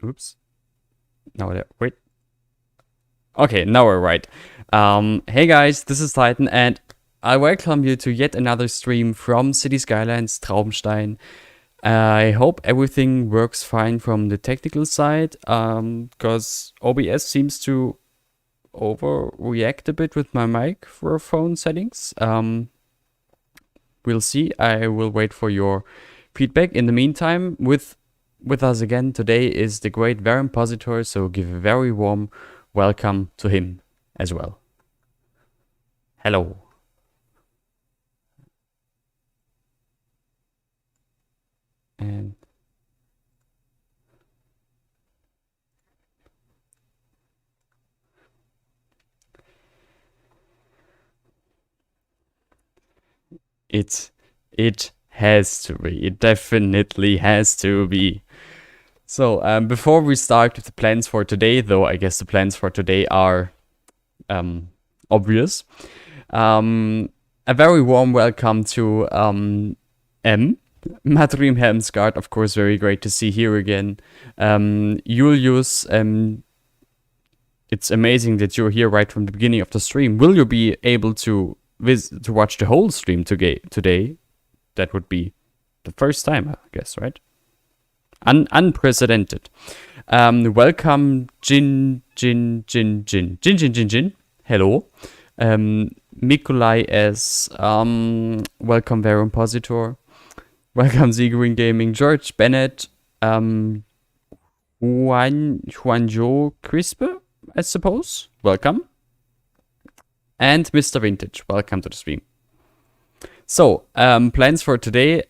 Oops. No, wait. Okay, now we're right. Hey guys, this is Titan, and I welcome you to yet another stream from City Skylines, Traubenstein. I hope everything works fine from the technical side, because OBS seems to overreact a bit with my microphone settings. We'll see. I will wait for your feedback. In the meantime, with us again today is the great Baroque, so give a very warm welcome to him as well. Hello. And it has to be. It definitely has to be. So before we start with the plans for today, though I guess the plans for today are obvious. A very warm welcome to Matrim Helmsgaard, of course, very great to see here again. Julius, it's amazing that you're here right from the beginning of the stream. Will you be able to watch the whole stream today? That would be the first time, I guess, right? Unprecedented. Welcome, Jin. Hello. Mikolai S. Welcome, Verimpositor. Welcome, Ziggreen Gaming. George Bennett. Juanjo Crispe, I suppose. Welcome. And Mr. Vintage. Welcome to the stream. So, plans for today.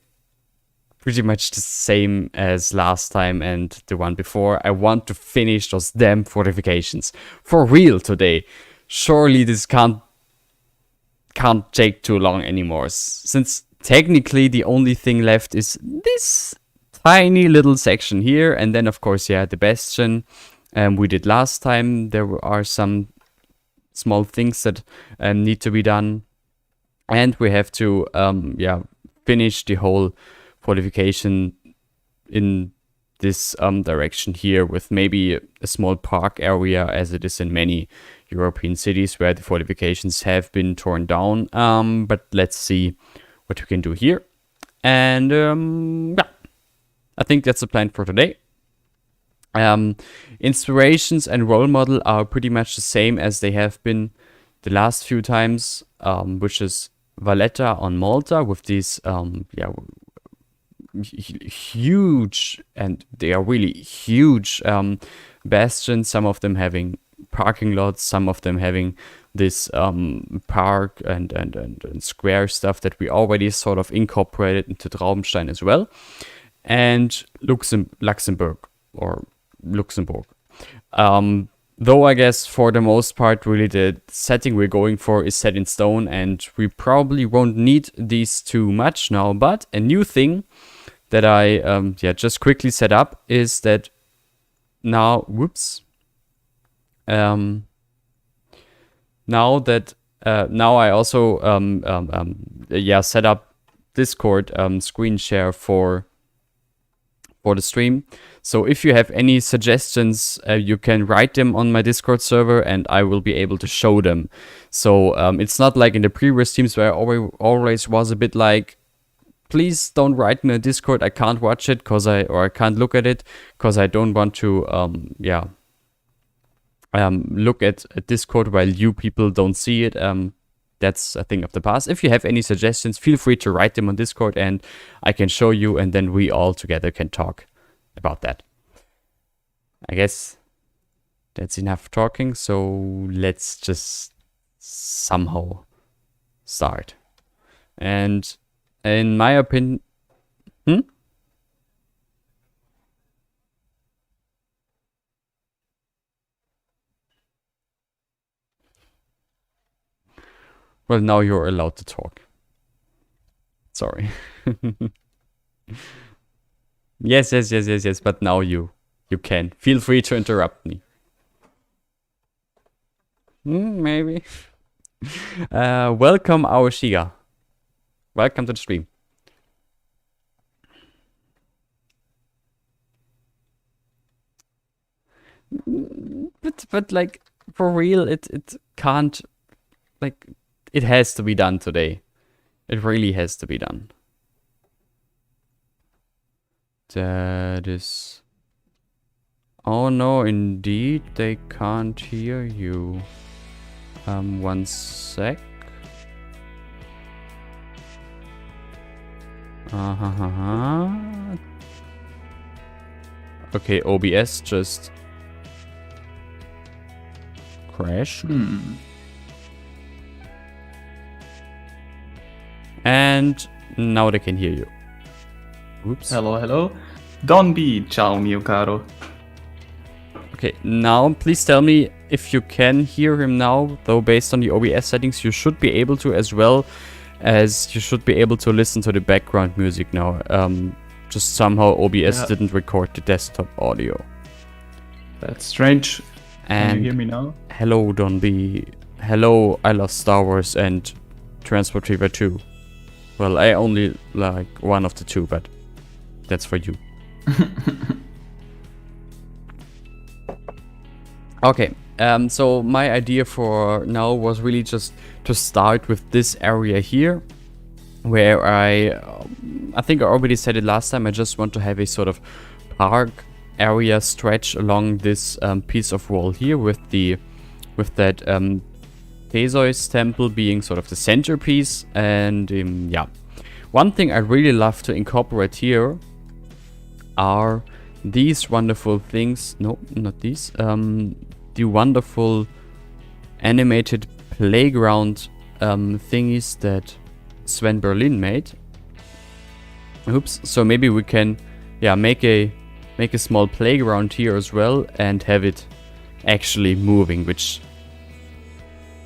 Pretty much the same as last time and the one before. I want to finish those damn fortifications for real today. Surely this can't take too long anymore, since technically the only thing left is this tiny little section here, and then of course, yeah, the bastion we did last time. There are some small things that need to be done, and we have to finish the whole fortification in this direction here, with maybe a small park area, as it is in many European cities where the fortifications have been torn down. But let's see what we can do here. And I think that's the plan for today. Inspirations and role model are pretty much the same as they have been the last few times, which is Valletta on Malta with these huge, and they are really huge bastions, some of them having parking lots, some of them having this park and square stuff that we already sort of incorporated into Traubenstein as well, and Luxembourg. Though I guess for the most part, really the setting we're going for is set in stone, and we probably won't need these too much now. But a new thing that I just quickly set up is that now, now I also set up Discord screen share for the stream. So if you have any suggestions, you can write them on my Discord server and I will be able to show them. So it's not like in the previous teams where I always was a bit like, please don't write in a Discord, I can't watch it I can't look at it because I don't want to look at Discord while you people don't see it. That's a thing of the past. If you have any suggestions, feel free to write them on Discord and I can show you, and then we all together can talk about that. I guess that's enough talking, so let's just somehow start. And in my opinion... Well, now you're allowed to talk. Sorry. Yes, but now you can. Feel free to interrupt me. Maybe. Welcome, our Shiga. Welcome to the stream. But like, for real, it can't, like, it has to be done today. It really has to be done. That is... Oh no, indeed, they can't hear you. One sec. Okay, OBS just crashed. And now they can hear you. Oops. Hello. Don B, ciao mio caro. Okay, now please tell me if you can hear him now, though based on the OBS settings you should be able to, as well as you should be able to listen to the background music now. Just somehow OBS didn't record the desktop audio. That's strange. And can you hear me now? Hello Don B. Hello, I love Star Wars and Transport Reaver 2. Well, I only like one of the two, but that's for you. Okay, so my idea for now was really just to start with this area here, where I think I already said it last time, I just want to have a sort of park area stretch along this piece of wall here with that Theseus temple being sort of the centerpiece. And one thing I really love to incorporate here are these wonderful things. No, not these. The wonderful animated playground thingies that Sven Berlin made. Oops. So maybe we can make a small playground here as well and have it actually moving, which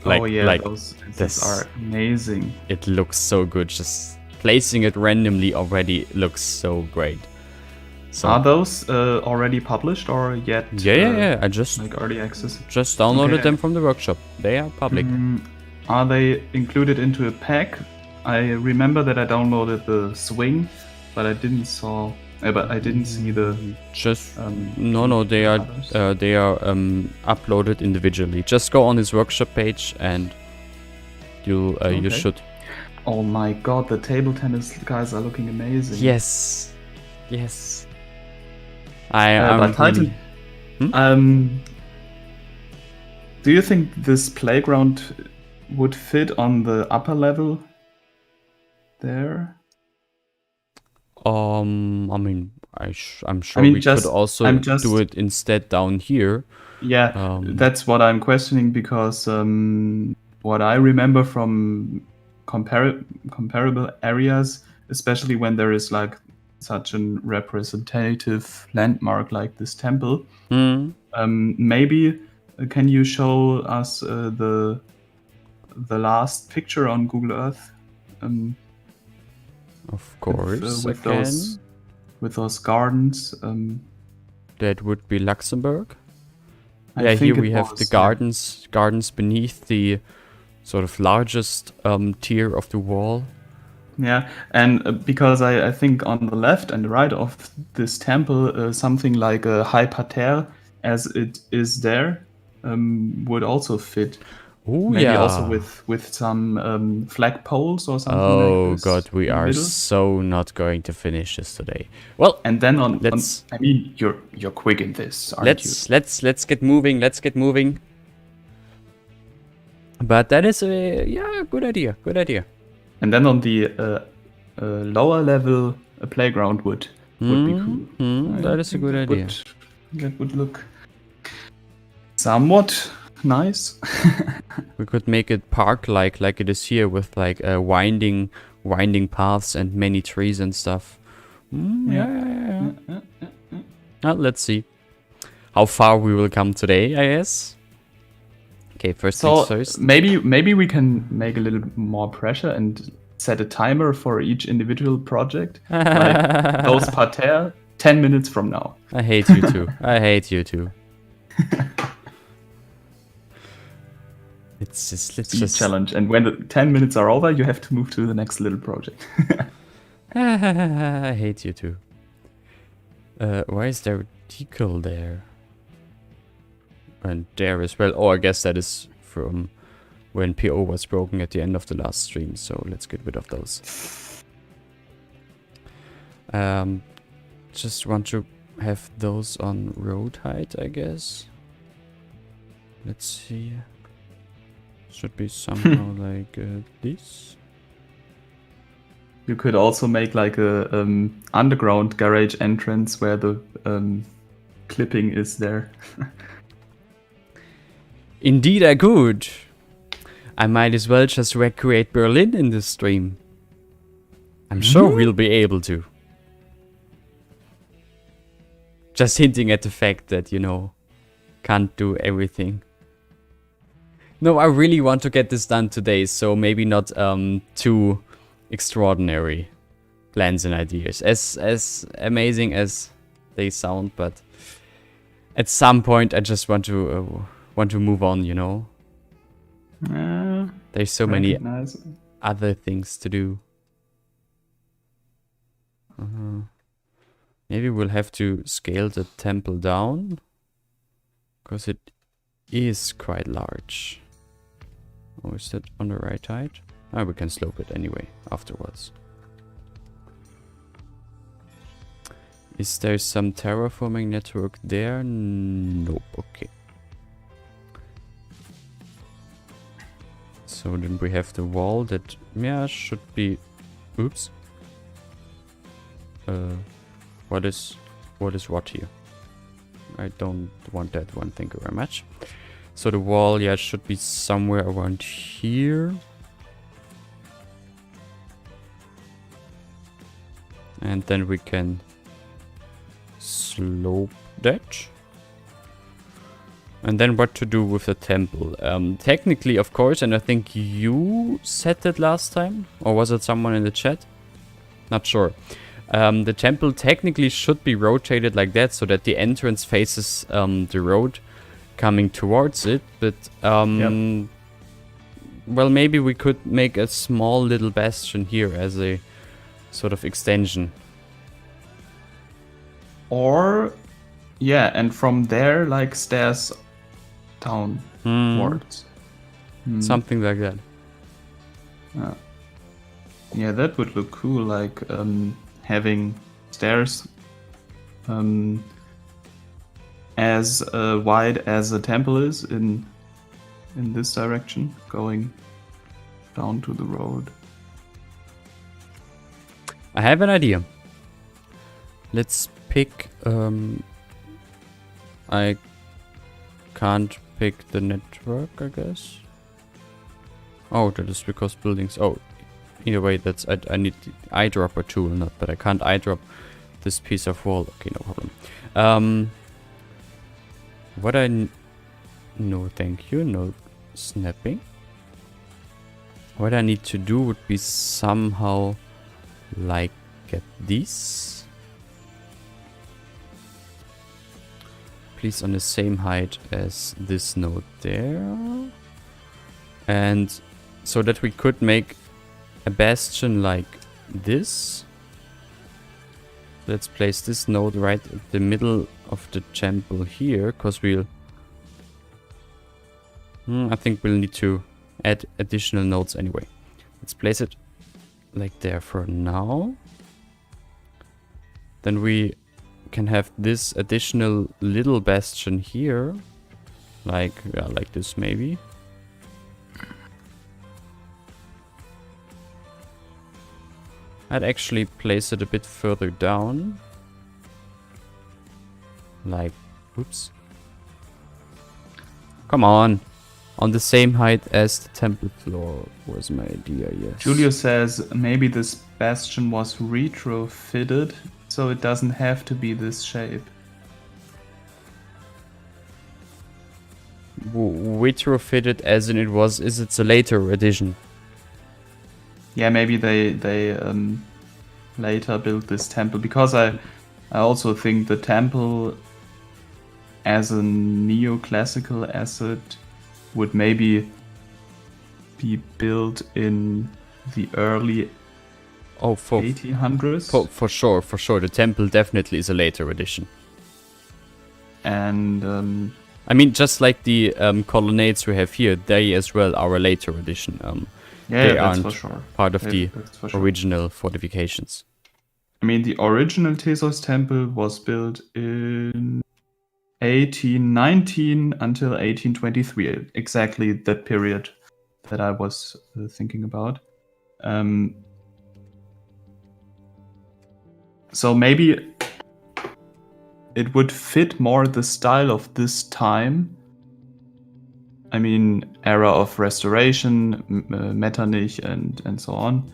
those are amazing. It looks so good. Just placing it randomly already looks so great. So, are those already published or yet? Yeah. I just early access. Just downloaded them from the workshop. They are public. Are they included into a pack? I remember that I downloaded the swing, but I didn't see the. Just no. They are uploaded individually. Just go on his workshop page and you should. Oh my god, the table tennis guys are looking amazing. Yes. Titan, do you think this playground would fit on the upper level there? I'm sure we could also do it instead down here. Yeah, that's what I'm questioning, because what I remember from comparable areas, especially when there is like such a representative landmark like this temple. Maybe can you show us the last picture on Google Earth? Of course, with again. those gardens. That would be Luxembourg. I Yeah, think here it we have was, the gardens beneath the sort of largest tier of the wall. Yeah, and because I think on the left and the right of this temple, something like a high parterre, as it is there, would also fit. Oh Maybe also yeah. with some flag poles or something like Oh this god, we in the are middle. so not going to finish this today. Well, And then on let's I mean, you're quick in this, aren't you? let's get moving. Let's get moving. But that is a good idea. Good idea. And then on the lower level, a playground would be cool. That is a good idea. That would look somewhat nice. We could make it park-like, like it is here, with like winding paths and many trees and stuff. Yeah. Let's see how far we will come today, I guess. Okay, first things first. Maybe we can make a little more pressure and set a timer for each individual project. Like those parterre, 10 minutes from now. I hate you too. I hate you too. Let's just challenge. And when the 10 minutes are over, you have to move to the next little project. I hate you too. Why is there a decal there? And there as well. Oh, I guess that is from when PO was broken at the end of the last stream. So let's get rid of those. Just want to have those on road height, I guess. Let's see. Should be somehow like this. You could also make like a underground garage entrance where the clipping is there. Indeed I could. I might as well just recreate Berlin in this stream. I'm sure we'll be able to. Just hinting at the fact that, you know, can't do everything. No, I really want to get this done today, so maybe not too extraordinary plans and ideas. As amazing as they sound, but at some point I just want to move on, you know. There's so many other things to do. Maybe we'll have to scale the temple down, because it is quite large. Oh, is that on the right height? Oh, we can slope it anyway afterwards. Is there some terraforming network there? Nope, okay. So then we have the wall that, yeah, should be... Oops. What is what here? I don't want that one, thank you very much. So the wall, yeah, should be somewhere around here. And then we can slope that. And then what to do with the temple. Technically, of course, and I think you said that last time. Or was it someone in the chat? Not sure. The temple technically should be rotated like that, so that the entrance faces the road coming towards it. But, well, maybe we could make a small little bastion here as a sort of extension. Or, yeah, and from there, like, stairs downwards. Something like that. Yeah, that would look cool, like, having stairs as wide as the temple is in this direction, going down to the road. I have an idea. Let's pick... I can't pick the network, I guess. Oh, that is because buildings... Oh, in a way, that's... I need the eyedropper tool, not that I can't eyedrop this piece of wall. Okay, no problem. What I... No, thank you. No snapping. What I need to do would be somehow... Like, get these. Please on the same height as this node there. And so that we could make a bastion like this. Let's place this node right at the middle of the temple here, because we'll... I think we'll need to add additional nodes anyway. Let's place it like there for now. Then we can have this additional little bastion here. Like, yeah, like this maybe. I'd actually place it a bit further down. Like, oops. Come on. On the same height as the temple floor was my idea, yes. Julio says maybe this bastion was retrofitted, so it doesn't have to be this shape. Retrofitted as in is it's a later addition? Yeah, maybe they later built this temple, because I also think the temple as a neoclassical asset would maybe be built in the early 1800s. For sure. The temple definitely is a later addition. And I mean, just like the colonnades we have here, they as well are a later addition. They that's aren't for sure. part of the For sure. original fortifications. I mean, the original Thesos temple was built in 1819 until 1823, exactly that period that I was thinking about. So maybe it would fit more the style of this time. I mean, era of restoration, Metternich and so on.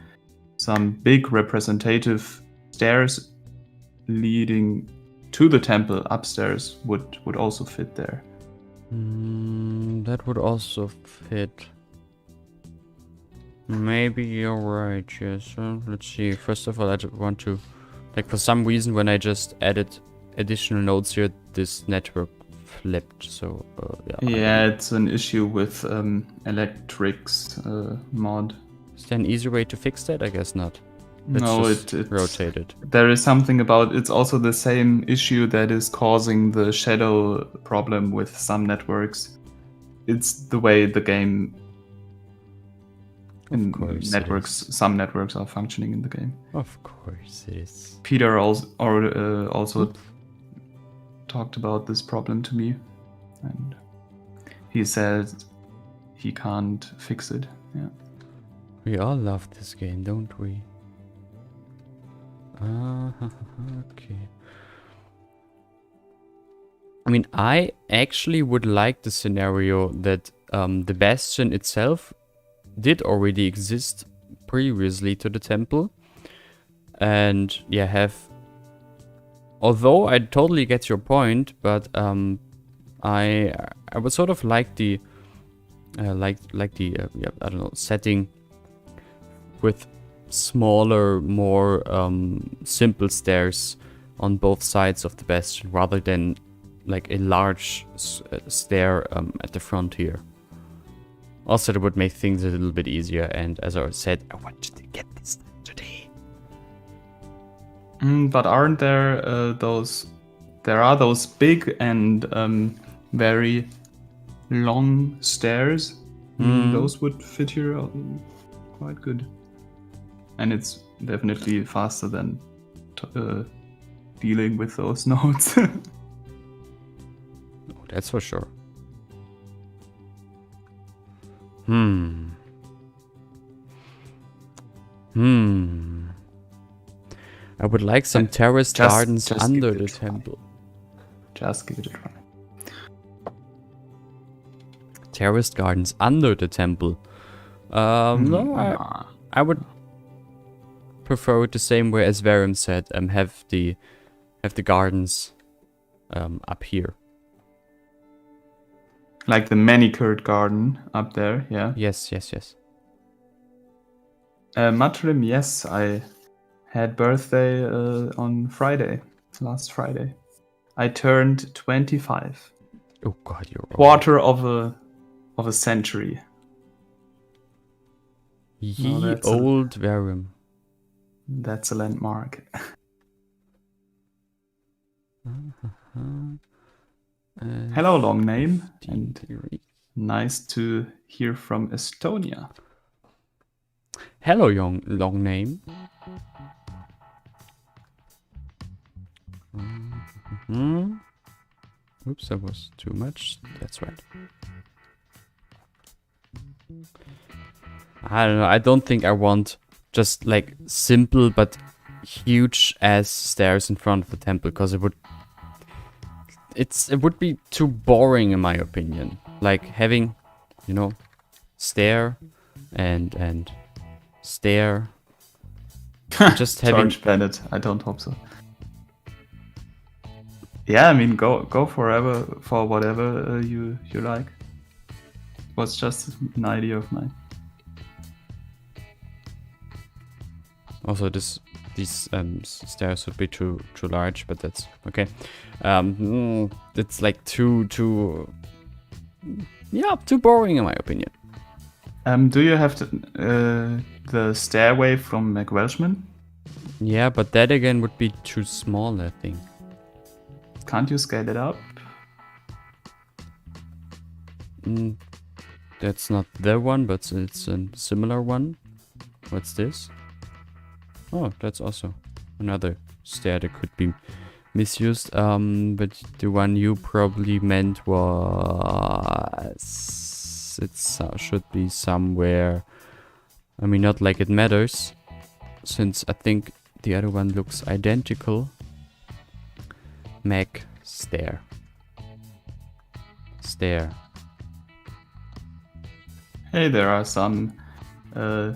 Some big representative stairs leading to the temple upstairs would also fit there. That would also fit. Maybe you're right, yes. Let's see. First of all, I want to... Like, for some reason, when I just added additional nodes here, this network flipped, so... yeah, it's an issue with Electrics mod. Is there an easier way to fix that? I guess not. No, it's rotated. There is something about it's also the same issue that is causing the shadow problem with some networks. It's the way the game in networks. Some networks are functioning in the game. Of course it is. Peter also talked about this problem to me, and he said he can't fix it. Yeah. We all love this game, don't we? Okay. I mean, I actually would like the scenario that the bastion itself did already exist previously to the temple. And yeah, have... Although I totally get your point, but I would sort of like the... I don't know, setting with smaller, more simple stairs on both sides of the bastion, rather than like a large stair at the front here. Also, that would make things a little bit easier, and as I said, I wanted to get this done today. But aren't there those... There are those big and very long stairs. Those would fit here quite good. And it's definitely faster than dealing with those nodes. Oh, that's for sure. I would like some terraced gardens under the temple. Just give it a try. Terraced gardens under the temple No, I would prefer it the same way as Varum said. Have the gardens up here. Like the manicured garden up there, yeah. Yes. Matrim, yes, I had birthday on Friday, last Friday. I turned 25. Oh God, you're old. Quarter of a century. Ye old Varum. That's a landmark. Hello, long name. And nice to hear from Estonia. Hello, long name. Oops, that was too much. That's right. I don't know. I don't think I want just like simple but huge ass stairs in front of the temple, because it would be too boring in my opinion. Like having, stair and stair. Just having George Bennett. I don't hope so. Yeah, I mean, go for whatever you like. It was just an idea of mine. Also, these stairs would be too large, but that's okay. It's like too boring in my opinion. Do you have the stairway from McWelshman? Yeah, but that again would be too small, I think. Can't you scale it up? That's not the one, but it's a similar one. What's this? Oh, that's also another stair that could be misused. But the one you probably meant was... It should be somewhere... I mean, not like it matters, since I think the other one looks identical. Mac stair. Stair. Hey, there are some... Oh,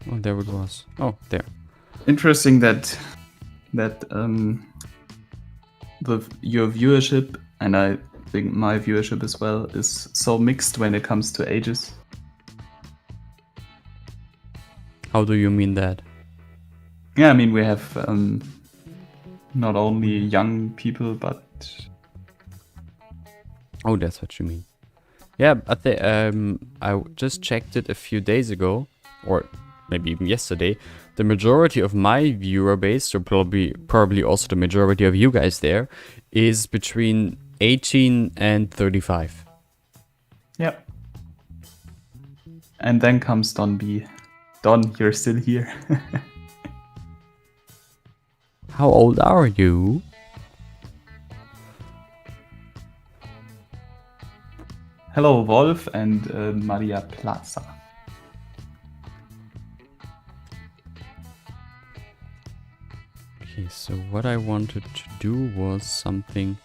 there it was. Oh, there. Interesting that your viewership, and I think my viewership as well, is so mixed when it comes to ages. How do you mean that? Yeah, I mean, we have not only young people, but... Oh, that's what you mean. Yeah, I just checked it a few days ago, or maybe even yesterday. The majority of my viewer base, so probably also the majority of you guys there, is between 18 and 35. Yeah. And then comes Don B. Don, you're still here. How old are you? Hello, Wolf and Maria Plaza. Okay, so what I wanted to do was something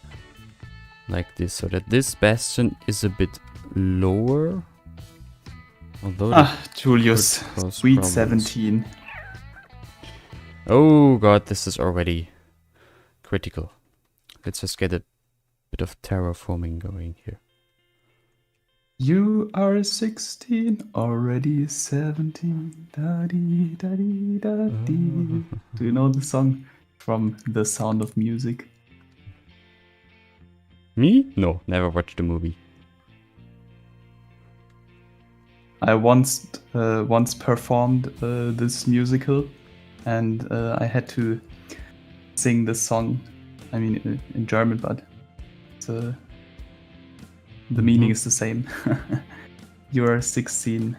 like this, so that this bastion is a bit lower. Although Julius, sweet problems. 17. Oh god, this is already critical. Let's just get a bit of terraforming going here. You are 16, already 17. Da-dee, da-dee, da-dee. Do you know the song from The Sound of Music? Me? No, never watched the movie. I once performed this musical, and I had to sing this song. I mean, in German, but the meaning is the same. You are 16,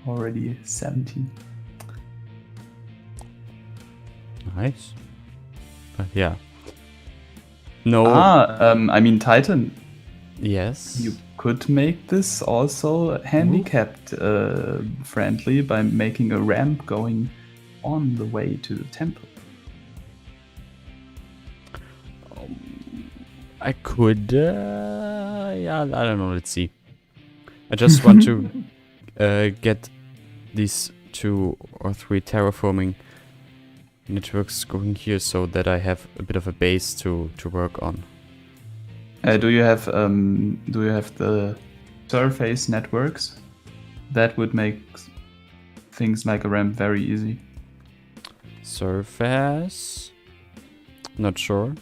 already 17. Nice. But yeah. No. I mean, Titan. Yes. You could make this also handicapped friendly by making a ramp going on the way to the temple. I could, yeah, I don't know, let's see. I just want to get these 2 or 3 terraforming networks going here so that I have a bit of a base to work on. Do you have the surface networks? That would make things like a ramp very easy. Surface? Not sure.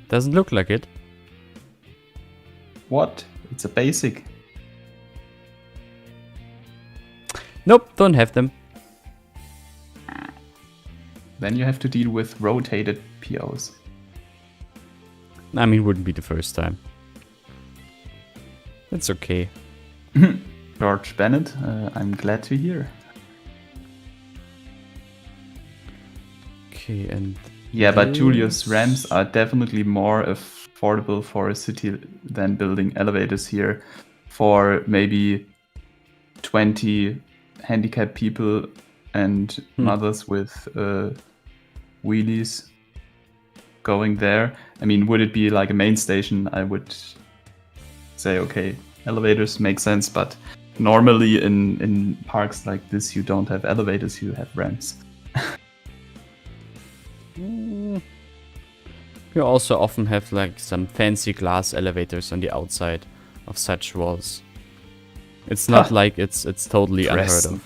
Doesn't look like it. What? It's a basic. Nope, don't have them. Then you have to deal with rotated POs. I mean, wouldn't be the first time. It's okay. George Bennett, I'm glad to hear. Okay, and... Yeah, but Julius, ramps are definitely more affordable for a city than building elevators here for maybe 20 handicapped people and mothers with wheelies going there. I mean, would it be like a main station? I would say, okay, elevators make sense, but normally in parks like this, you don't have elevators, you have ramps. We also often have like some fancy glass elevators on the outside of such walls. It's not like it's totally unheard of.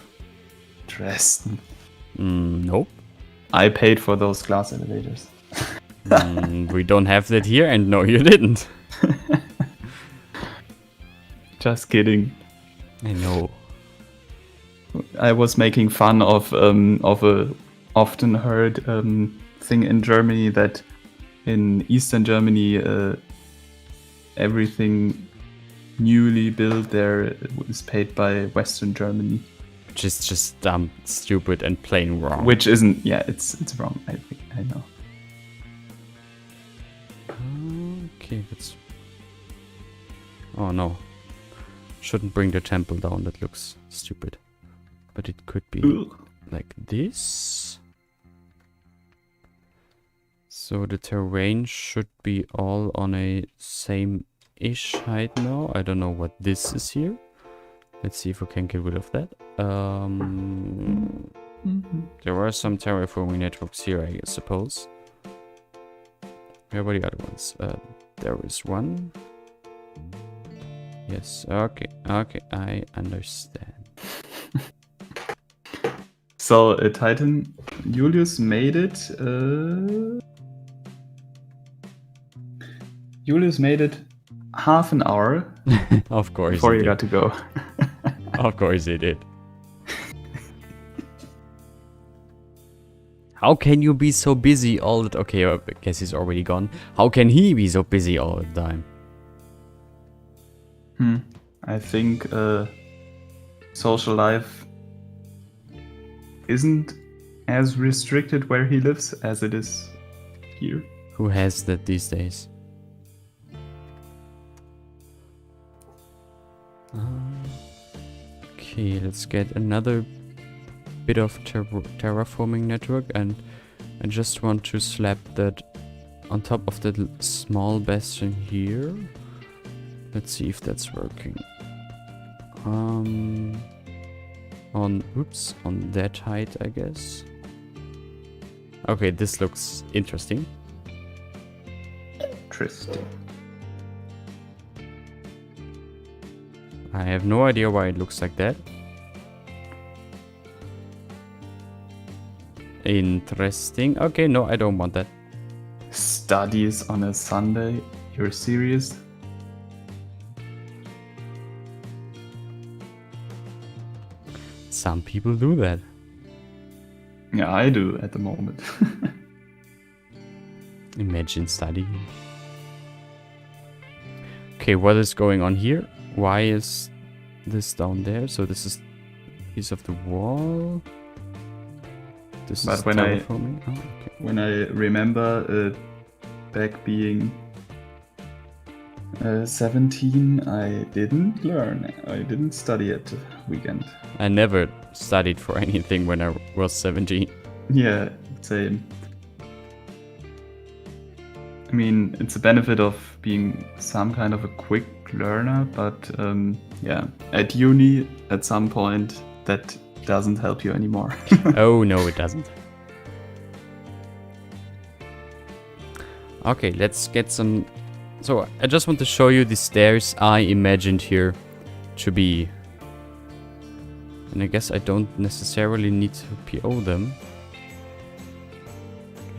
Dresden. Nope. I paid for those glass elevators. We don't have that here, and no, you didn't. Just kidding. I know. I was making fun of a often heard thing in Germany that in Eastern Germany everything newly built there is paid by Western Germany. Which is just dumb, stupid, and plain wrong. Which isn't, yeah, it's wrong. I know. Okay, let's... Oh no. Shouldn't bring the temple down, that looks stupid. But it could be like this. So the terrain should be all on a same-ish height now. I don't know what this is here. Let's see if we can get rid of that. There were some terraforming networks here, I suppose. Where were the other ones? There is one. Yes, okay, I understand. So, Titan, Julius made it. Julius made it half an hour. Of course. Before you got to go. Of course he did. How can you be so busy all the time? Okay, I guess he's already gone. How can he be so busy all the time? I think social life isn't as restricted where he lives as it is here. Who has that these days? Okay, let's get another bit of terraforming network, and I just want to slap that on top of the small bastion here. Let's see if that's working. On that height, I guess. Okay, this looks interesting. I have no idea why it looks like that. Interesting. Okay, no, I don't want that. Studies on a Sunday? You're serious? Some people do that. Yeah, I do at the moment. Imagine studying. Okay, what is going on here? Why is this down there? So this is a piece of the wall. This but is when terraforming. when I remember back being 17, I didn't learn. I didn't study at the weekend. I never studied for anything when I was 17. Yeah, same. I mean, it's a benefit of being some kind of a quick learner, but yeah, at uni at some point that doesn't help you anymore. Oh no, it doesn't. Okay, let's get some. So I just want to show you the stairs I imagined here to be. And I guess I don't necessarily need to PO them.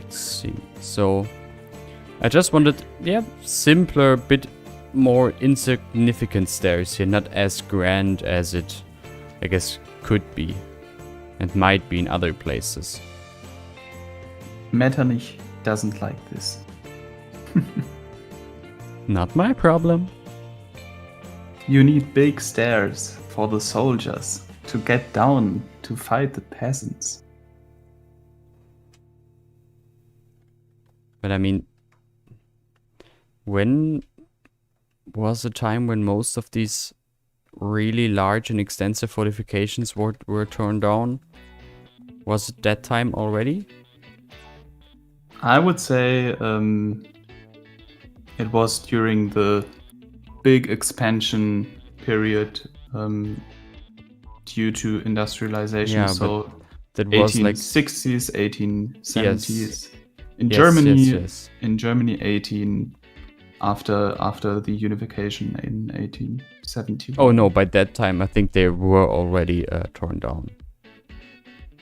Let's see. So I just wanted, yeah, simpler, bit more insignificant stairs here, not as grand as it, I guess, could be and might be in other places. Metternich doesn't like this. Not my problem. You need big stairs for the soldiers to get down to fight the peasants. But I mean, when was the time when most of these really large and extensive fortifications were torn down? Was it that time already? I would say it was during the big expansion period due to industrialization. Yeah, so that was like 1860s, 1870s. Yes. In Yes, Germany, yes. in Germany, after the unification in 1870. Oh no, by that time I think they were already torn down.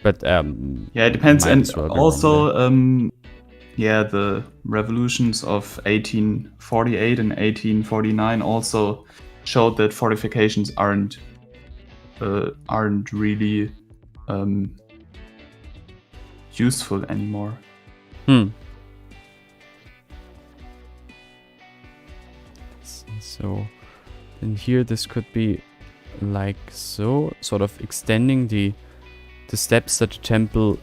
But yeah, it depends, might and as well be wrong also yeah, the revolutions of 1848 and 1849 also showed that fortifications aren't really useful anymore. So, in here this could be like so, sort of extending the steps that the temple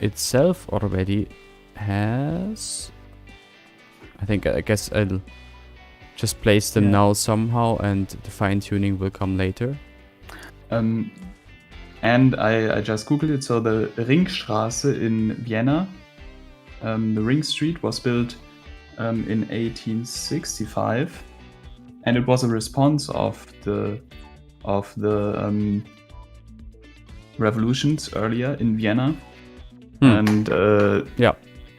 itself already has. I guess I'll just place them now somehow, and the fine tuning will come later. And I just googled it. So the Ringstraße in Vienna, the Ring Street, was built in 1865, and it was a response of the revolutions earlier in Vienna. And Yeah.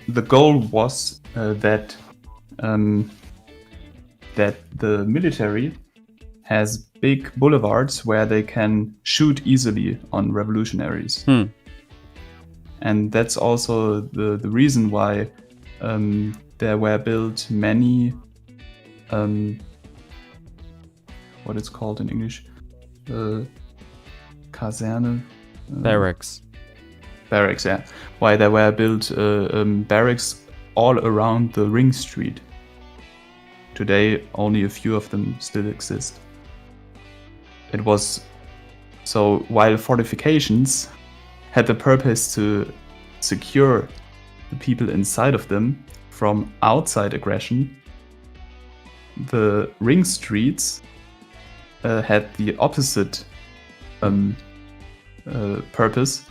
the goal was that the military has big boulevards where they can shoot easily on revolutionaries. And that's also the reason why there were built many what it's called in English, Kaserne, Barracks. Barracks, yeah. Why there were built barracks all around the Ring Street. Today, only a few of them still exist. It was so while fortifications had the purpose to secure the people inside of them from outside aggression, the Ring Streets had the opposite purpose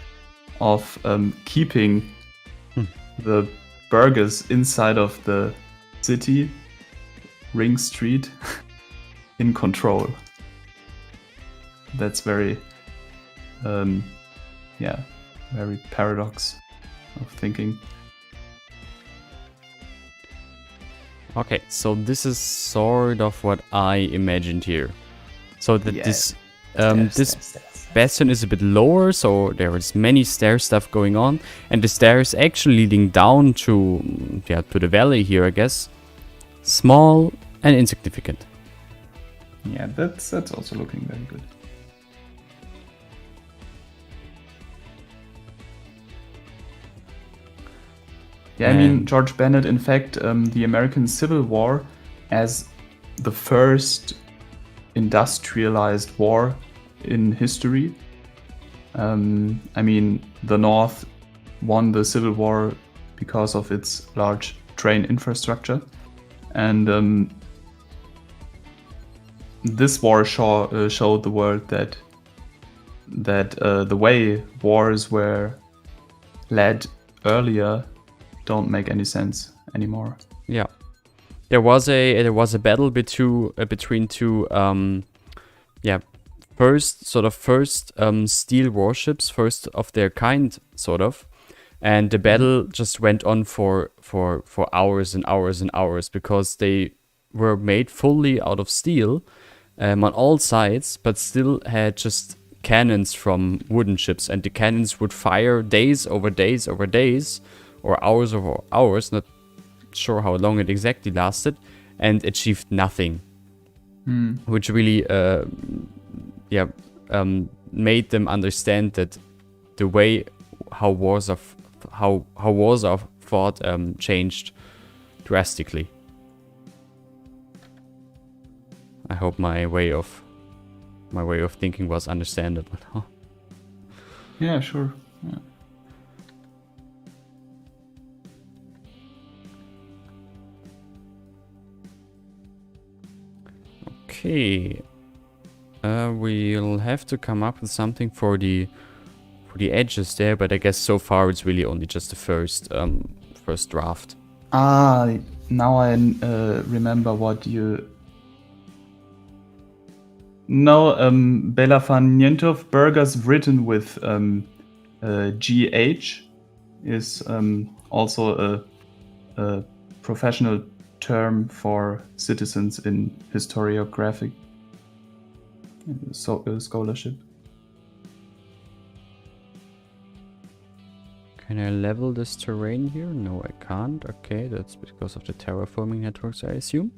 of keeping the burghers inside of the city, Ring Street, in control. That's very, very paradox of thinking. Okay, so this is sort of what I imagined here. So that this bastion is a bit lower, so there is many stair stuff going on, and the stairs actually leading down to the valley here, I guess. Small and insignificant. Yeah, that's also looking very good. Yeah, I mean, George Bennett, in fact, the American Civil War as the first industrialized war in history. I mean, the North won the Civil War because of its large train infrastructure. And this war showed the world that the way wars were led earlier don't make any sense anymore. Yeah. There was a battle between two first steel warships, first of their kind, sort of. And the battle just went on for hours and hours and hours because they were made fully out of steel on all sides, but still had just cannons from wooden ships, and the cannons would fire days over days over days, or hours over hours, not sure how long it exactly lasted, and achieved nothing. Which really made them understand that the way how wars are fought changed drastically. I hope my way of thinking was understandable. Yeah, sure. Yeah. Okay. We'll have to come up with something for the edges there, but I guess so far it's really only just the first draft. Now I remember what you... No, Belafanientov burgers written with GH is also a professional term for citizens in historiographic scholarship. Can I level this terrain here? No, I can't. Okay, that's because of the terraforming networks, I assume.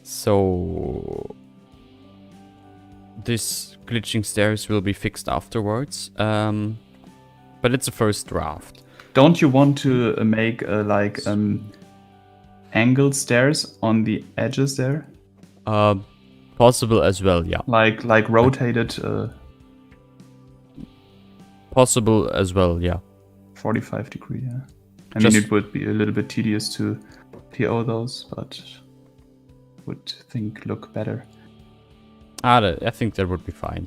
So this glitching stairs will be fixed afterwards, but it's a first draft. Don't you want to make angled stairs on the edges there? Possible as well, yeah. Like rotated. Possible as well, yeah. 45 degree, yeah. I mean, it would be a little bit tedious to PO those, but would think look better. I think that would be fine.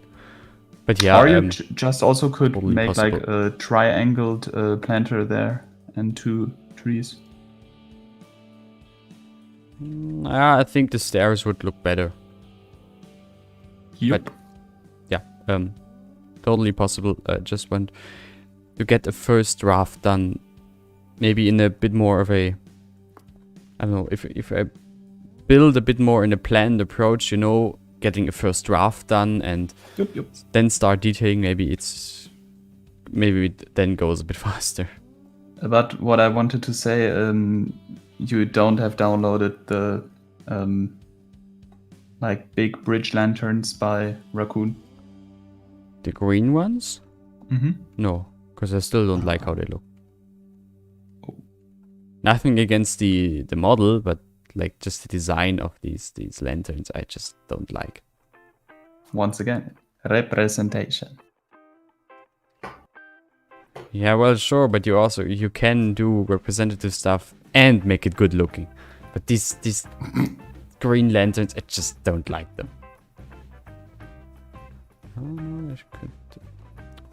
But yeah, or you just also could totally make possible. like a triangled planter there and 2 trees. I think the stairs would look better. Yep. But yeah, totally possible. Just want to get a first draft done, maybe in a bit more of a, I don't know, if I build a bit more in a planned approach, you know, getting a first draft done and then start detailing, maybe it then goes a bit faster. But what I wanted to say, you don't have downloaded the like big bridge lanterns by Raccoon. The green ones? Mm-hmm. No, because I still don't like how they look. Nothing against the model, but like just the design of these lanterns I just don't like. Once again, representation. Yeah, well, sure, but you can do representative stuff and make it good looking. But these green lanterns, I just don't like them.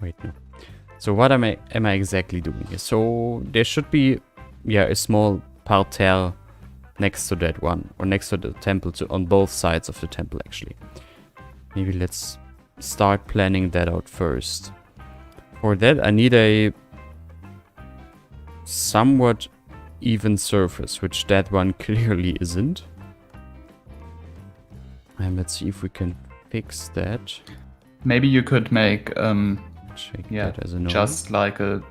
Wait, no. So what am I exactly doing here? So there should be, a small parterre next to that one, or next to the temple, on both sides of the temple actually. Maybe let's start planning that out first. For that I need a somewhat even surface, which that one clearly isn't. And let's see if we can fix that. Maybe you could make that as a no. Just like a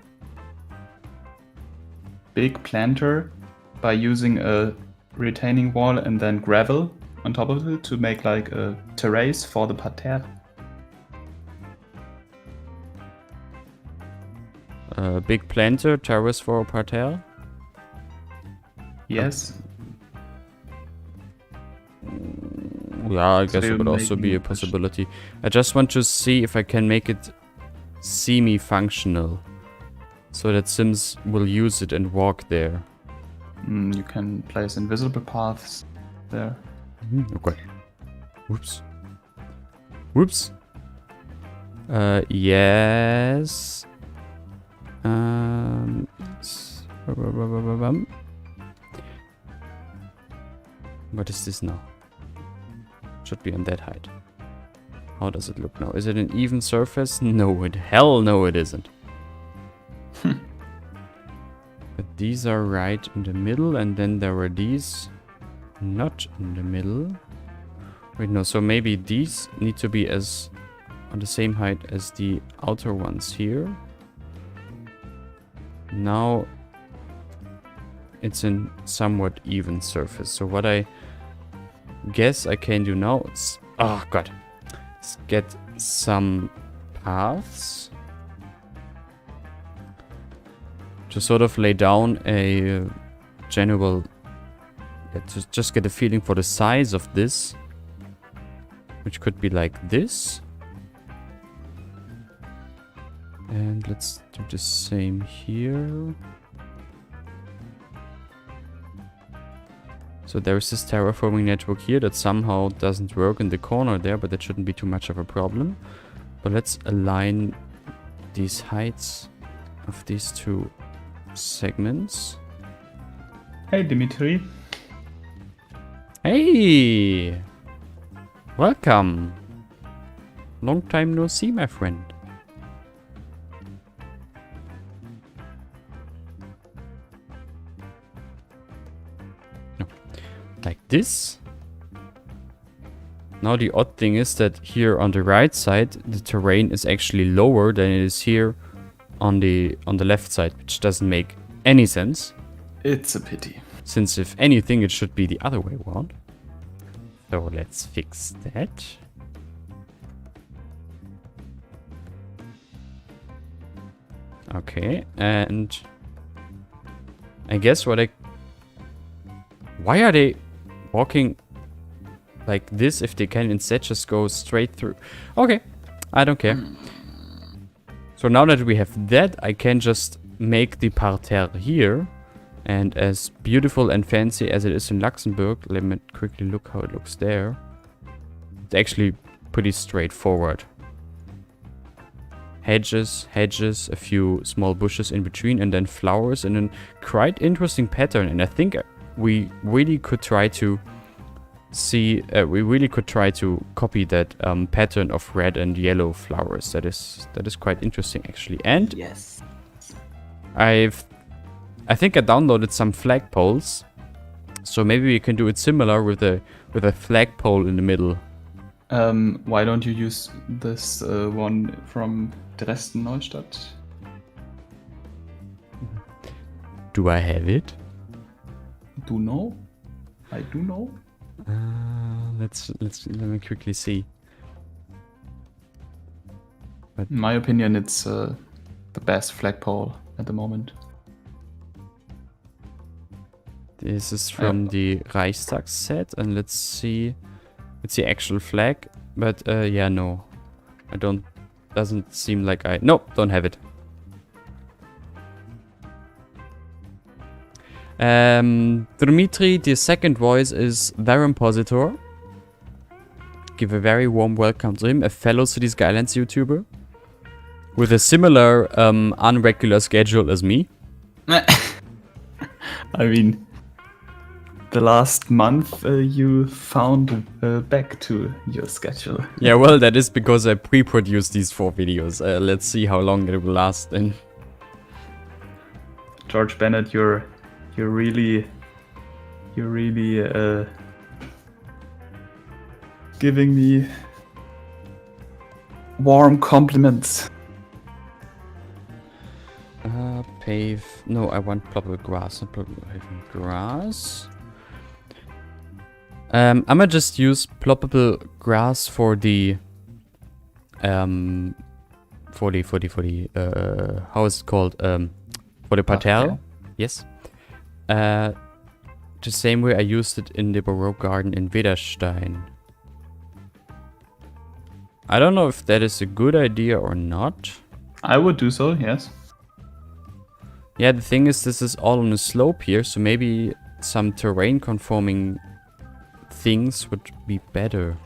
big planter by using a retaining wall and then gravel on top of it to make like a terrace for the parterre. Big planter, terrace for a parterre? Yes. Yeah, I guess it would also be a possibility. I just want to see if I can make it semi-functional, so that Sims will use it and walk there. You can place invisible paths there. Okay. Whoops. Whoops. Yes. What is this now? Should be on that height. How does it look now? Is it an even surface? No, hell no it isn't. But these are right in the middle, and then there were these not in the middle. Wait, no, so maybe these need to be as on the same height as the outer ones here. Now it's a somewhat even surface. So what I guess I can do now is, oh god, let's get some paths to sort of lay down a general, to just get a feeling for the size of this, which could be like this. And let's do the same here. So there's this terraforming network here that somehow doesn't work in the corner there, but that shouldn't be too much of a problem. But let's align these heights of these two segments. Hey, Dimitri. Hey! Welcome! Long time no see, my friend. Like this. Now the odd thing is that here on the right side the terrain is actually lower than it is here on the left side, which doesn't make any sense. It's a pity. Since if anything it should be the other way around. So let's fix that. Okay, and I guess why are they walking like this if they can instead just go straight through? Okay, I don't care. So now that we have that, I can just make the parterre here. And as beautiful and fancy as it is in Luxembourg, let me quickly look how it looks there. It's actually pretty straightforward. Hedges, a few small bushes in between, and then flowers in a quite interesting pattern. And I think we really could try to copy that pattern of red and yellow flowers. That is quite interesting actually. And yes, I think I downloaded some flagpoles, so maybe we can do it similar with a flagpole in the middle. Why don't you use this one from Dresden Neustadt? Do I have it? Do know? I do know. Let me quickly see. But in my opinion, it's the best flagpole at the moment. This is from the Reichstag set, and let's see. It's the actual flag, but yeah, no, I don't. Doesn't seem like I. Nope, don't have it. Dmitri, the second voice is Varampositor. Give a very warm welcome to him, a fellow City Skylines YouTuber with a similar unregular schedule as me. I mean, the last month you found back to your schedule. Yeah, well, that is because I pre-produced these 4 videos. Let's see how long it will last then. George Bennett, you're really giving me warm compliments. Pave. No, I want ploppable grass. Not ploppable grass. I'm gonna just use ploppable grass for the how is it called? For the parterre. Okay. Yes. The same way I used it in the Baroque garden in Wederstein. I don't know if that is a good idea or not. I would do so, yes. Yeah, the thing is, this is all on a slope here, so maybe some terrain conforming things would be better.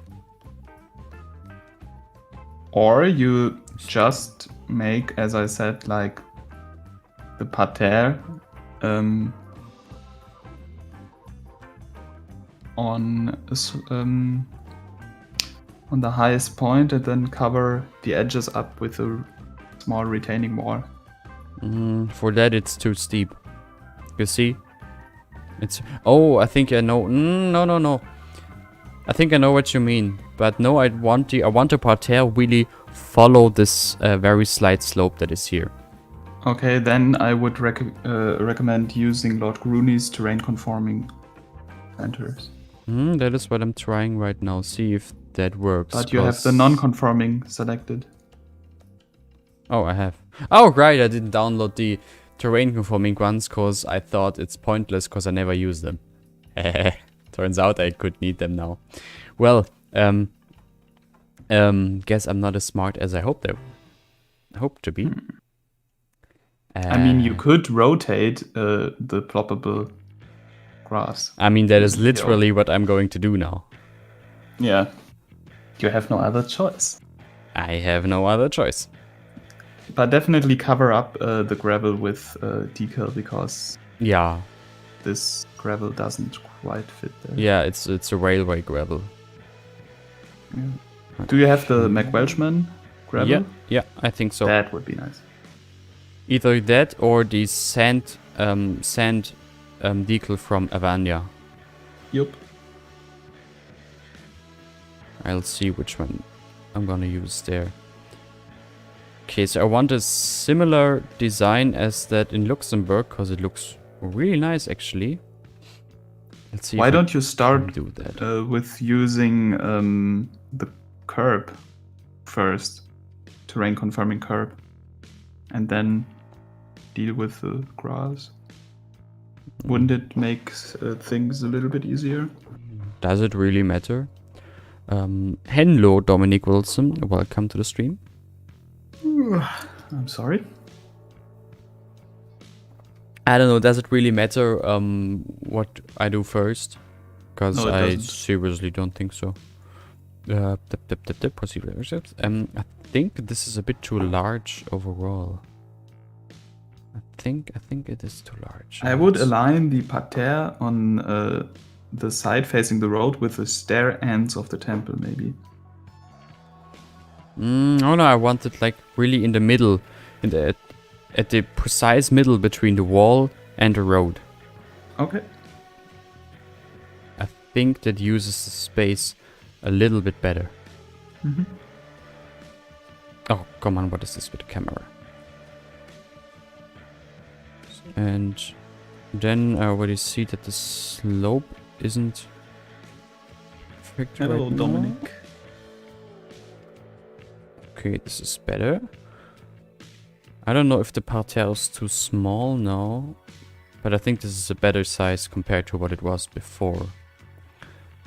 Or you just make, as I said, like the parterre on the highest point and then cover the edges up with a small retaining wall. For that, it's too steep. You see? It's... Oh, I think I know... no. I think I know what you mean. But no, I want the parterre really follow this very slight slope that is here. Okay, then I would recommend using Lord Grooney's terrain conforming centers. That is what I'm trying right now. See if that works. But you have the non-conforming selected. Oh, I have. Oh, right, I didn't download the terrain conforming ones because I thought it's pointless because I never use them. Turns out I could need them now. Well, guess I'm not as smart as I hope to be. I mean, you could rotate the ploppable grass. I mean, that is literally what I'm going to do now. Yeah. You have no other choice. I have no other choice. But definitely cover up the gravel with decal because this gravel doesn't quite fit there. Yeah, it's a railway gravel. Yeah. Do you have the McWelshman gravel? Yeah, I think so. That would be nice. Either that or the sand decal from Avania. Yup. I'll see which one I'm gonna use there. Okay, so I want a similar design as that in Luxembourg because it looks really nice actually. Let's see. Why don't you start do that with using the curb first, terrain conforming curb, and then deal with the grass? Wouldn't it make things a little bit easier? Does it really matter? Hello, Dominic Wilson. Welcome to the stream. I'm sorry. I don't know. Does it really matter what I do first? Because I seriously don't think so. I think this is a bit too large overall. I think it is too large. I would align the parterre on the side facing the road with the stair ends of the temple, maybe. Oh no, I want it like really in the middle, at the precise middle between the wall and the road. Okay. I think that uses the space a little bit better. Mm-hmm. Oh, come on, what is this with the camera? And then I already see that the slope isn't perfect. Hello, right Dominic. now. Okay, this is better. I don't know if the parterre is too small now, but I think this is a better size compared to what it was before.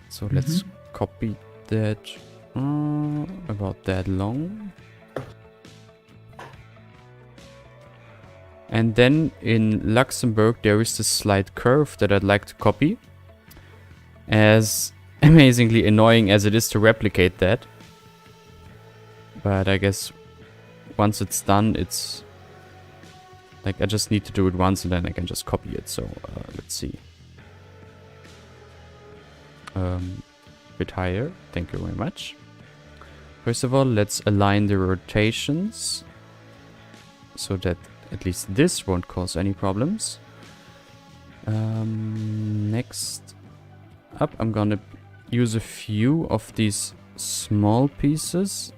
So let's copy that about that long. And then in Luxembourg there is this slight curve that I'd like to copy. As amazingly annoying as it is to replicate that. But I guess once it's done, it's like I just need to do it once and then I can just copy it. So let's see. Bit higher. Thank you very much. First of all, let's align the rotations so that at least this won't cause any problems. Next up, I'm gonna use a few of these small pieces,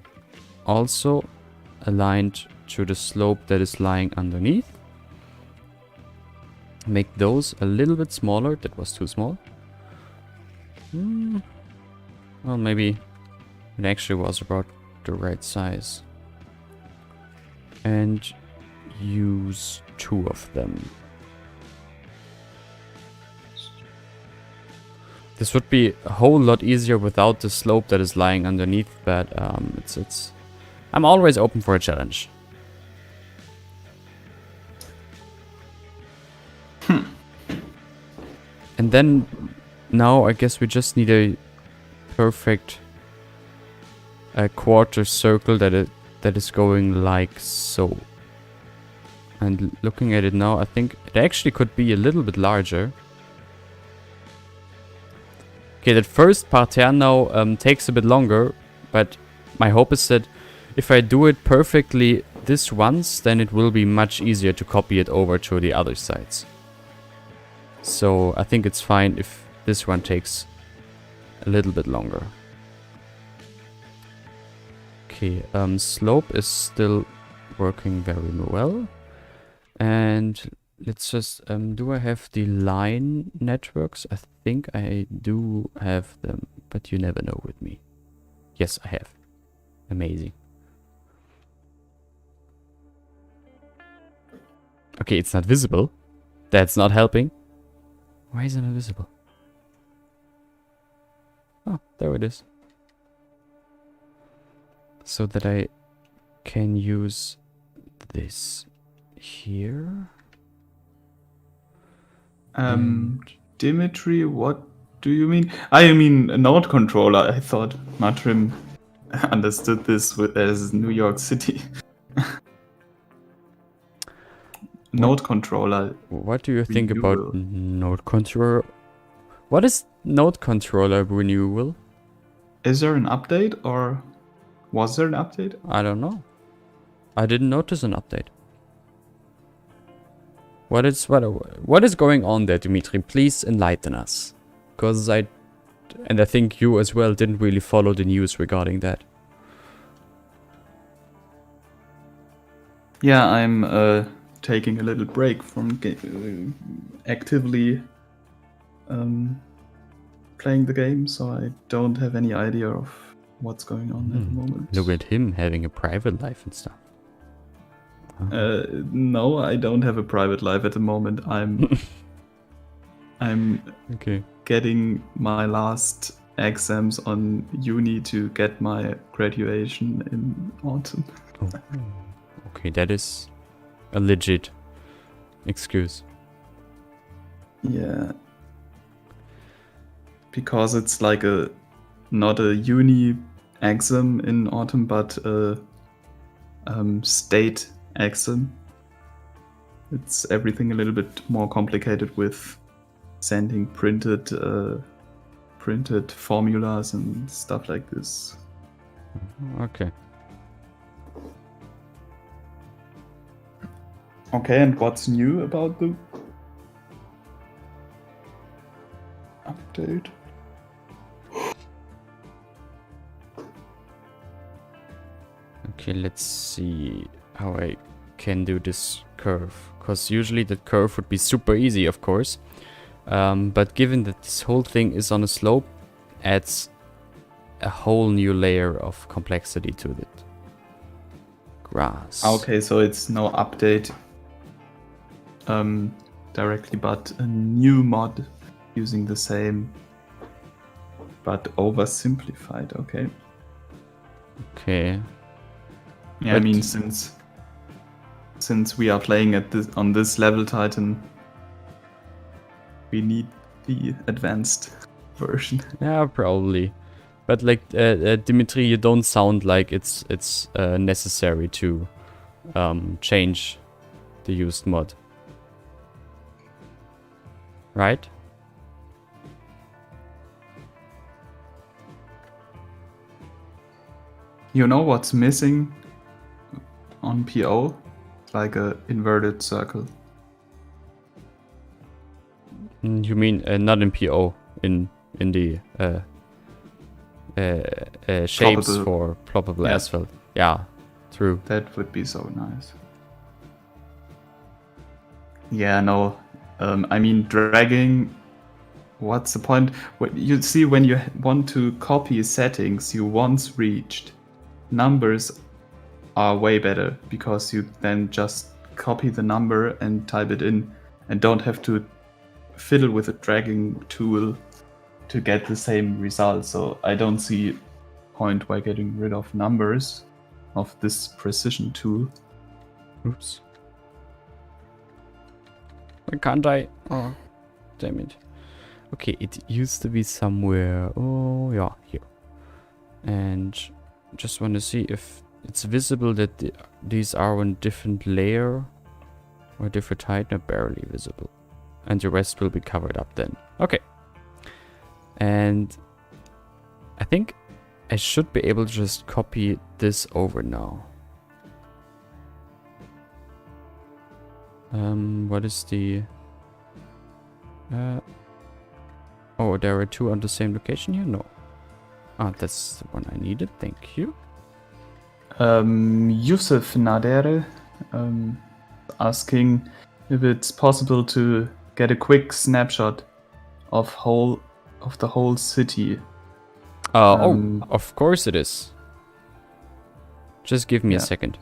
also aligned to the slope that is lying underneath. Make those a little bit smaller. That was too small. Well, maybe it actually was about the right size. And use 2 of them. This would be a whole lot easier without the slope that is lying underneath, but it's I'm always open for a challenge. And then now I guess we just need a perfect quarter circle that is going like so. And looking at it now, I think it actually could be a little bit larger. Okay, that first parterre now takes a bit longer, but my hope is that if I do it perfectly this once, then it will be much easier to copy it over to the other sides. So I think it's fine if this one takes a little bit longer. Okay, slope is still working very well. And let's just, do I have the line networks? I think I do have them, but you never know with me. Yes, I have. Amazing. Okay, it's not visible. That's not helping. Why is it not visible? Oh, there it is. So that I can use this here. Dimitri, what do you mean? I mean a node controller. I thought Matrim understood this as New York City. Node controller. What do you think about node controller? What is node controller renewal? Is there an update, or was there an update? I don't know. I didn't notice an update. What is going on there, Dimitri? Please enlighten us. Because I think you as well didn't really follow the news regarding that. Yeah, I'm taking a little break from actively playing the game, so I don't have any idea of what's going on at the moment. Look at him having a private life and stuff. No, I don't have a private life at the moment. I'm okay. Getting my last exams on uni to get my graduation in autumn. Oh. Okay, that is a legit excuse. Yeah. Because it's like not a uni exam in autumn, but a state exam. It's everything a little bit more complicated with sending printed formulas and stuff like this. Okay. Okay, and what's new about the update? Okay, let's see how I can do this curve. Because usually that curve would be super easy, of course. But given that this whole thing is on a slope, adds a whole new layer of complexity to it. Grass. Okay, so it's no update directly, but a new mod using the same, but oversimplified. Okay. Okay. Yeah, I mean, since we are playing on this level Titan, we need the advanced version. Yeah, probably. But like Dimitri, you don't sound like it's necessary to change the used mod, right? You know what's missing on PO? Like a inverted circle. You mean not in PO, in the shapes for probable asphalt. Yeah, true. That would be so nice. Yeah, no. I mean, dragging. What's the point? You see, when you want to copy settings you once reached, numbers are way better because you then just copy the number and type it in and don't have to fiddle with a dragging tool to get the same result. So I don't see point by getting rid of numbers of this precision tool. Oops. Why can't I? Oh, damn it. Okay, it used to be somewhere. Oh, yeah, here. And just want to see if it's visible that these are on different layer or different height. No, barely visible. And the rest will be covered up then. Okay. And I think I should be able to just copy this over now. What is the... oh, there are two on the same location here? No. Ah, that's the one I needed. Thank you. Yusuf Nadere asking if it's possible to get a quick snapshot of the whole city. Oh, of course it is. Just give me a second.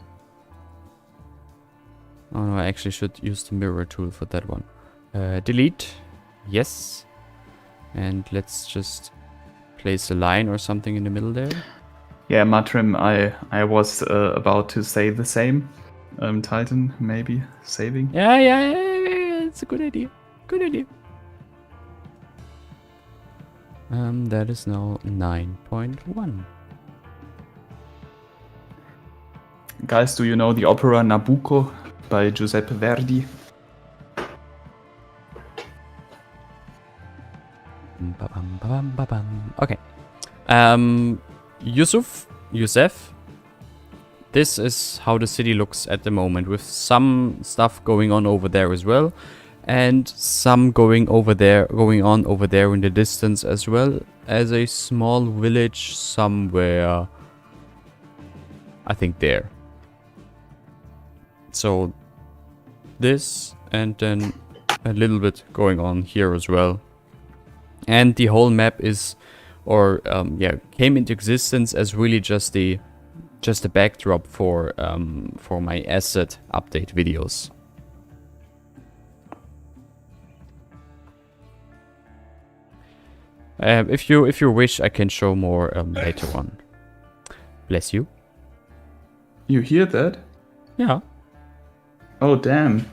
Oh no, I actually should use the mirror tool for that one. Delete. Yes. And let's just place a line or something in the middle there. Yeah, Matrim, I was about to say the same. Titan, maybe saving. Yeah, it's a good idea. Good idea. That is now 9.1. Guys, do you know the opera Nabucco by Giuseppe Verdi? Okay. Yusuf, this is how the city looks at the moment, with some stuff going on over there as well, and some going on over there in the distance, as well as a small village somewhere, I think there. So this, and then a little bit going on here as well. And the whole map is, came into existence as really just a backdrop for my asset update videos. If you wish, I can show more later on. Bless you. You hear that? Yeah. Oh damn!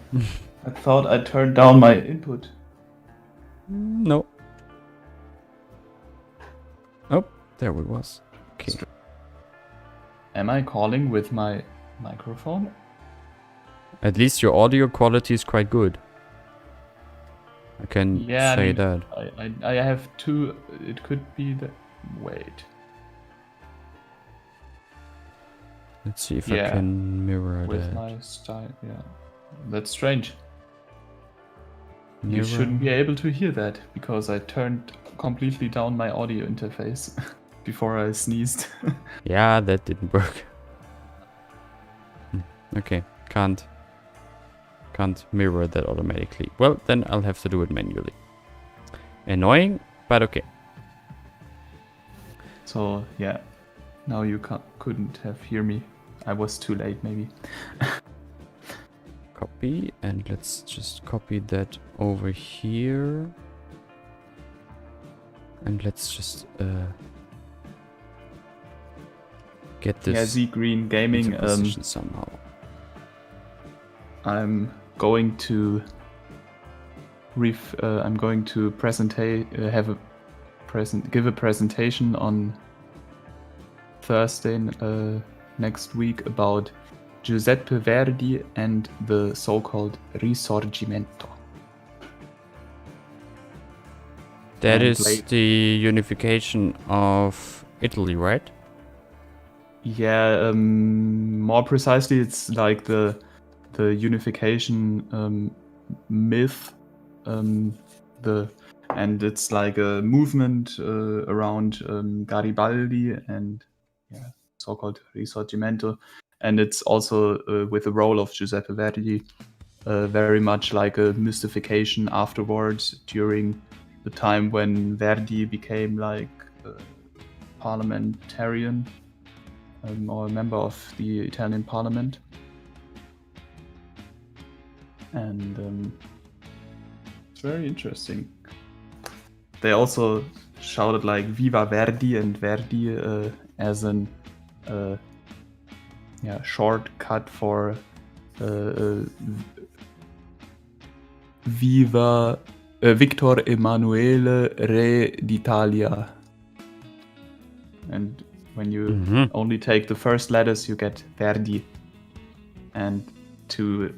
I thought I turned down my input. No. Oh, there it was. Okay. Am I calling with my microphone? At least your audio quality is quite good. I can say that. I have two. It could be the. Wait. Let's see if I can mirror with that. My style. Yeah, that's strange. Mirror. You shouldn't be able to hear that because I turned completely down my audio interface before I sneezed. Yeah, that didn't work. Okay, can't mirror that automatically. Well, then I'll have to do it manually. Annoying, but okay. So yeah, now you couldn't have hear me. I was too late, maybe. Copy, and let's just copy that over here. And let's just get this. Yeah, Z Green Gaming. Somehow. I'm going to give a presentation on Thursday next week about Giuseppe Verdi and the so-called Risorgimento. That is the unification of Italy, right? Yeah, more precisely, it's like the unification myth. And it's like a movement around Garibaldi and so-called Risorgimento, and it's also with the role of Giuseppe Verdi, very much like a mystification afterwards during the time when Verdi became like a parliamentarian or a member of the Italian parliament. And it's very interesting. They also shouted like "Viva Verdi" and Verdi as an shortcut for "Viva Victor Emanuele Re d'Italia." And when you only take the first letters, you get Verdi. And to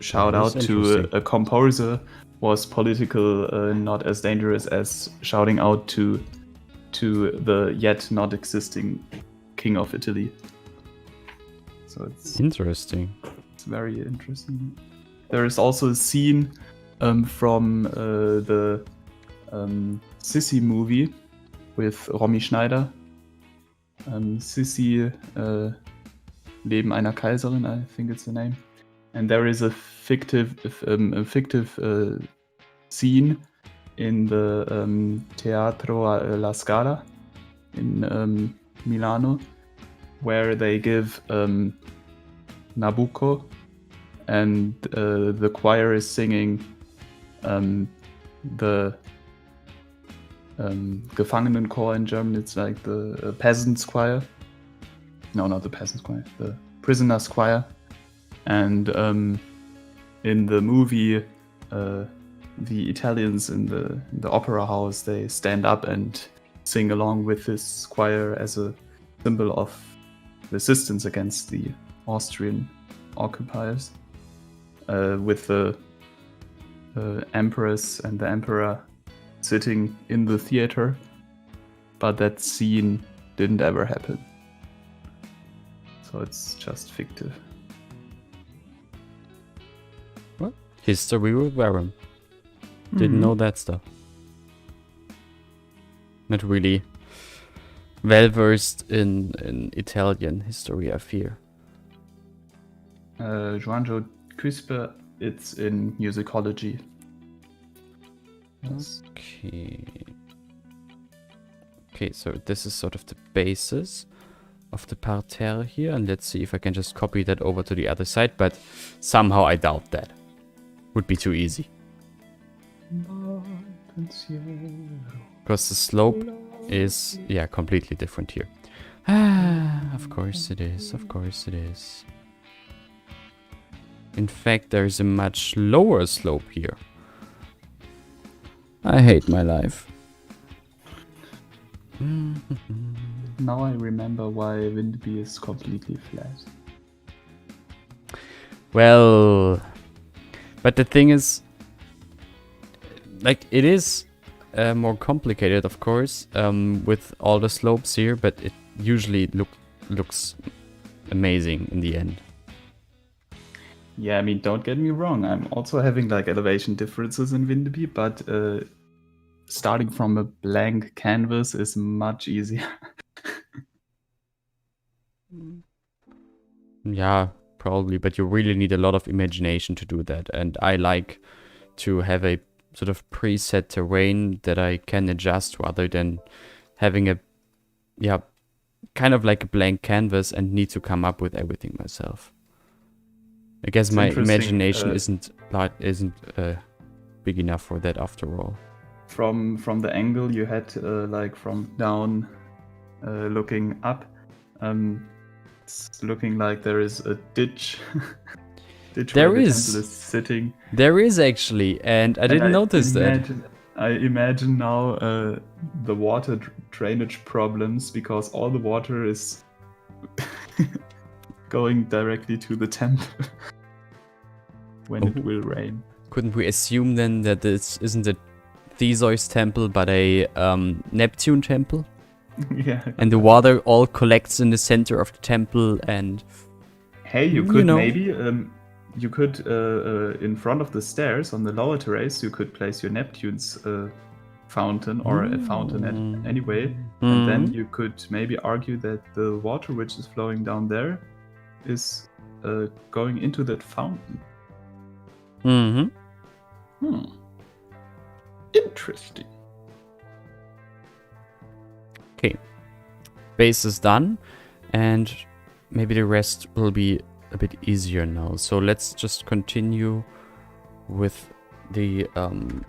shout out to a composer was political not as dangerous as shouting out to the yet not existing king of Italy. So it's interesting. It's very interesting. There is also a scene from the Sissi movie with Romy Schneider. Sissi, Leben einer Kaiserin, I think it's the name. And there is a fictive scene in the Teatro La Scala in Milano, where they give Nabucco, and the choir is singing the Gefangenenchor in German. It's like the peasants' choir. No, not the peasants' choir. The prisoners' choir. And in the movie, the Italians in the opera house, they stand up and sing along with this choir as a symbol of resistance against the Austrian occupiers, with the empress and the emperor sitting in the theater, but that scene didn't ever happen. So it's just fictive. What? History with Baron. Didn't know that stuff. Not really well versed in Italian history, I fear. Juanjo Quispe, it's in musicology. Yes. Okay, so this is sort of the basis of the parterre here, and let's see if I can just copy that over to the other side, but somehow I doubt that. Would be too easy. Because the slope is, yeah, completely different here. Of course it is, of course it is. In fact, there's a much lower slope here. I hate my life. Now I remember why Windby is completely flat. Well, but the thing is, like, it is more complicated, of course, with all the slopes here, but it usually looks amazing in the end. Yeah, I mean, don't get me wrong. I'm also having like elevation differences in Windeby, but starting from a blank canvas is much easier. Yeah, probably, but you really need a lot of imagination to do that. And I like to have a sort of preset terrain that I can adjust rather than having a, yeah, kind of like a blank canvas and need to come up with everything myself. I guess my imagination isn't big enough for that after all. From the angle you had, like from down looking up, it's looking like there is a ditch. There where is. The temple is sitting. There is actually, and I didn't notice that. I imagine now the water drainage problems because all the water is going directly to the temple when it will rain. Couldn't we assume then that this isn't a Theseus temple but a Neptune temple? Yeah. And the water all collects in the center of the temple and... Hey, you could maybe... you could, in front of the stairs on the lower terrace, you could place your Neptune's fountain or a fountain anyway. And then you could maybe argue that the water which is flowing down there is going into that fountain. Interesting. Okay. Base is done. And maybe the rest will be a bit easier now. So let's just continue with the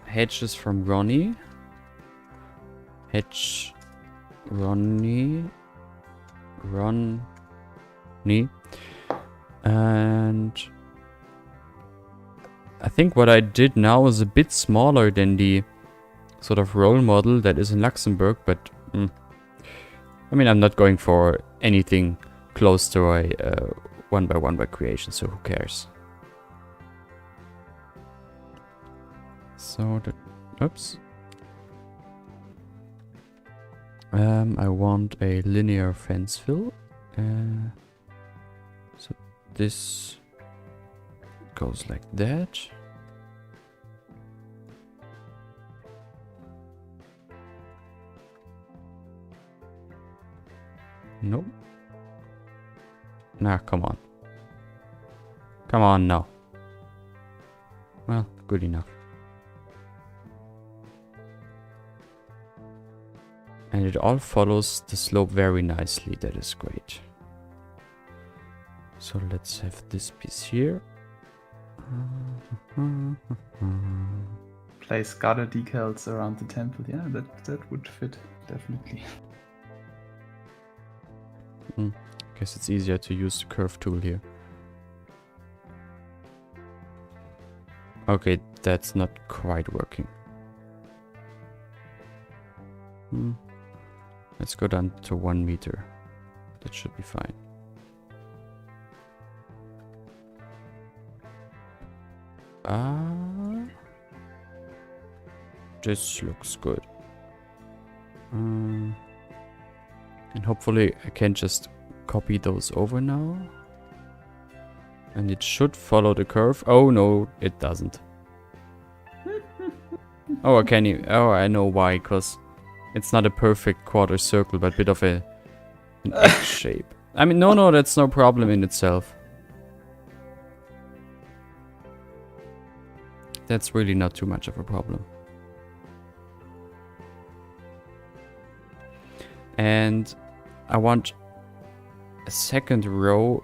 hedges from Ronnie. Ronnie. And I think what I did now is a bit smaller than the sort of role model that is in Luxembourg, but I mean, I'm not going for anything close to a 1x1 by creation, so who cares? So the oops. I want a linear fence fill. So this goes like that. Nope. Nah, come on. Come on now. Well, good enough. And it all follows the slope very nicely. That is great. So let's have this piece here. Place gutter decals around the temple. Yeah, that would fit definitely. Guess it's easier to use the curve tool here. Okay, that's not quite working. Let's go down to 1 meter. That should be fine. This looks good. And hopefully I can just copy those over now. And it should follow the curve. Oh no, it doesn't. Oh, oh, I know why, because it's not a perfect quarter circle, but a bit of an X shape. I mean, no, that's no problem in itself. That's really not too much of a problem. And I want a second row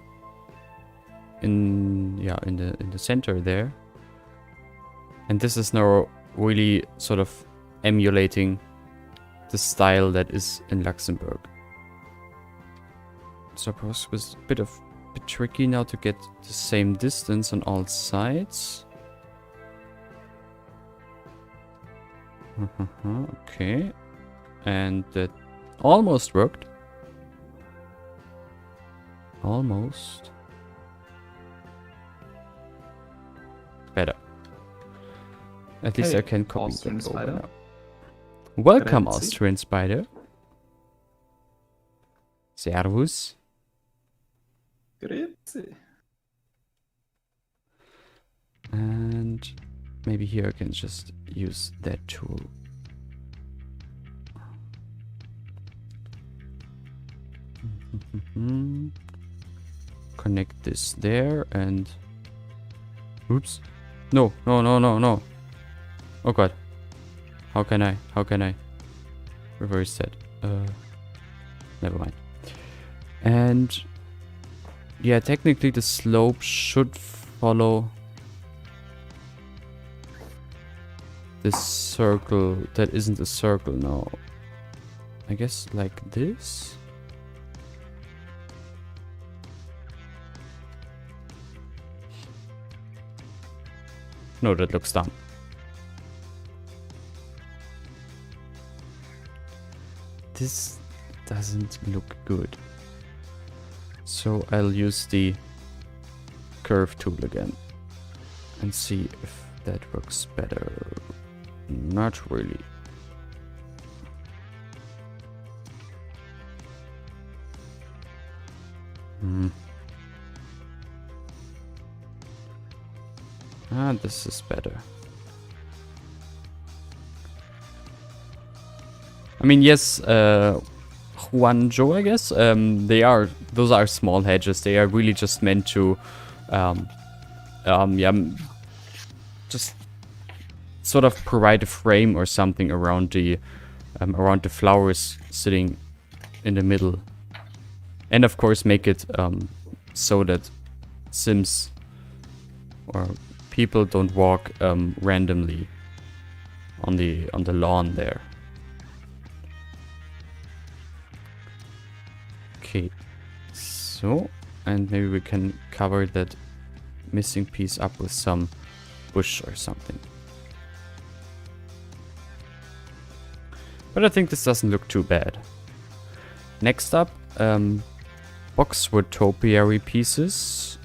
in the center there. And this is now really sort of emulating the style that is in Luxembourg. So I suppose it was a bit tricky now to get the same distance on all sides. Okay. And that almost worked. Almost. Better. At least I can copy Austrian that over spider. now. Welcome, Grazie. Austrian Spider. Servus. Grazie. And maybe here I can just use that tool. Connect this there and... Oops. No. Oh god. How can I reverse that? Never mind. And yeah, technically the slope should follow this circle that isn't a circle now. I guess like this. No, that looks dumb. This doesn't look good. So I'll use the curve tool again and see if that works better. Not really. This is better. I mean, yes, Huanzhou, I guess. Those are small hedges. They are really just meant to, just sort of provide a frame or something around the flowers sitting in the middle, and of course make it so that Sims or people don't walk randomly on the lawn there. Okay, so, and maybe we can cover that missing piece up with some bush or something. But I think this doesn't look too bad. Next up, boxwood topiary pieces.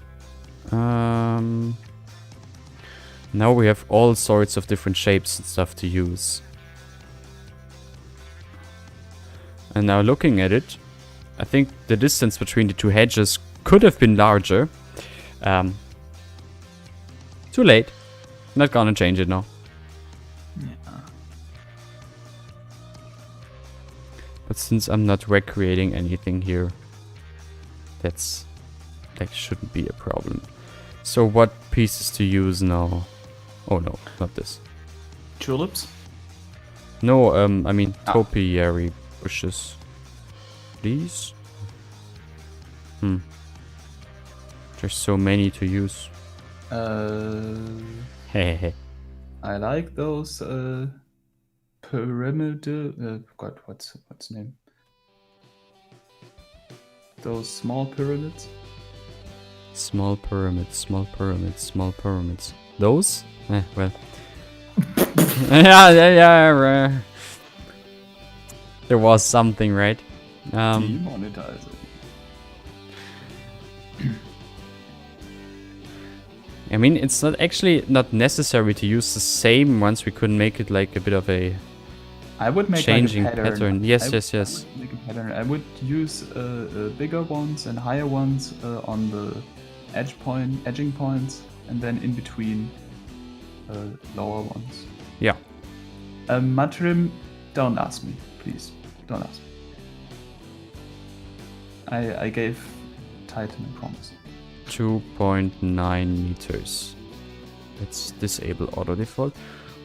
Now we have all sorts of different shapes and stuff to use. And now looking at it, I think the distance between the two hedges could have been larger. Too late. Not gonna change it now. Yeah. But since I'm not recreating anything here, that shouldn't be a problem. So what pieces to use now? Oh no, not this. Tulips? No, I mean topiary bushes. These? There's so many to use. Hehehe. I like those pyramidal. God, what's the name? Those small pyramids. Small pyramids, small pyramids, small pyramids. Those? Well. yeah. There was something, right? Demonetizing. I mean, it's not necessary to use the same once we could make it like a bit of a I would make changing like a pattern. Yes. I would make a pattern. I would use bigger ones and higher ones on the edging points, and then in between lower ones. Yeah. Matrim, don't ask me, please. Don't ask me. I gave Titan a promise. 2.9 meters. Let's disable auto default.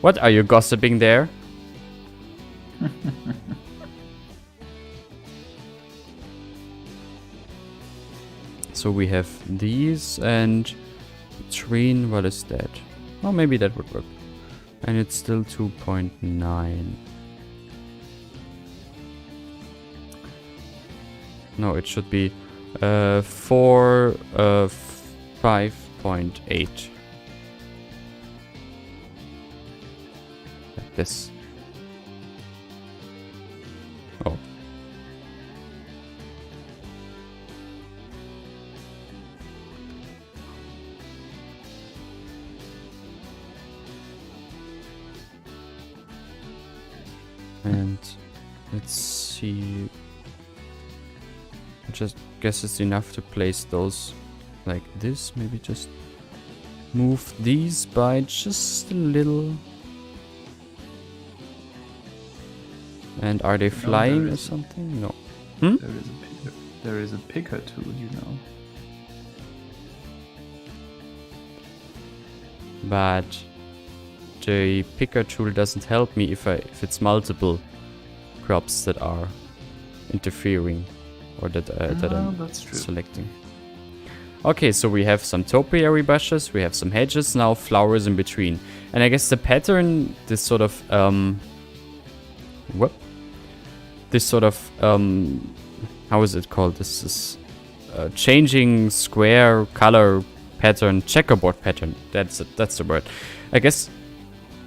What are you gossiping there? So we have these and between, what is that? Oh, maybe that would work. And it's still 2.9. No, it should be 5.8. Like this. Oh. And let's see. I just guess it's enough to place those like this. Maybe just move these by just a little. And are they flying or something? No. There is a picker tool, you know. But the picker tool doesn't help me if it's multiple crops that are interfering or that I'm that's true. selecting. Okay, so we have some topiary bushes, we have some hedges, now flowers in between. And I guess the pattern, this sort of how is it called? This is changing square color pattern, checkerboard pattern. That's the word. I guess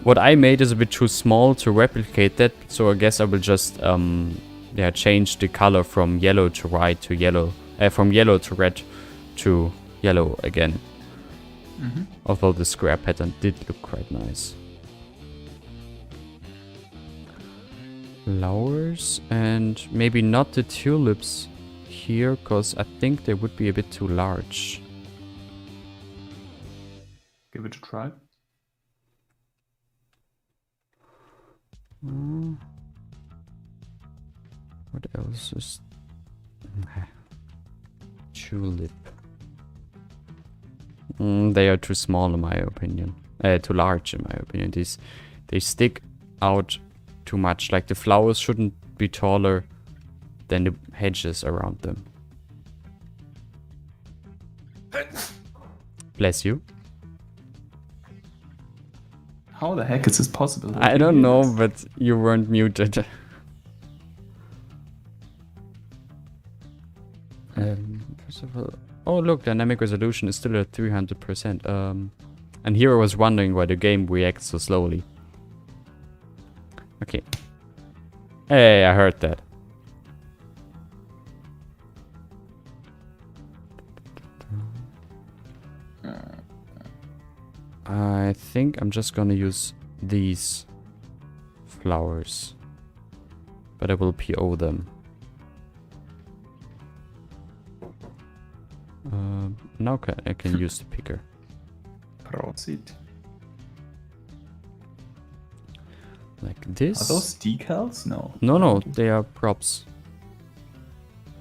what I made is a bit too small to replicate that, so I guess I will just change the color from yellow to white to yellow, from yellow to red to yellow again. Mm-hmm. Although the square pattern did look quite nice. Flowers, and maybe not the tulips here, because I think they would be a bit too large. Give it a try. What else is tulip? They are too small in my opinion. Too large in my opinion. They stick out too much. Like the flowers shouldn't be taller than the hedges around them. Bless you. How the heck is this possible? I don't know, but you weren't muted. First of all, oh look, dynamic resolution is still at 300%. And here I was wondering why the game reacts so slowly. Okay. Hey, I heard that. I think I'm just gonna use these flowers. But I will PO them. Now I can use the picker. Prosit. Like this. Are those decals? No. No, they are props.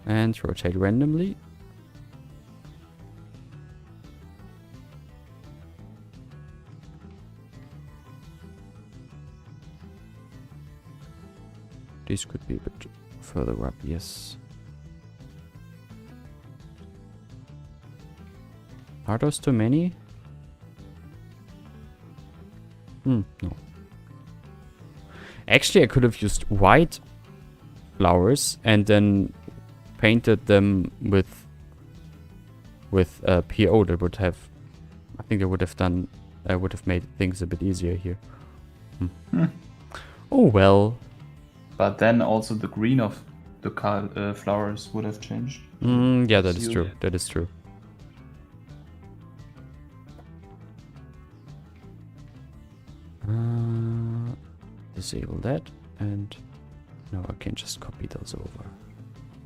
And rotate randomly. This could be a bit further up, yes. Are those too many? No. Actually, I could have used white flowers and then painted them with PO. That would have, I think I would have done, I would have made things a bit easier here. Oh well. But then also the green of the flowers would have changed. Yeah, that is true. That is true. Disable that, and now I can just copy those over.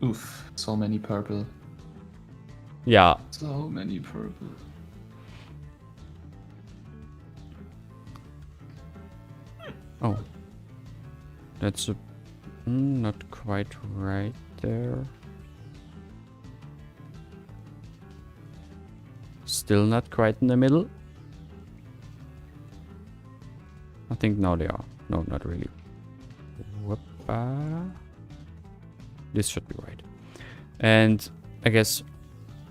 Oof, so many purple. Yeah. So many purple. Oh. That's a... not quite right there. Still not quite in the middle. I think now they are. No, not really. Whoopa. This should be right. And I guess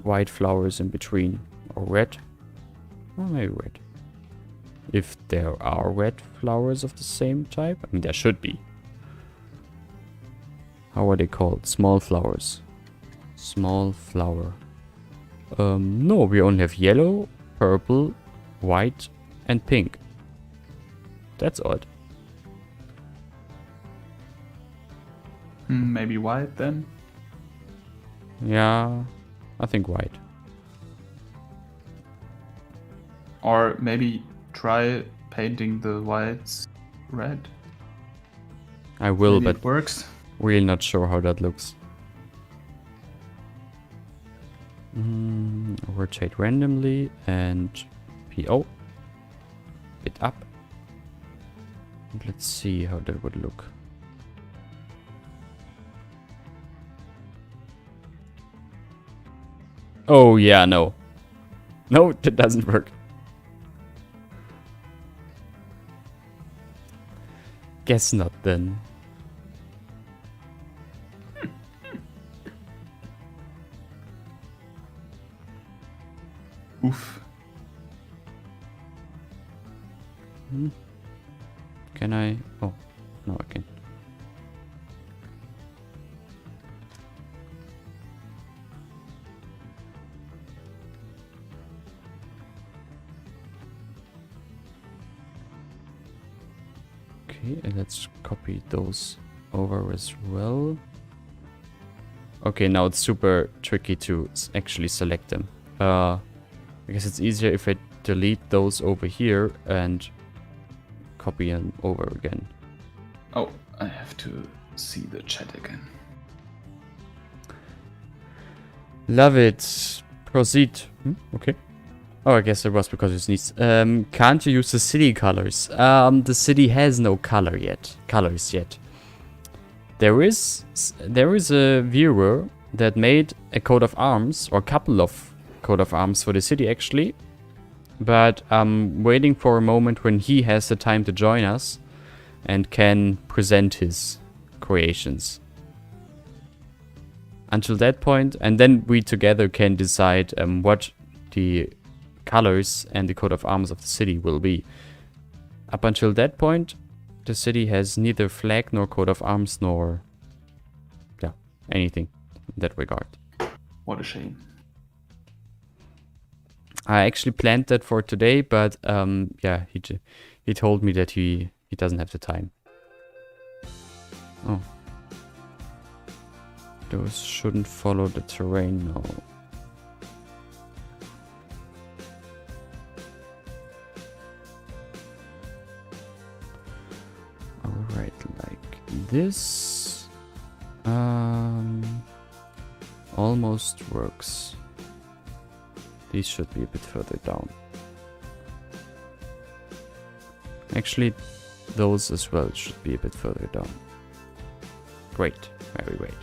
white flowers in between. Or red. Or maybe red. If there are red flowers of the same type. I mean, there should be. How are they called? Small flowers. Small flower. No, we only have yellow, purple, white, and pink. That's odd. Maybe white then? Yeah, I think white. Or maybe try painting the whites red. I will, Maybe but it works. really not sure how that looks. Rotate randomly and PO. Bit up. And let's see how that would look. Oh yeah, no. No, that doesn't work. Guess not then. Oof. Can I? Oh, no, I can't. Okay, and let's copy those over as well. Okay, now it's super tricky to actually select them. I guess it's easier if I delete those over here and copy them over again. Oh, I have to see the chat again. Love it. Proceed. Okay. Oh, I guess it was because it needs. Can't you use the city colors? The city has no colors yet. There is a viewer that made a coat of arms, or a couple of coat of arms for the city actually, but I'm waiting for a moment when he has the time to join us and can present his creations. Until that point, and then we together can decide what the colors and the coat of arms of the city will be. Up until that point, the city has neither flag nor coat of arms nor anything in that regard. What a shame. I actually planned that for today, but yeah, he told me that he doesn't have the time. Oh. Those shouldn't follow the terrain, no. this almost works. These should be a bit further down. Actually, those as well should be a bit further down. Great, very great.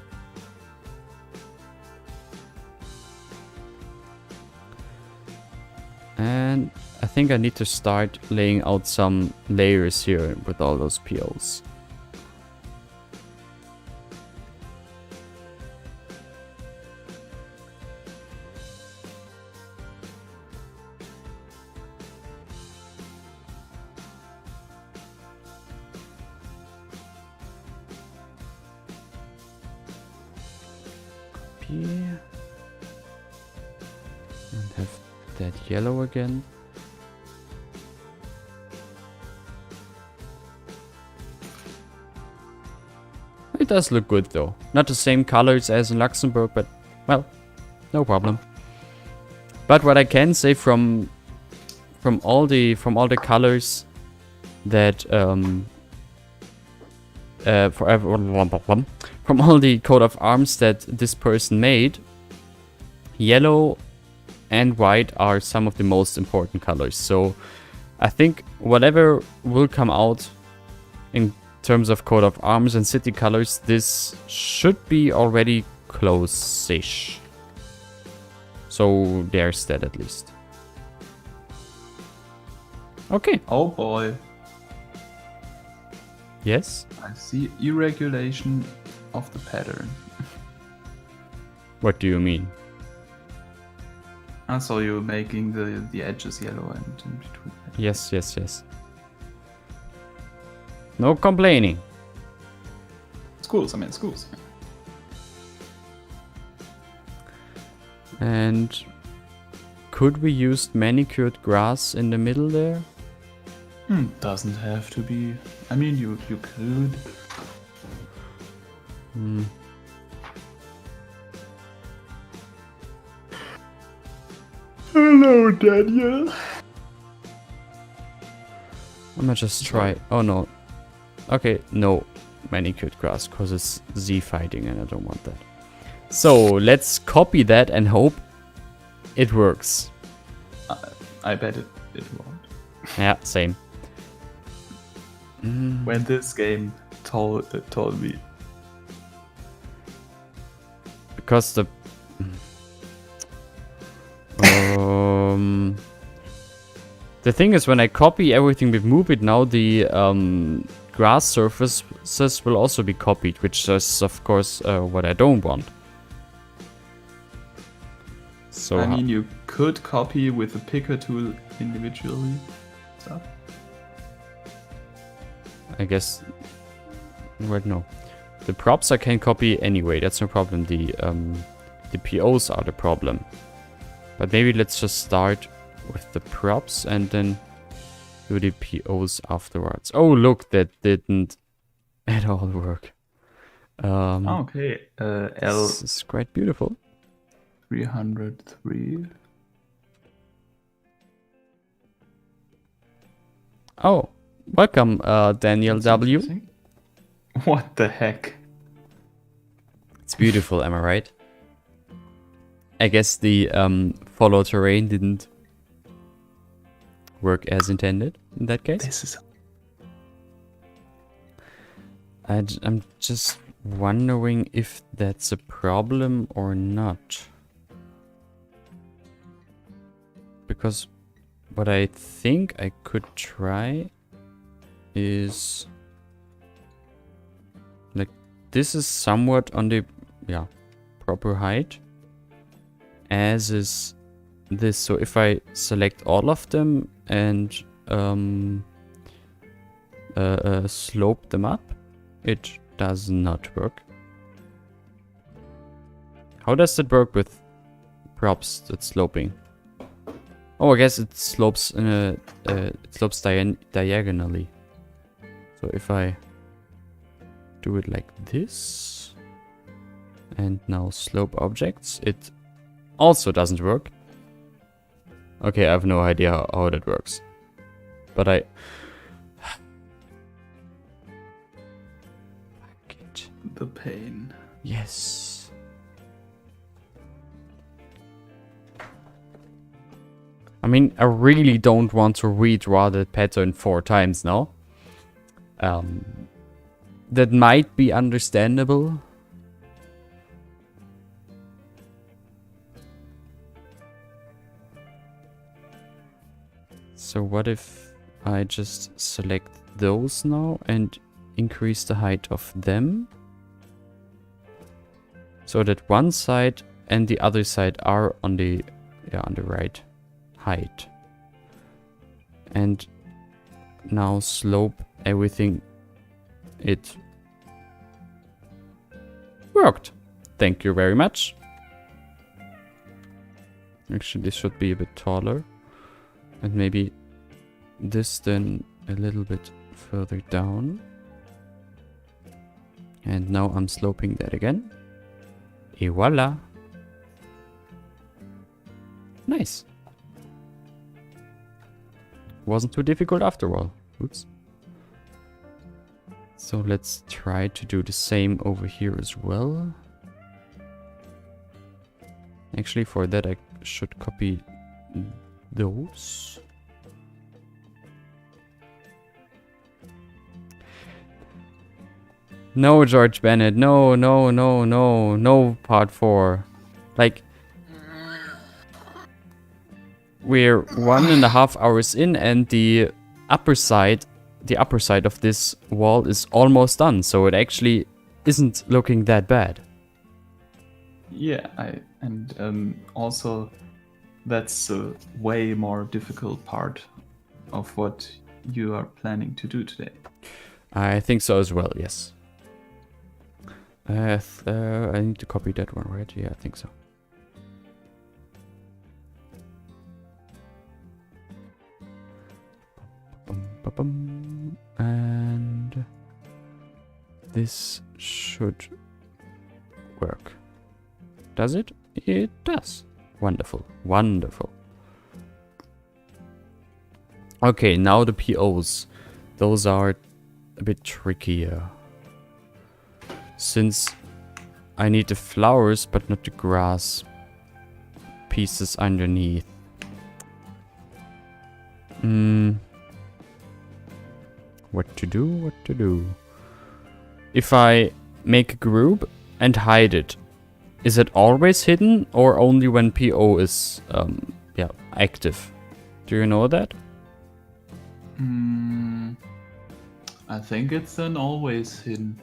And I think I need to start laying out some layers here with all those POs. And have that yellow again. It does look good though. Not the same colors as in Luxembourg, but well, no problem. But what I can say from all the colors that from all the coat of arms that this person made, yellow and white are some of the most important colors. So I think whatever will come out in terms of coat of arms and city colors, this should be already close-ish. So there's that at least. Okay. Oh boy. Yes? I see irregulation of the pattern. What do you mean? I saw you making the edges yellow and in between. Yes, yes, yes. No complaining. Schools, I mean schools. And could we use manicured grass in the middle there? Doesn't have to be. I mean, you could. Hello, Daniel. I'm gonna just try. Oh no. Okay, no manicured grass because it's Z fighting and I don't want that. So let's copy that and hope it works. I bet it won't. Yeah, same. When this game told me. Because the thing is, when I copy everything with move it now, the grass surfaces will also be copied, which is of course what I don't want. So I mean, you could copy with the picker tool individually stuff. I guess. Wait, no. The props I can copy anyway. That's no problem. The POs are the problem. But maybe let's just start with the props and then do the POs afterwards. Oh, look, that didn't at all work. Okay. L. This is quite beautiful. 303. Oh, welcome, Daniel W. What the heck? It's beautiful, am I right? I guess the follow terrain didn't work as intended in that case. This is. I'm just wondering if that's a problem or not. Because what I think I could try is like this is somewhat on the proper height, as is this. So if I select all of them and slope them up, it does not work. How does it work with props that's sloping? Oh, I guess it slopes in a diagonally. So if I do it like this and now slope objects, it also doesn't work. Okay, I have no idea how that works. But the pain. Yes. I mean, I really don't want to redraw the pattern 4 times now. That might be understandable. So what if I just select those now and increase the height of them? So that one side and the other side are on the right height. And now slope everything. It worked. Thank you very much. Actually, this should be a bit taller. And maybe this then a little bit further down. And now I'm sloping that again. Et voila. Nice. Wasn't too difficult after all. Oops. So let's try to do the same over here as well. Actually, for that I should copy those. No, George Bennett. No, no, no, no. No, part 4. Like, we're 1.5 hours in and the upper side of this wall is almost done. So it actually isn't looking that bad. Yeah, also that's a way more difficult part of what you are planning to do today. I think so as well, yes. I need to copy that one, right? Yeah, I think so. And this should work. Does it? It does. Wonderful. Wonderful. Okay, now the POs. Those are a bit trickier. Since I need the flowers but not the grass pieces underneath. What to do? What to do? If I make a group and hide it, is it always hidden or only when PO is active? Do you know that? I think it's then always hidden.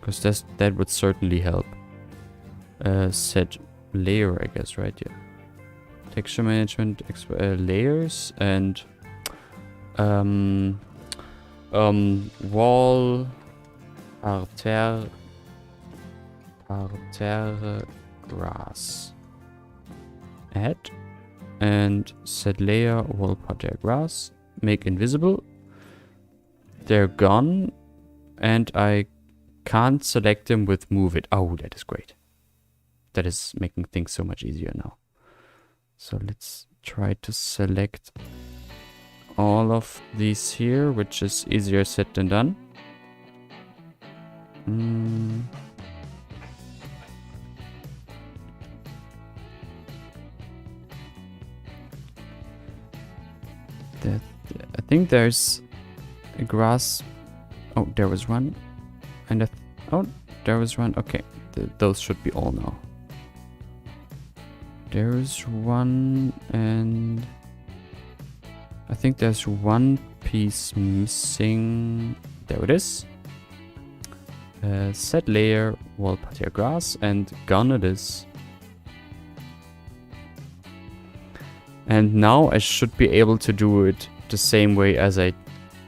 Because that would certainly help. Set layer, I guess, right? Yeah. Texture management, layers, and wall, parterre, grass. Add and set layer, wall, parterre, grass. Make invisible. They're gone, and I can't select them with move it. Oh, that is great. That is making things so much easier now. So let's try to select all of these here, which is easier said than done. I think there's a grass. Oh, there was one. And there was one. Okay, those should be all now. There's one, and I think there's one piece missing. There it is. Set layer, wall, parterre, grass, and gone it is. And now I should be able to do it the same way as I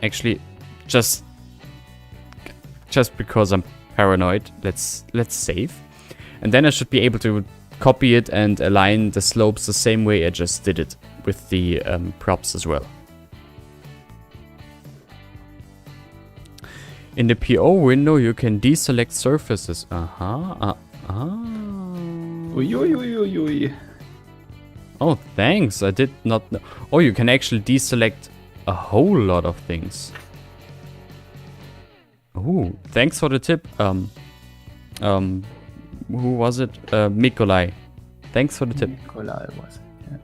actually just because I'm paranoid. Let's save. And then I should be able to copy it and align the slopes the same way I just did it with the props as well. In the PO window, you can deselect surfaces. Ui. Oh, thanks. I did not know. Oh, you can actually deselect a whole lot of things. Ooh, thanks for the tip. Who was it? Mikolai. Thanks for the tip. Nikolai was it, yeah.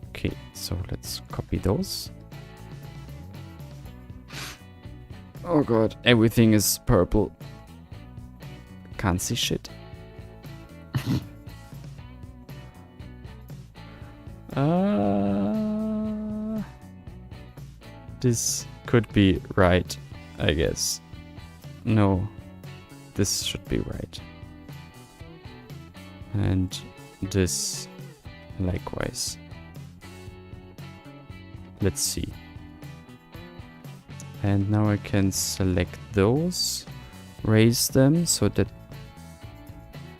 Okay, so let's copy those. Oh god, everything is purple. Can't see shit. This could be right, I guess. No, this should be right. And this likewise. Let's see. And now I can select those, raise them so that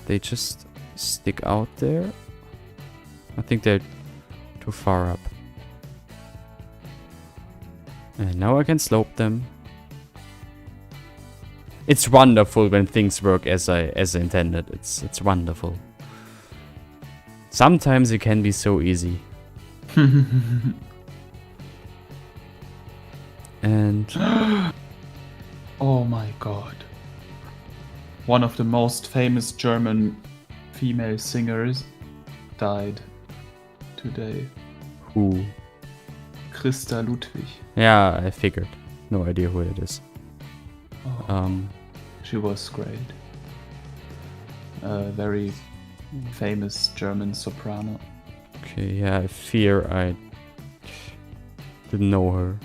they just stick out there. I think they're too far up. And now I can slope them. It's wonderful when things work as I intended. It's wonderful. Sometimes it can be so easy. And oh my god. One of the most famous German female singers died today. who? Christa Ludwig. Yeah, I figured. No idea who it is. Oh, she was great. A very famous German soprano. Okay, yeah, I fear I didn't know her.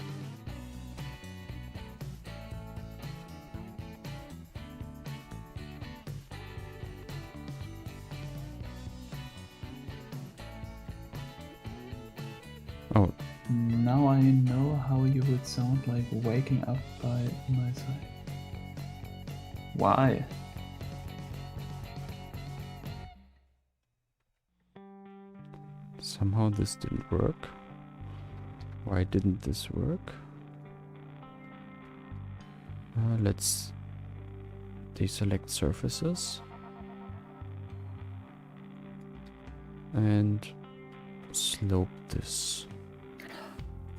Oh, Now I know how you would sound like waking up by my side. Why? somehow this didn't work. Why didn't this work? Let's deselect surfaces. And slope this.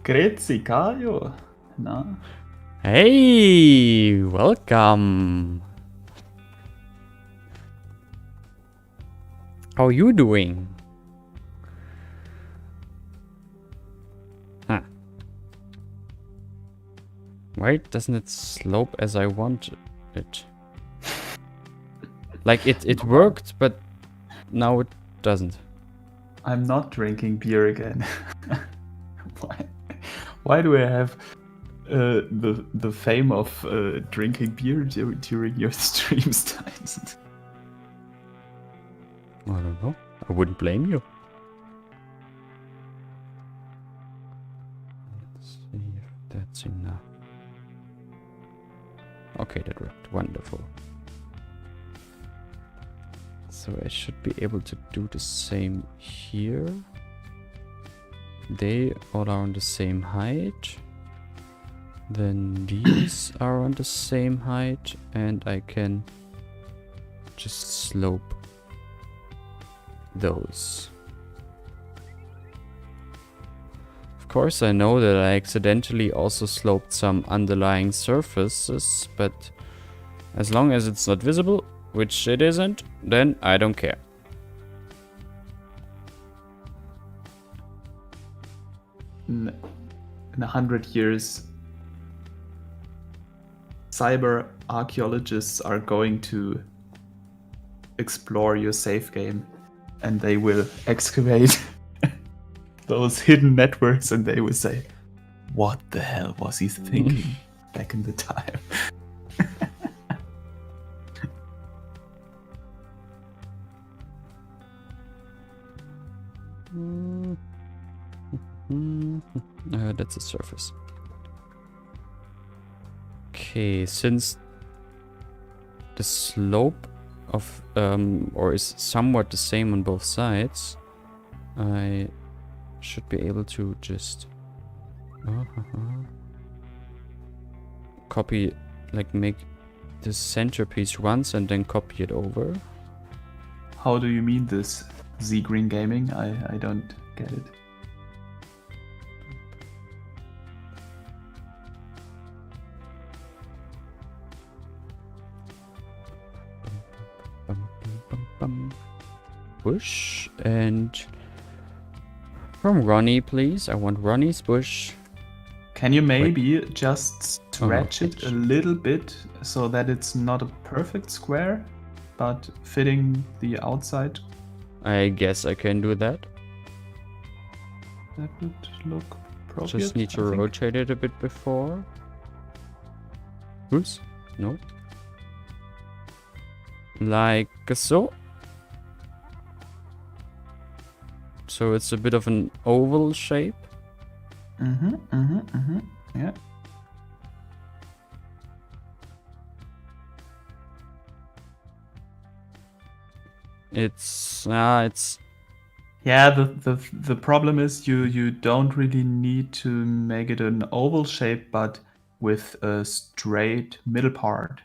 Grüezi, Kajo. Na? Hey, welcome. How are you doing? Huh. Why doesn't it slope as I want it? Like it worked, but now it doesn't. I'm not drinking beer again. Why do I have the fame of drinking beer during your streams times? I don't know. I wouldn't blame you. Let's see if that's enough. Okay, that worked. Wonderful. So I should be able to do the same here. They all are on the same height. Then these are on the same height, and I can just slope those. Of course, I know that I accidentally also sloped some underlying surfaces, but as long as it's not visible, which it isn't, then I don't care. In 100 years, cyber archaeologists are going to explore your save game, and they will excavate those hidden networks, and they will say, what the hell was he thinking back in the time? That's a surface. Okay, since the slope of or is somewhat the same on both sides, I should be able to just copy, like make the centerpiece once and then copy it over. How do you mean this, Z Green Gaming? I don't get it. bush. And from Ronnie, please. I want Ronnie's bush. Can you maybe just stretch no, it a little bit so that it's not a perfect square, but fitting the outside? I guess I can do that. That would look appropriate. Just need to rotate it a bit before. Oops. No. Like so. So it's a bit of an oval shape. Yeah. It's Yeah, the problem is you don't really need to make it an oval shape, but with a straight middle part.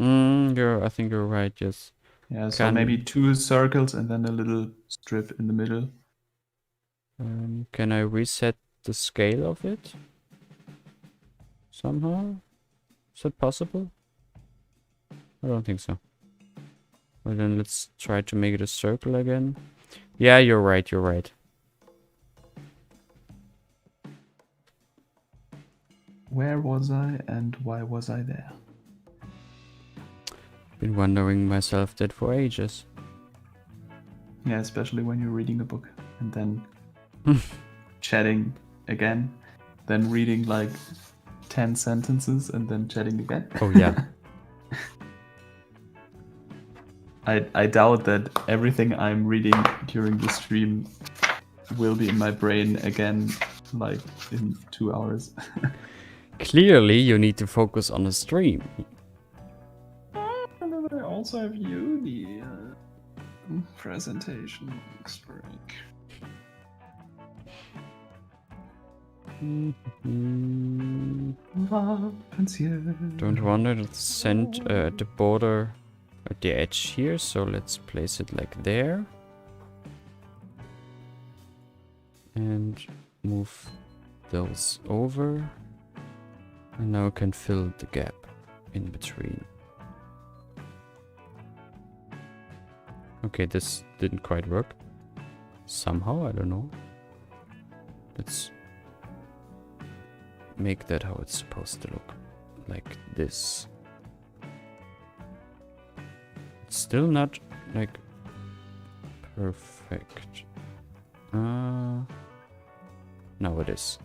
I think you're right, yes. Yeah, so maybe 2 circles and then a little strip in the middle. Can I reset the scale of it? Somehow? Is that possible? I don't think so. Well then let's try to make it a circle again. Yeah, you're right, you're right. Where was I and why was I there? Been wondering myself that for ages. Yeah, especially when you're reading a book and then chatting again, then reading like 10 sentences and then chatting again. Oh yeah. I doubt that everything I'm reading during the stream will be in my brain again, like in 2 hours. Clearly, you need to focus on the stream. I also have you the presentation next week. Don't want it at the border, at the edge here, so let's place it like there. And move those over. And now I can fill the gap in between. Okay, this didn't quite work. Somehow, I don't know. Let's make that how it's supposed to look. Like this. It's still not, like, perfect. Now it is.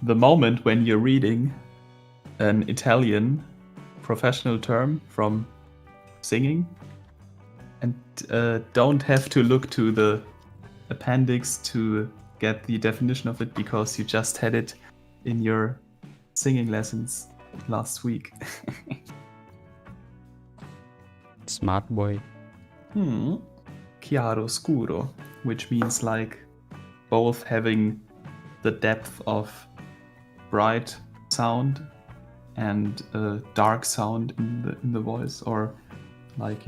The moment when you're reading an Italian professional term from singing and don't have to look to the appendix to get the definition of it because you just had it in your singing lessons last week. Smart boy. Chiaro scuro, which means like both having the depth of bright sound and dark sound in the voice, or like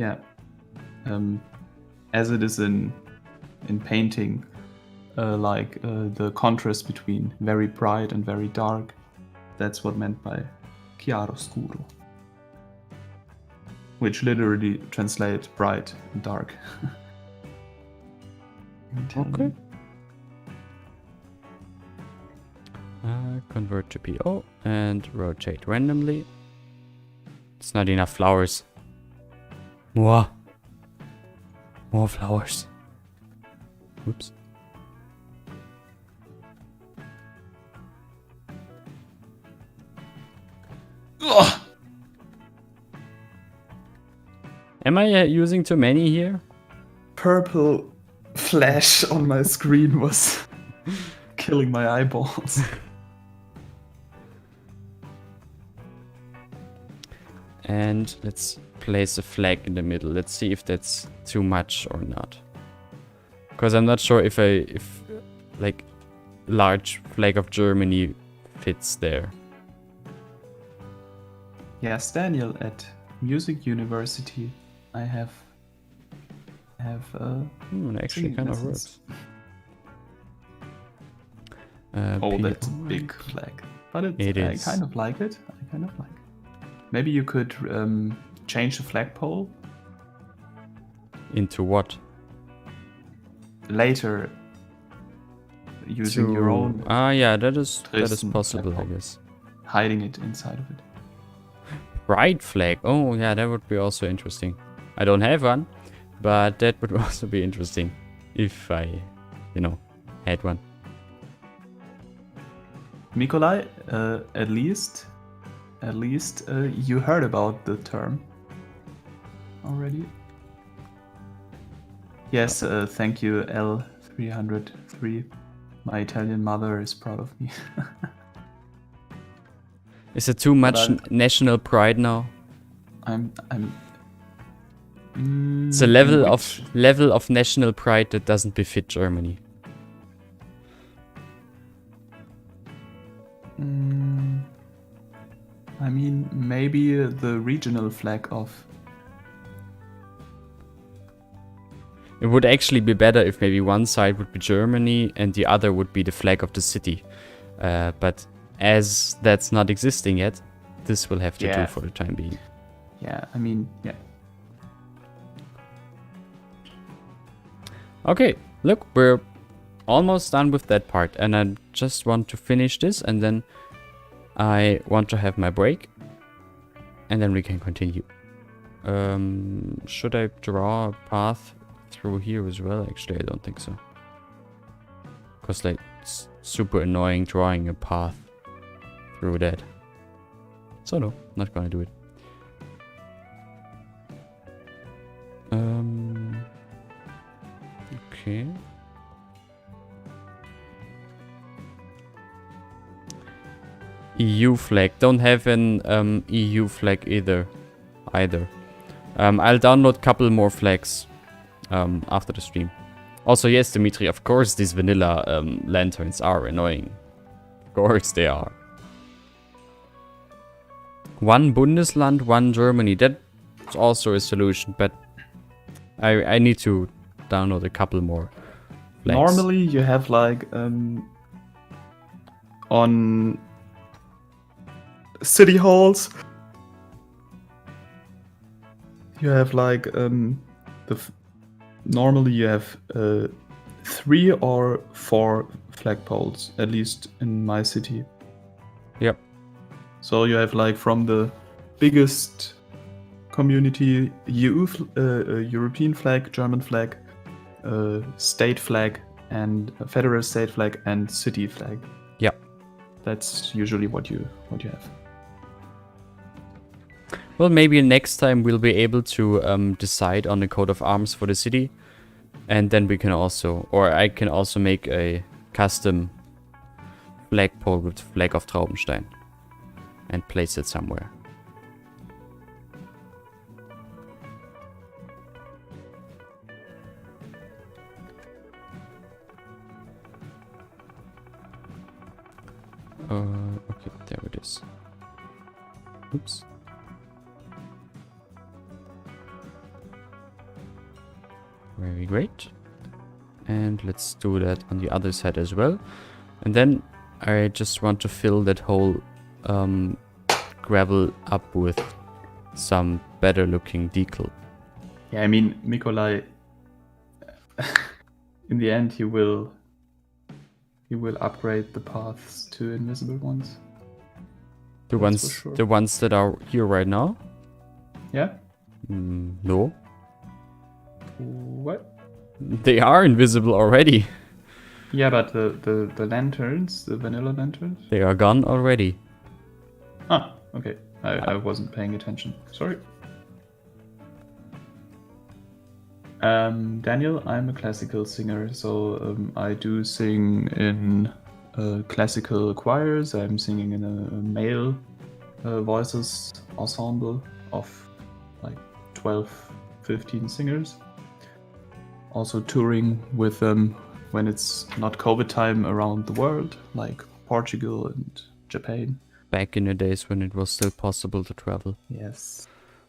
as it is in painting, like the contrast between very bright and very dark. That's what meant by chiaro scuro, which literally translates bright and dark. Okay. Convert to PO and rotate randomly. It's not enough flowers. More flowers. Oops. Ugh. Am I using too many here? Purple flash on my screen was killing my eyeballs. And let's place a flag in the middle. Let's see if that's too much or not. Because I'm not sure if like large flag of Germany fits there. Yes, Daniel, at Music University, I have it actually kind of works. That's a big flag, but I kind of like it. Maybe you could change the flagpole Into what? Later, using your own yeah, that is Dresden possible, I flagpole. guess. Hiding it inside of it. Pride flag. Oh, yeah, that would be also interesting. I don't have one, but that would also be interesting if I, had one. Nikolai, at least you heard about the term already. Yes, thank you, L303. My Italian mother is proud of me. Is it too much national pride now? It's a level of national pride that doesn't befit Germany. I mean, maybe the regional flag of... It would actually be better if maybe one side would be Germany and the other would be the flag of the city. But as that's not existing yet, this will have to do for the time being. Yeah, I mean, yeah. Okay, look, we're almost done with that part. And I just want to finish this and then I want to have my break. And then we can continue. Should I draw a path through here as well? Actually, I don't think so. Because like, it's super annoying drawing a path through that. So no, not gonna do it. Okay. EU flag. Don't have an EU flag either. I'll download a couple more flags after the stream. Also, yes, Dimitri, of course these vanilla lanterns are annoying. Of course they are. One Bundesland, one Germany. That's also a solution, but I need to download a couple more flags. Normally you have like on city halls you have like normally you have 3 or 4 flagpoles, at least in my city. Yep. So you have like from the biggest community European flag, German flag, state flag, and federal state flag, and city flag. Yep. That's usually what you have. Well, maybe next time we'll be able to decide on the coat of arms for the city. And then we can also, or I can also make a custom flagpole with the flag of Traubenstein. And place it somewhere. Okay, there it is. Oops. Very great. And let's do that on the other side as well. And then I just want to fill that whole gravel up with some better looking decal. Yeah, I mean, Nikolai, in the end he will upgrade the paths to invisible ones. The ones that are here right now? Yeah? No. What? They are invisible already. Yeah, but the lanterns, the vanilla lanterns? They are gone already. Ah, okay. I wasn't paying attention. Sorry. Daniel, I'm a classical singer, so I do sing in classical choirs. I'm singing in a male voices ensemble of like 12, 15 singers. Also touring with them when it's not COVID time around the world, like Portugal and Japan. Back in the days when it was still possible to travel. Yes.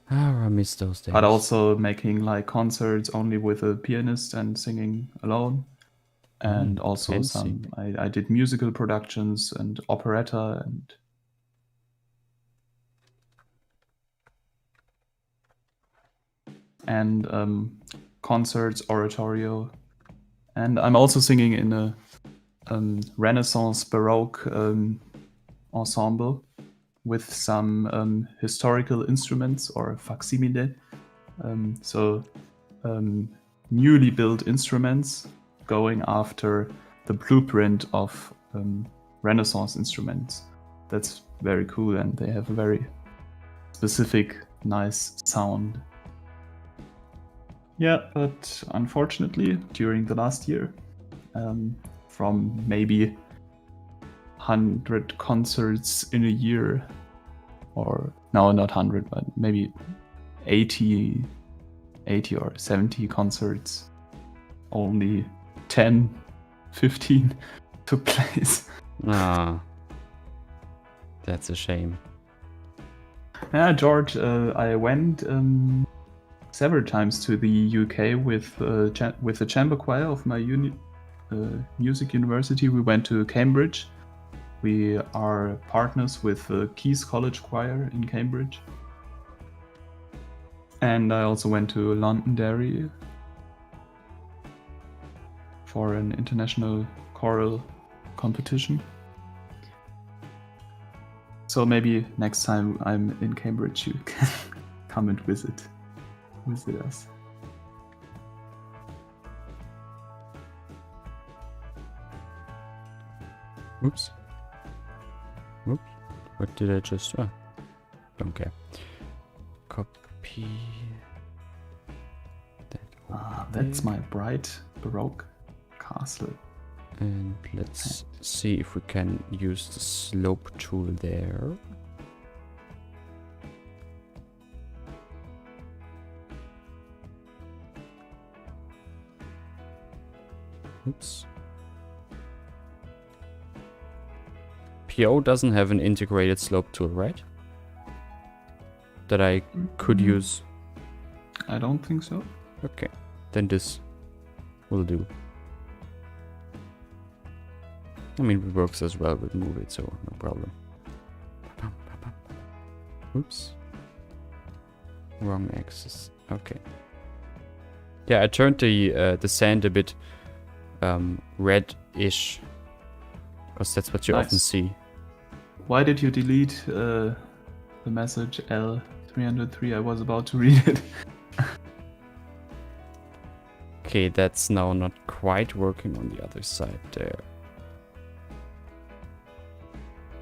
I miss those days. But also making like concerts only with a pianist and singing alone. And also fancy. I did musical productions and operetta and concerts, oratorio, and I'm also singing in a Renaissance Baroque ensemble with some historical instruments or facsimile. Newly built instruments going after the blueprint of Renaissance instruments. That's very cool, and they have a very specific, nice sound. Yeah, but unfortunately, during the last year, from maybe 100 concerts in a year, or no, not 100, but maybe 80 or 70 concerts, only 10, 15 took place. Ah, that's a shame. Yeah, George, I went several times to the UK with the chamber choir of my music university. We went to Cambridge. We are partners with the Key's College Choir in Cambridge. And I also went to Londonderry for an international choral competition. So maybe next time I'm in Cambridge, you can come and visit us. Oops. What did I just... Oh, don't care. Copy... That's my bright Baroque castle. And let's see if we can use the slope tool there. Oops. PO doesn't have an integrated slope tool, right? That I could use. I don't think so. Okay, then this will do. I mean, it works as well with move it, so no problem. Oops. Wrong axis. Okay. Yeah, I turned the sand a bit red-ish, because that's what you often see. Why did you delete the message L303? I was about to read it. Okay, that's now not quite working on the other side there.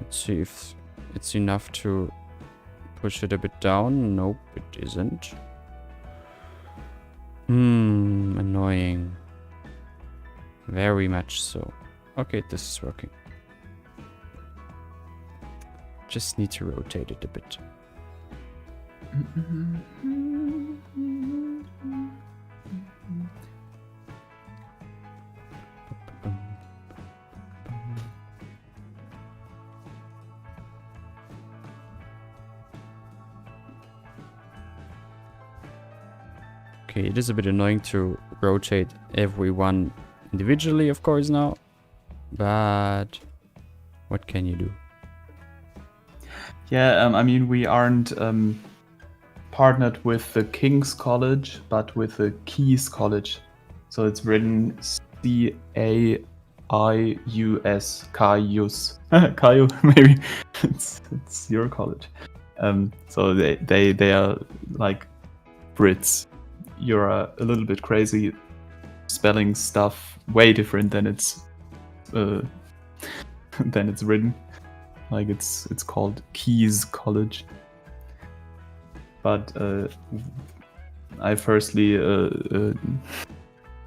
Let's see if it's enough to push it a bit down. Nope, it isn't. Annoying. Very much so. Okay, this is working. Just need to rotate it a bit. Okay, it is a bit annoying to rotate everyone individually, of course, now. But what can you do? Yeah, I mean, we aren't partnered with the King's College, but with the Key's College. So it's written C-A-I-U-S, Caius. Caillou, maybe. it's your college. So they are like Brits. You're a little bit crazy, spelling stuff way different than it's written. Like it's called Key's College. But I firstly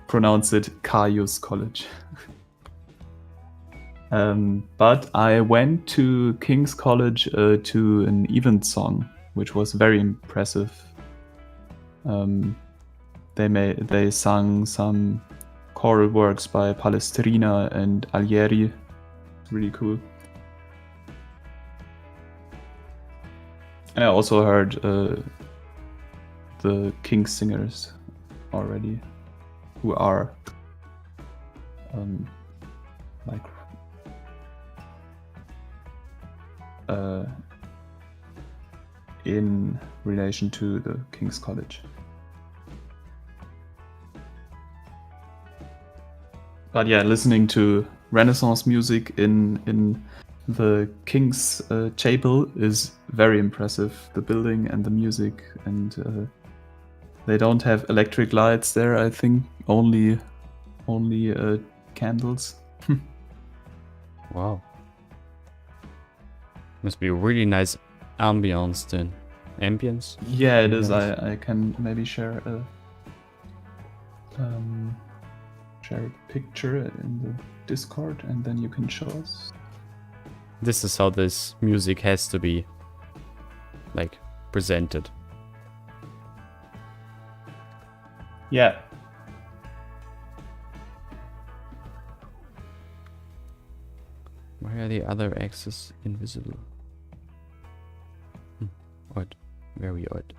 pronounce it Caius College. But I went to King's College to an event song, which was very impressive. They sung some choral works by Palestrina and Alieri. Really cool. And I also heard the King singers already, who are in relation to the King's College. But yeah, listening to Renaissance music in the King's Chapel is very impressive. The building and the music, and they don't have electric lights there. I think only candles. Wow. Must be a really nice ambience then. Ambience? Yeah, it is. Ambience. I can maybe share a picture in the Discord, and then you can show us. This is how this music has to be, like, presented. Yeah. Why are the other axes invisible? Odd. Very odd.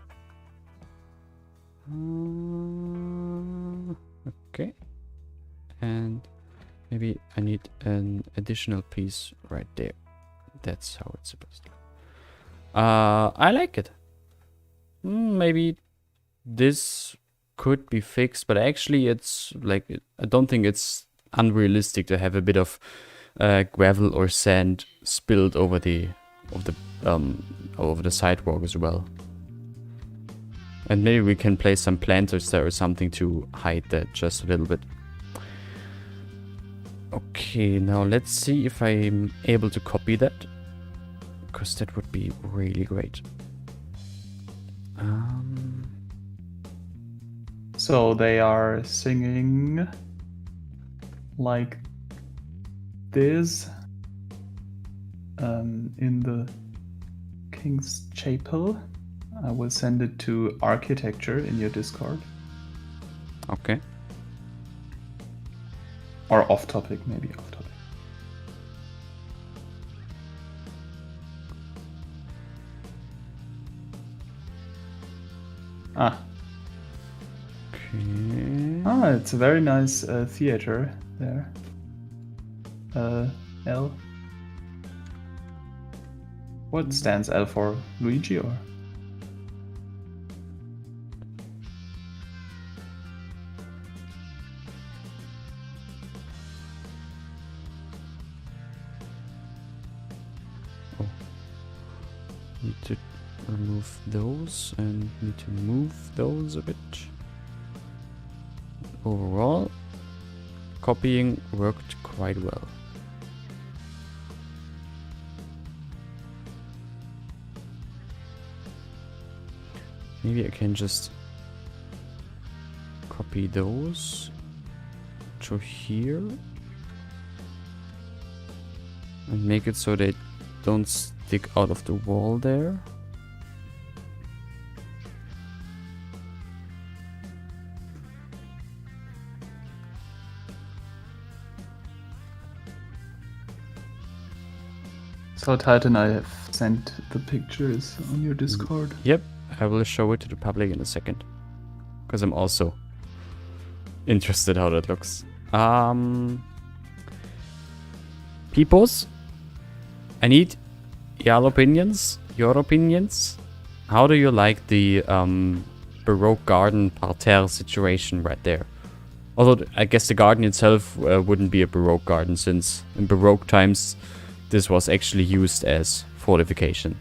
Okay. And maybe I need an additional piece right there. That's how it's supposed to look. I like it. Maybe this could be fixed, but actually it's like, I don't think it's unrealistic to have a bit of gravel or sand spilled over the sidewalk as well. And maybe we can place some planters there or something to hide that just a little bit. Okay, now let's see if I'm able to copy that, because that would be really great. So they are singing like this in the King's Chapel. I will send it to architecture in your Discord. Okay. Or off topic, maybe off topic. Ah. Okay. Ah, it's a very nice theater there. L. What stands L for? Luigi or? Oh. Need to remove those and need to move those a bit. Overall, copying worked quite well. Maybe I can just copy those to here and make it so they don't stick out of the wall there. So Titan, I have sent the pictures on your Discord. Yep, I will show it to the public in a second, because I'm also interested how that looks. Peoples, I need your opinions. How do you like the Baroque garden parterre situation right there? Although I guess the garden itself wouldn't be a Baroque garden, since in Baroque times this was actually used as fortification.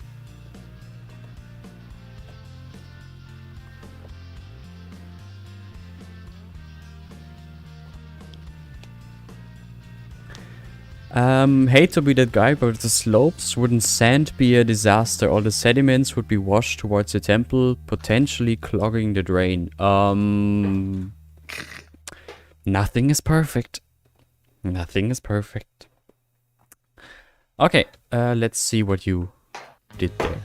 Hate to be that guy, but the slopes, wouldn't sand be a disaster? All the sediments would be washed towards the temple, potentially clogging the drain. Nothing is perfect. Nothing is perfect. Okay, let's see what you did there.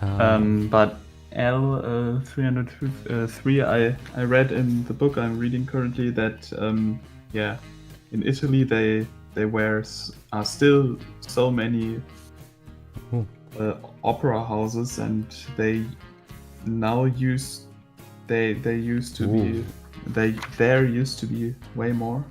But L 303, I read in the book I'm reading currently that yeah, in Italy are still so many opera houses, and they now there used to be way more.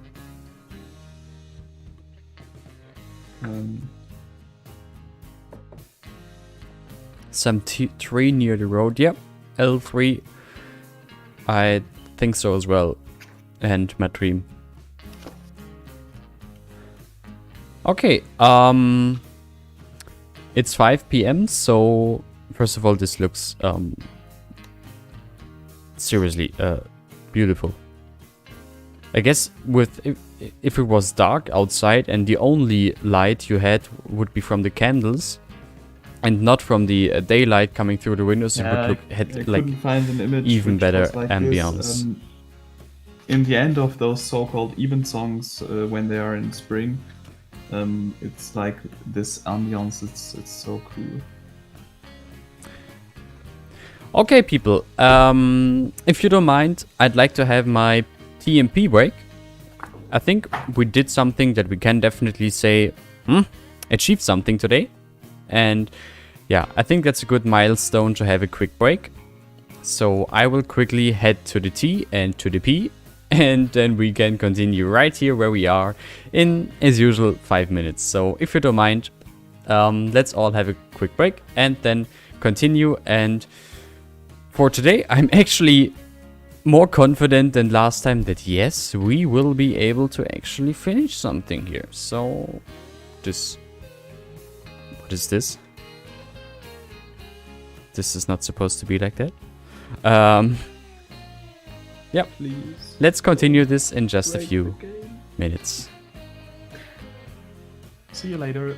Some tree near the road. Yep, L3. I think so as well. And my dream. Okay, it's 5 p.m. So first of all, this looks seriously beautiful. I guess if it was dark outside and the only light you had would be from the candles and not from the daylight coming through the windows, it would look I couldn't find an image even which better was like ambience. this. In the end of those so-called evensongs, when they are in spring, it's like this ambience. It's so cool. Okay, people. If you don't mind, I'd like to have my TMP break. I think we did something that we can definitely say achieved something today. And yeah, I think that's a good milestone to have a quick break. So I will quickly head to the T and to the P. And then we can continue right here where we are in, as usual, 5 minutes. So if you don't mind, let's all have a quick break and then continue. And for today, I'm actually more confident than last time that yes, we will be able to actually finish something here. So what is this? This is not supposed to be like that. Yep. Please. Let's continue this in just a few minutes. See you later.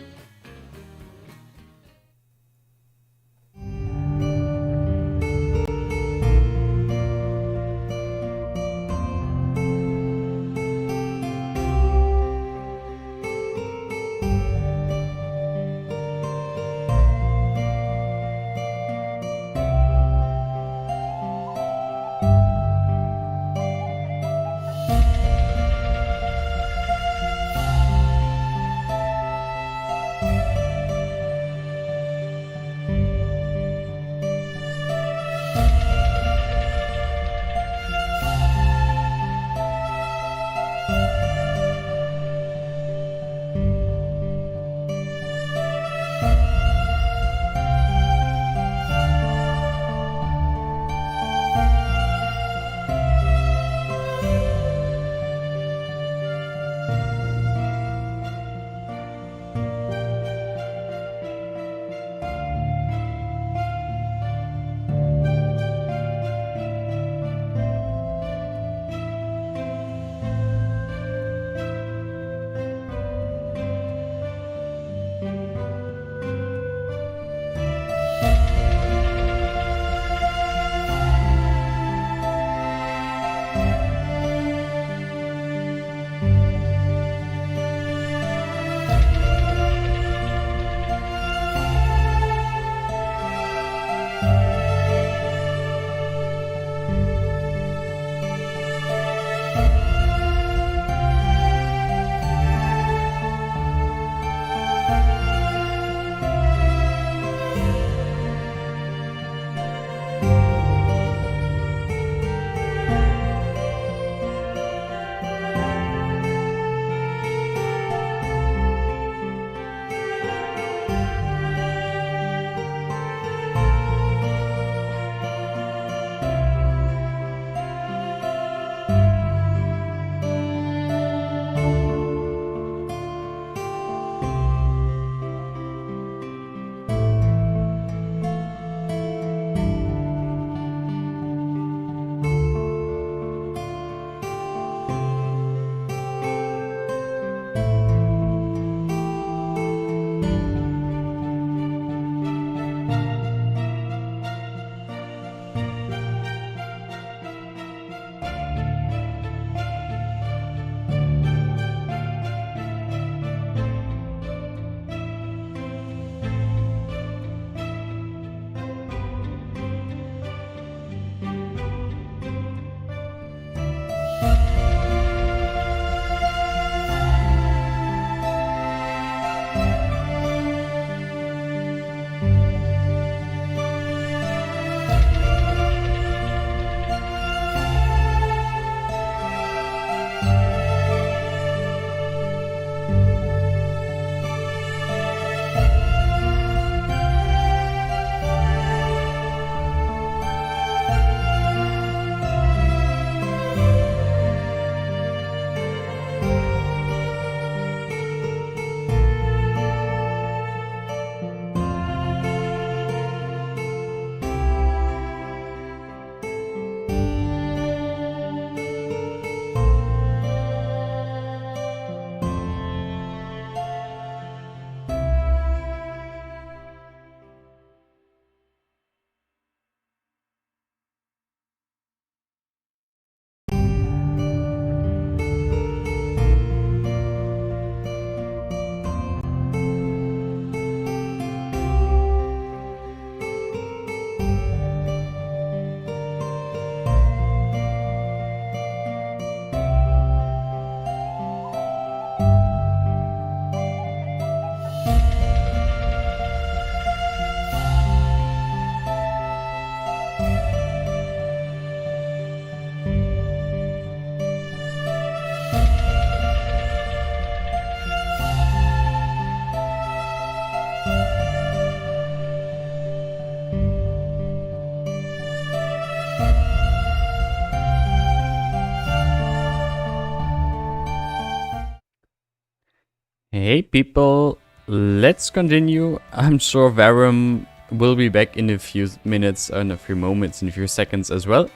Hey people, let's continue. I'm sure Varum will be back in a few minutes, in a few moments, in a few seconds as well.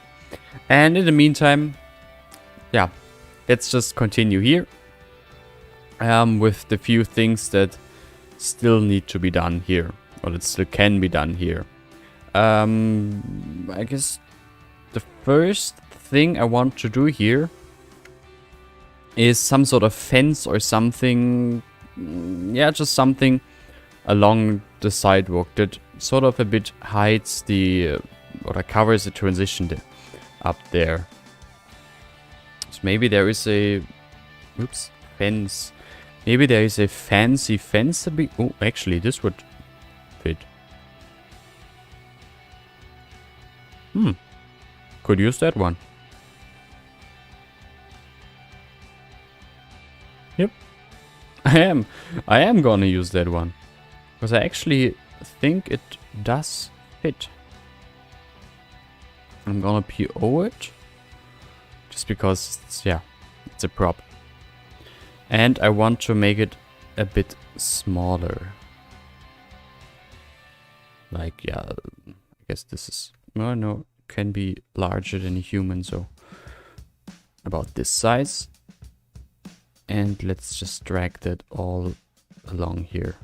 And in the meantime, yeah, let's just continue here with the few things that still need to be done here, or that still can be done here. I guess the first thing I want to do here is some sort of fence or something. Yeah, just something along the sidewalk that sort of a bit hides the or covers the transition up there. So maybe there is a fence. Maybe there is a fancy fence. Oh, actually, this would fit. Could use that one. Yep. I am gonna use that one. Because I actually think it does fit. I'm gonna PO it. Just because it's a prop. And I want to make it a bit smaller. Like, yeah, I guess this is... No, can be larger than a human, so... About this size. And let's just drag that all along here.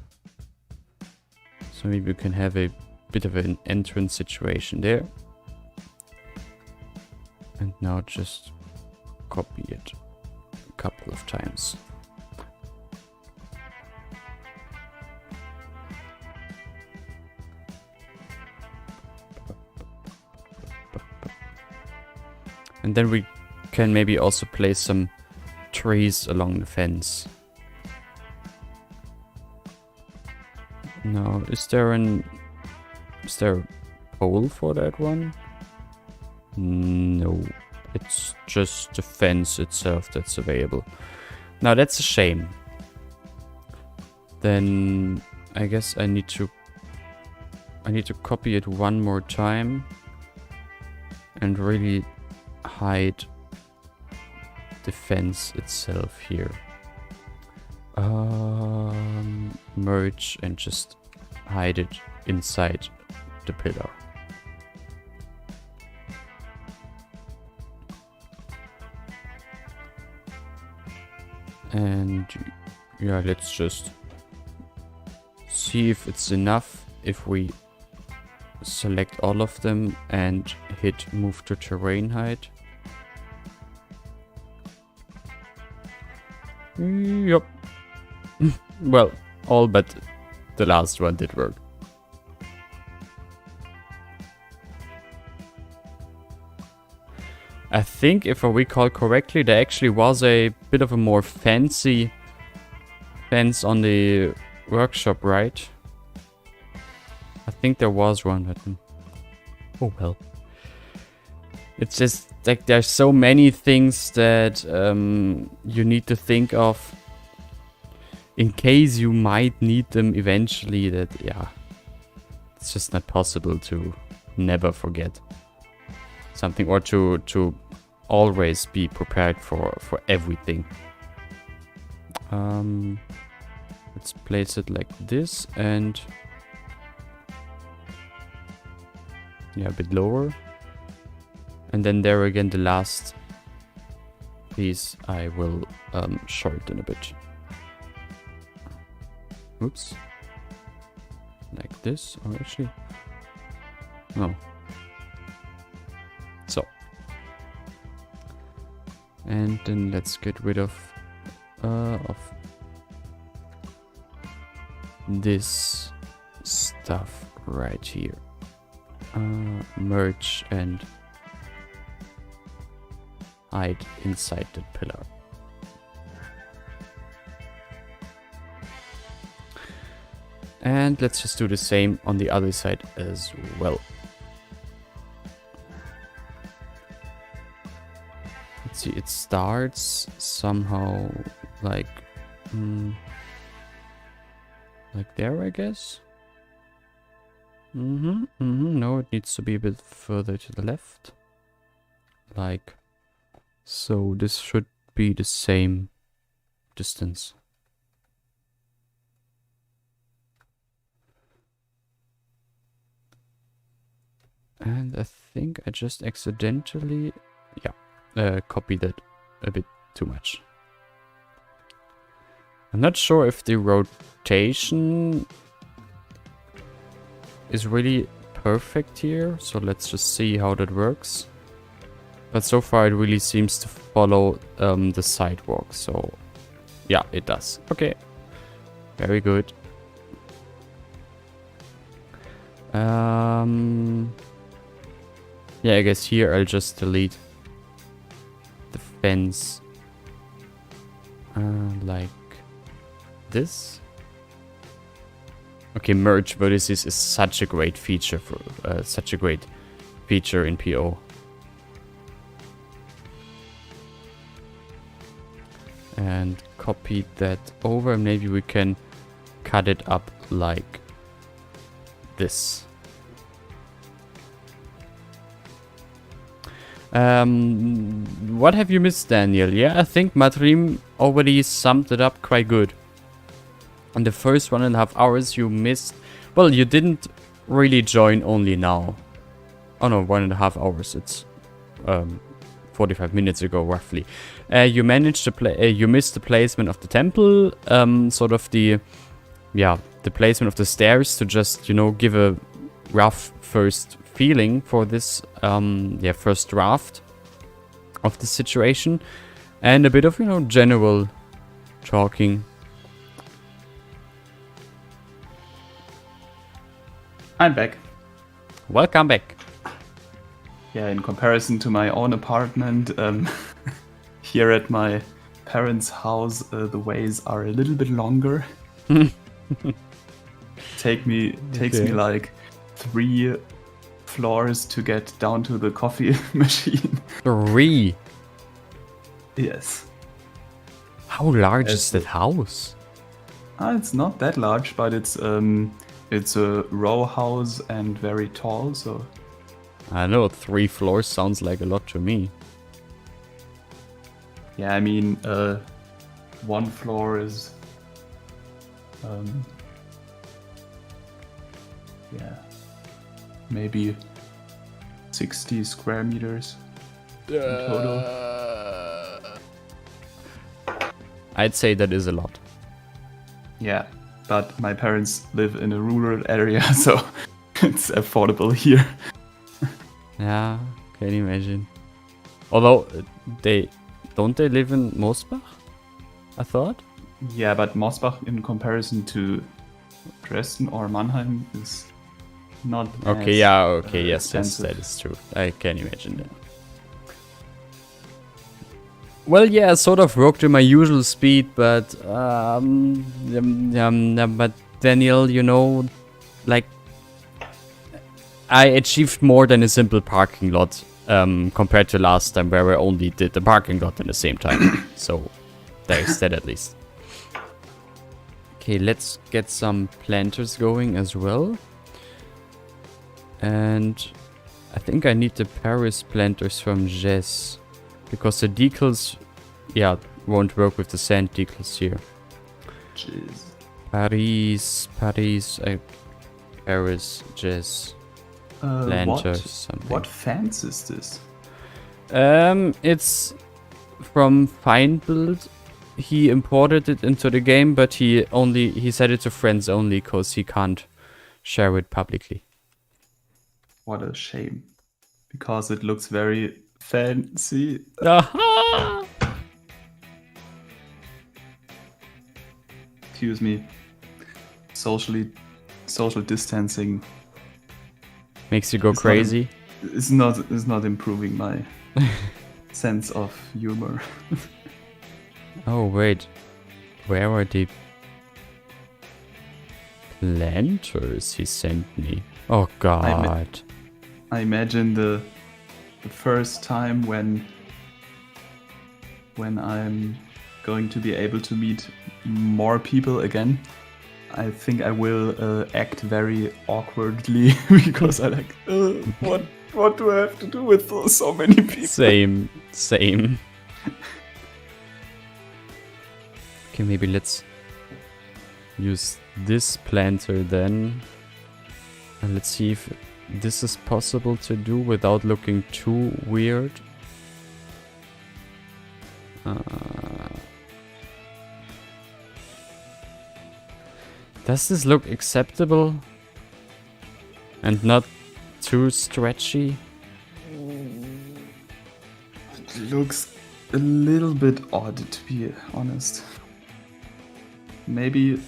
So maybe we can have a bit of an entrance situation there. And now just copy it a couple of times. And then we can maybe also place some trees along the fence. Now, is there a pole for that one? No, it's just the fence itself that's available. Now that's a shame. Then I guess I need to copy it one more time and really hide the fence itself here. Merge and just hide it inside the pillar. And yeah, let's just see if it's enough if we select all of them and hit move to terrain height. Yep. Well, all but the last one did work. I think if I recall correctly, there actually was a bit of a more fancy fence on the workshop, right? I think there was one, but oh well. It's just like there's so many things that you need to think of in case you might need them eventually, that it's just not possible to never forget something or to always be prepared for everything. Let's place it like this and a bit lower. And then there again, the last piece I will shorten a bit. Oops. Like this, or actually... No. So. And then let's get rid of this stuff right here. Merge and hide inside the pillar. And let's just do the same on the other side as well. Let's see, it starts somehow like there, I guess. No, it needs to be a bit further to the left. Like so. This should be the same distance. And I think I just accidentally, copied it a bit too much. I'm not sure if the rotation is really perfect here, so let's just see how that works. But so far it really seems to follow the sidewalk, so yeah, it does. Okay, very good. Yeah, I guess here I'll just delete the fence like this. Okay, merge vertices is such a great feature for in PO. And copy that over. Maybe we can cut it up like this. What have you missed, Daniel? Yeah, I think Matrim already summed it up quite good. On the first 1.5 hours you missed... Well, you didn't really join only now. Oh no, 1.5 hours. It's 45 minutes ago, roughly. You managed to play... you missed the placement of the temple. Sort of the... Yeah, the placement of the stairs to just, you know, give a rough first feeling for this first draft of the situation, and a bit of, you know, general talking. I'm back. Welcome back. Yeah, in comparison to my own apartment, here at my parents' house, the ways are a little bit longer. Takes me like 3 floors to get down to the coffee machine. 3? Yes. How large is that house? It's not that large, but it's a row house and very tall, so... I know, 3 floors sounds like a lot to me. Yeah, I mean, 1 floor is... maybe 60 square meters in total. I'd say that is a lot. Yeah, but my parents live in a rural area, so it's affordable here. Yeah, can you imagine? Although, don't they live in Mosbach? I thought? Yeah, but Mosbach in comparison to Dresden or Mannheim is not okay, as, yeah, okay, yes, expensive. that is true. I can imagine that. Well, yeah, I sort of worked at my usual speed, but but Daniel, you know, like, I achieved more than a simple parking lot compared to last time where I only did the parking lot at the same time. So there's that at least. Okay, let's get some planters going as well. And I think I need the Paris planters from Jess, because the decals, yeah, won't work with the sand decals here. Jeez. Paris, Jess, planters, something. What fence is this? It's from Fine Build. He imported it into the game, but he said it to friends only because he can't share it publicly. What a shame. Because it looks very fancy. Aha! Excuse me. Social distancing Makes you go crazy. It's not improving my sense of humor. Oh wait, where are the planters he sent me? Oh god. I imagine the first time when I'm going to be able to meet more people again, I think I will act very awkwardly because I like, what do I have to do with so many people? Same. Okay, maybe let's use this planter then. And let's see if this is possible to do without looking too weird. Does this look acceptable? And not too stretchy? It looks a little bit odd, to be honest. Maybe...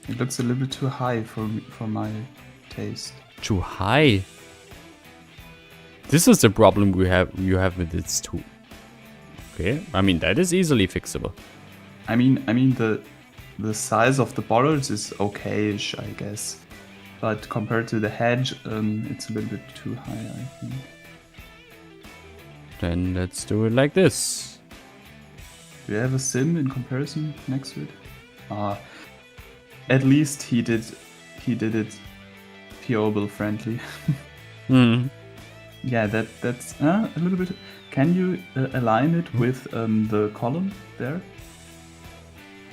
It looks a little bit too high for my taste. Too high? This is the problem you have with this too. Okay, I mean that is easily fixable. I mean the size of the borders is okay-ish, I guess. But compared to the hedge, it's a little bit too high, I think. Then let's do it like this. Do you have a sim in comparison next to it? At least he did it POable friendly. Yeah, that's a little bit. Can you align it with the column there?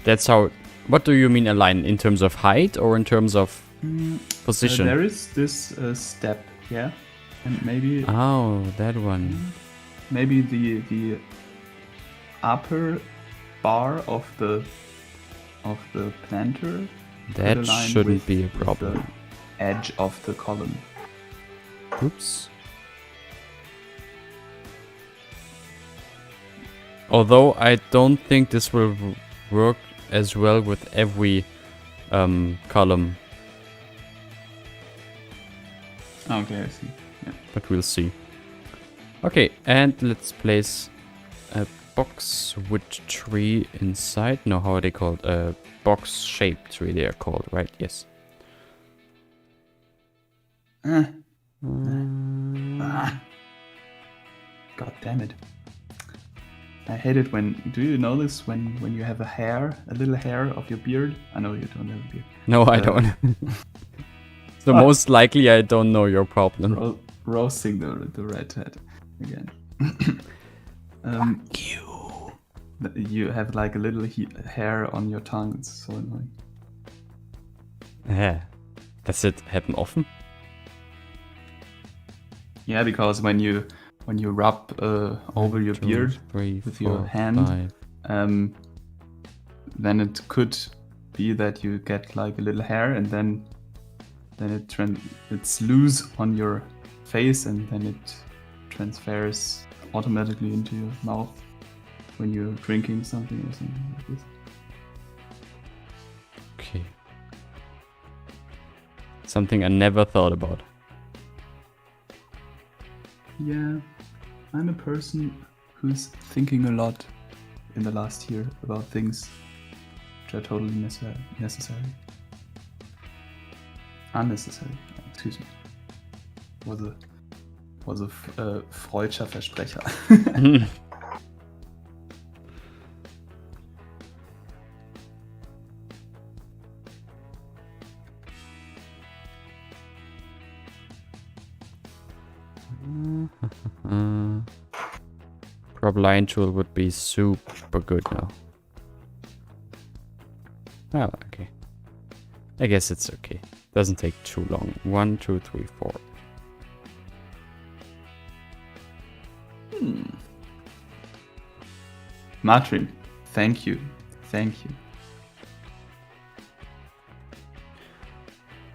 That's how. What do you mean align in terms of height or in terms of position? There is this step, yeah, and maybe. Oh, that one. Maybe the upper bar of the planter. That shouldn't be a problem. The edge of the column. Oops. Although I don't think this will work as well with every column. Okay, I see. Yeah. But we'll see. Okay, and let's place a boxwood tree inside. No, how are they called? A box-shaped tree they are called, right? Yes. God damn it. I hate it when... Do you know this? When you have a little hair of your beard? I know you don't have a beard. No, I don't. So most likely I don't know your problem. Roasting the redhead again. Fuck you. You have like a little hair on your tongue. It's so annoying. Yeah. Does it happen often? Yeah, because when you rub over your beard with your hand, then it could be that you get like a little hair, and then it's loose on your face, and then it transfers automatically into your mouth when you're drinking something or something like this. Okay. Something I never thought about. Yeah, I'm a person who's thinking a lot in the last year about things which are totally necessary. Unnecessary, excuse me. Was a freudscher Versprecher. Prop line tool would be super good now. Oh, okay. I guess it's okay. Doesn't take too long. 1, 2, 3, 4. Martin, thank you. Thank you.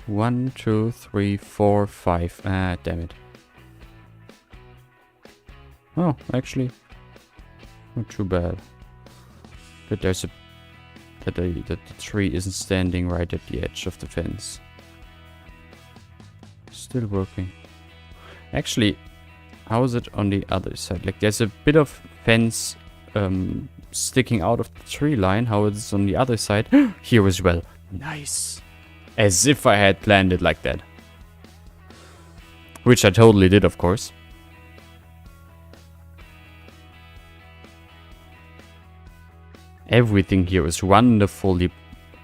1, 2, 3, 4, 5. Ah, damn it. Oh, actually, not too bad. But there's that the tree isn't standing right at the edge of the fence. Still working. Actually, how is it on the other side? Like there's a bit of fence sticking out of the tree line. How is it on the other side? Here as well. Nice. As if I had planned it like that. Which I totally did, of course. Everything here is wonderfully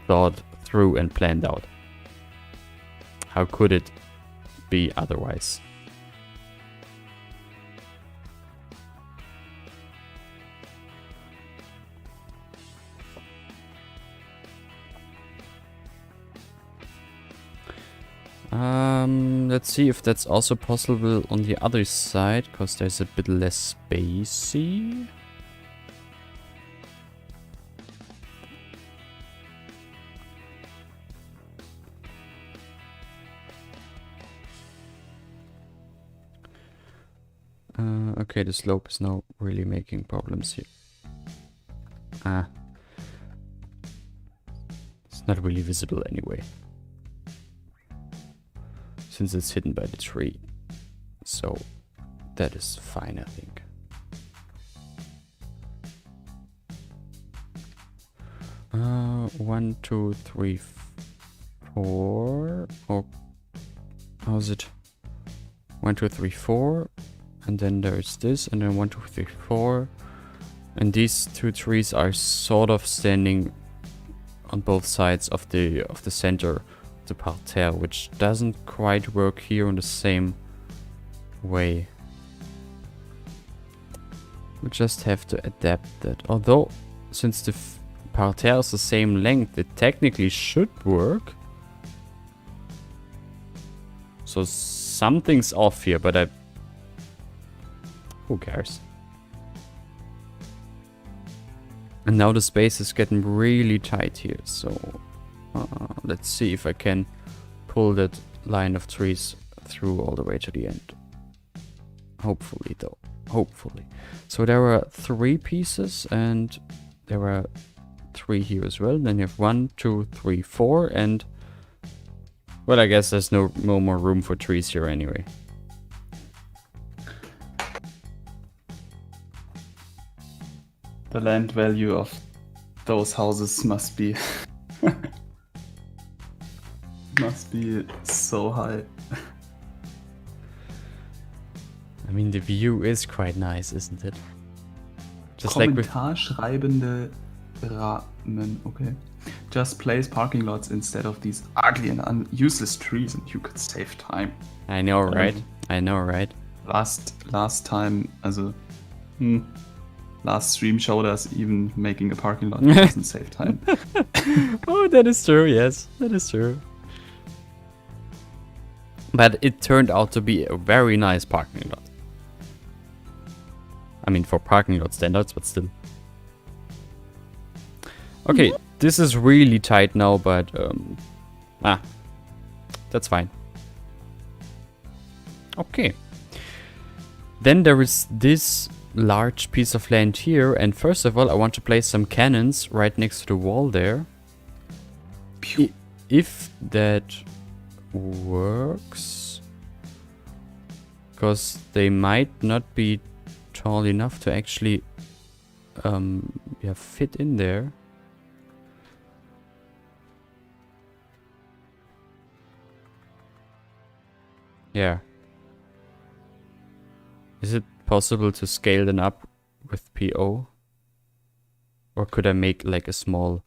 thought through and planned out. How could it be otherwise? Let's see if that's also possible on the other side, because there's a bit less spacey. Okay, the slope is now really making problems here. It's not really visible anyway, since it's hidden by the tree. So that is fine, I think. One, two, three, four. Oh, how's it? 1, 2, 3, 4. And then there's this, and then 1, 2, 3, 4. And these two trees are sort of standing on both sides of the center of the parterre, which doesn't quite work here in the same way. We just have to adapt that. Although, since the parterre is the same length, it technically should work. So something's off here, but who cares? And now the space is getting really tight here, so let's see if I can pull that line of trees through all the way to the end. Hopefully, though. Hopefully. So there were 3 pieces, and there were 3 here as well. Then you have 1, 2, 3, 4, and well, I guess there's no more room for trees here anyway. The land value of those houses must be so high. I mean, the view is quite nice, isn't it? Just like with Kommentarschreibende Rahmen, okay. Just place parking lots instead of these ugly and useless trees, and you could save time. I know, right? I know, right? Last time, also, last stream showed us even making a parking lot doesn't save time. Oh, that is true, yes. That is true. But it turned out to be a very nice parking lot. I mean, for parking lot standards, but still. Okay, this is really tight now, but that's fine. Okay. Then there is this large piece of land here, and first of all I want to place some cannons right next to the wall there. If that works, because they might not be tall enough to actually fit in there. Yeah. Is it possible to scale them up with PO? Or could I make like a small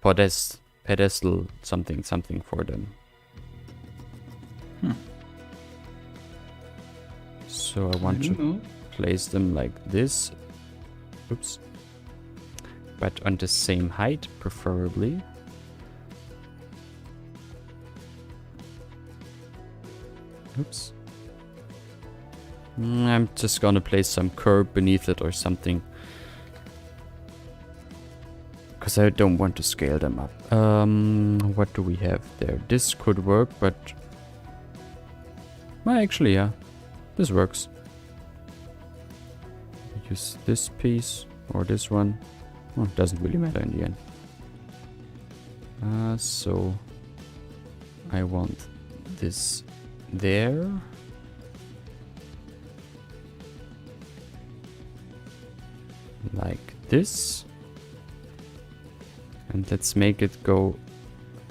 pedestal something for them? So I want to place them like this. Oops. But on the same height, preferably. Oops. I'm just gonna place some curb beneath it or something. Because I don't want to scale them up. What do we have there? This could work, but... well, actually, yeah. This works. Use this piece or this one. Oh, it doesn't really matter in the end. So... I want this there. Like this. And let's make it go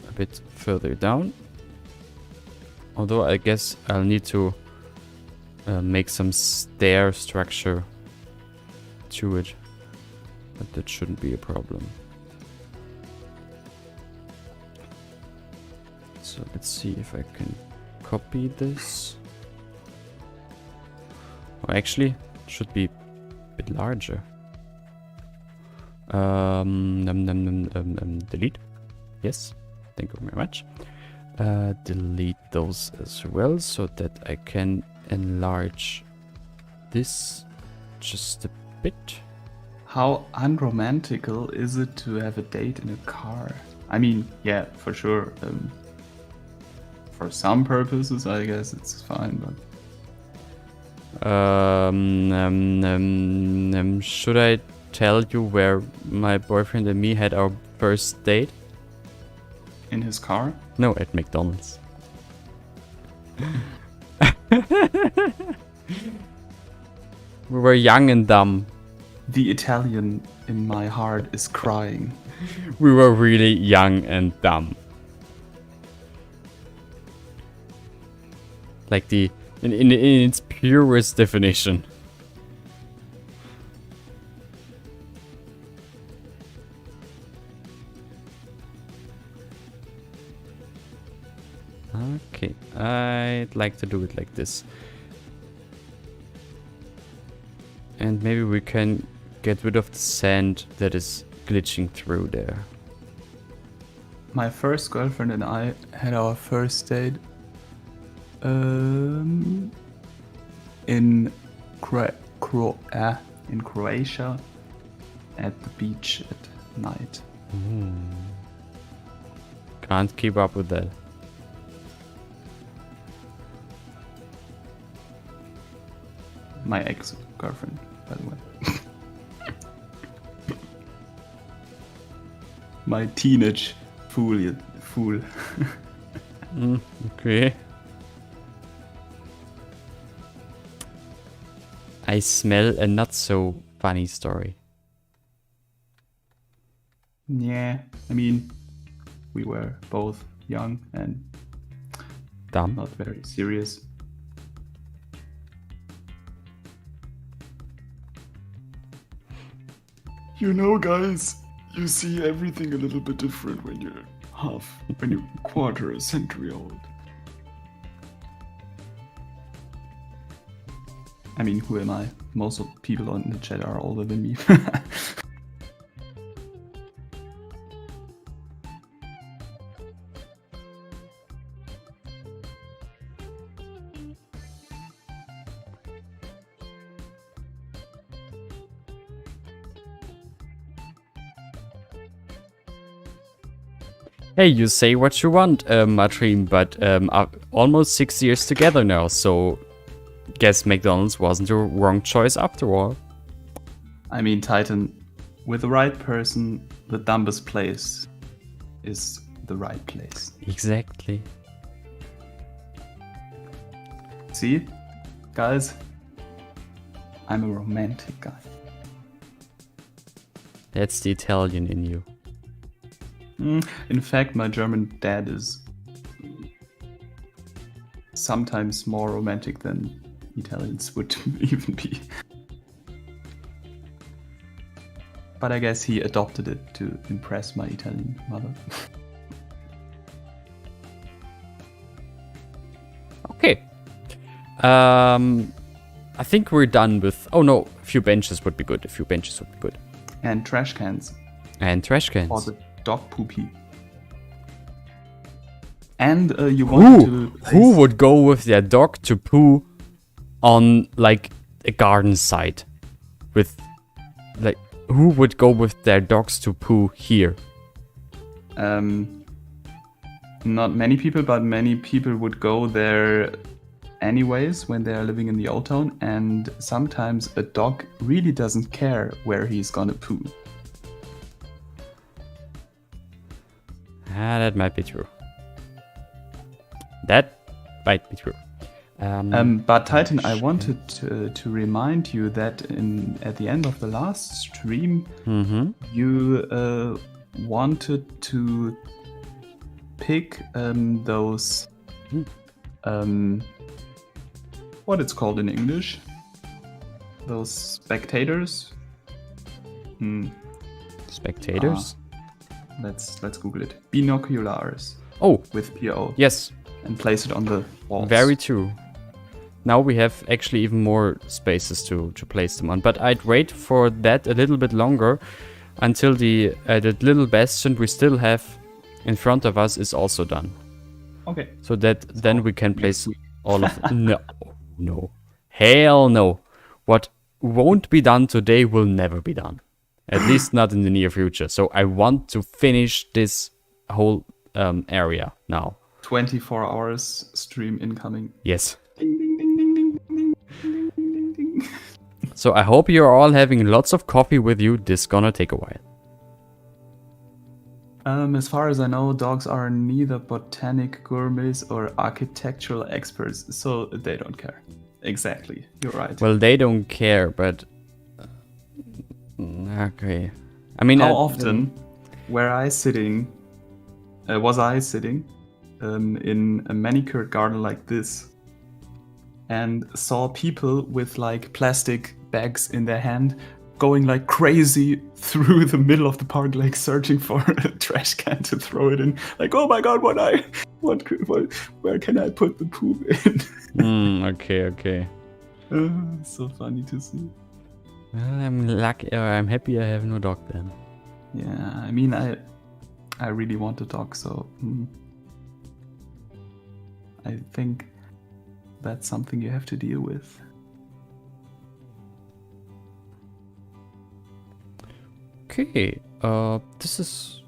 a bit further down. Although I guess I'll need to make some stair structure to it. But that shouldn't be a problem. So let's see if I can copy this. Oh, actually, it should be a bit larger. Delete. Yes, thank you very much. delete those as well so that I can enlarge this just a bit. How unromantical is it to have a date in a car? I mean, yeah, for sure. For some purposes, I guess it's fine, but... Should I tell you where my boyfriend and me had our first date? In his car? No, at McDonald's. We were young and dumb. The Italian in my heart is crying. We were really young and dumb. Like in its purest definition. Okay, I'd like to do it like this. And maybe we can get rid of the sand that is glitching through there. My first girlfriend and I had our first date in Croatia at the beach at night. Can't keep up with that. My ex-girlfriend, by the way. My teenage fool. Okay. I smell a not so funny story. Yeah, I mean, we were both young and Dumb. not very serious. You know, guys, you see everything a little bit different when you're quarter a century old. I mean, who am I? Most of the people on the chat are older than me. Hey, you say what you want, Matrim, but almost 6 years together now, so guess McDonald's wasn't the wrong choice after all. I mean, Titan, with the right person, the dumbest place is the right place. Exactly. See, guys, I'm a romantic guy. That's the Italian in you. In fact, my German dad is sometimes more romantic than Italians would even be. But I guess he adopted it to impress my Italian mother. Okay. I think we're done with... Oh no, a few benches would be good. A few benches would be good. And trash cans. And trash cans. For the dog poopy. And you want to... Who would go with their dog to poo on, like, a garden site? With, like... Who would go with their dogs to poo here? Not many people, but many people would go there anyways when they are living in the old town, and sometimes a dog really doesn't care where he's gonna poo. That might be true. That might be true. But Titan, I wanted to remind you that at the end of the last stream, you wanted to pick those what it's called in English? Those spectators. Spectators? Let's Google it. Binoculars. Oh, with PO. Yes. And place it on the walls. Very true. Now we have actually even more spaces to place them on. But I'd wait for that a little bit longer until the little bastion we still have in front of us is also done. Okay. So that then we can place week. all of no, hell no. What won't be done today will never be done, at least not in the near future. So I want to finish this whole area now. 24 hours stream incoming. Yes. Ding, ding, ding, ding, ding, ding, ding, ding, ding, ding. So I hope you're all having lots of coffee with you. This gonna take a while. As far as I know, dogs are neither botanic gourmets or architectural experts, so they don't care. Exactly, you're right. Well, they don't care, but okay. I mean, how often was I sitting in a manicured garden like this and saw people with like plastic bags in their hand going like crazy through the middle of the park, like searching for a trash can to throw it in. Like, oh my god, where can I put the poop in? Okay. So funny to see. Well, I'm happy I have no dog then. Yeah, I mean, I really want a dog, so I think that's something you have to deal with. Okay, this is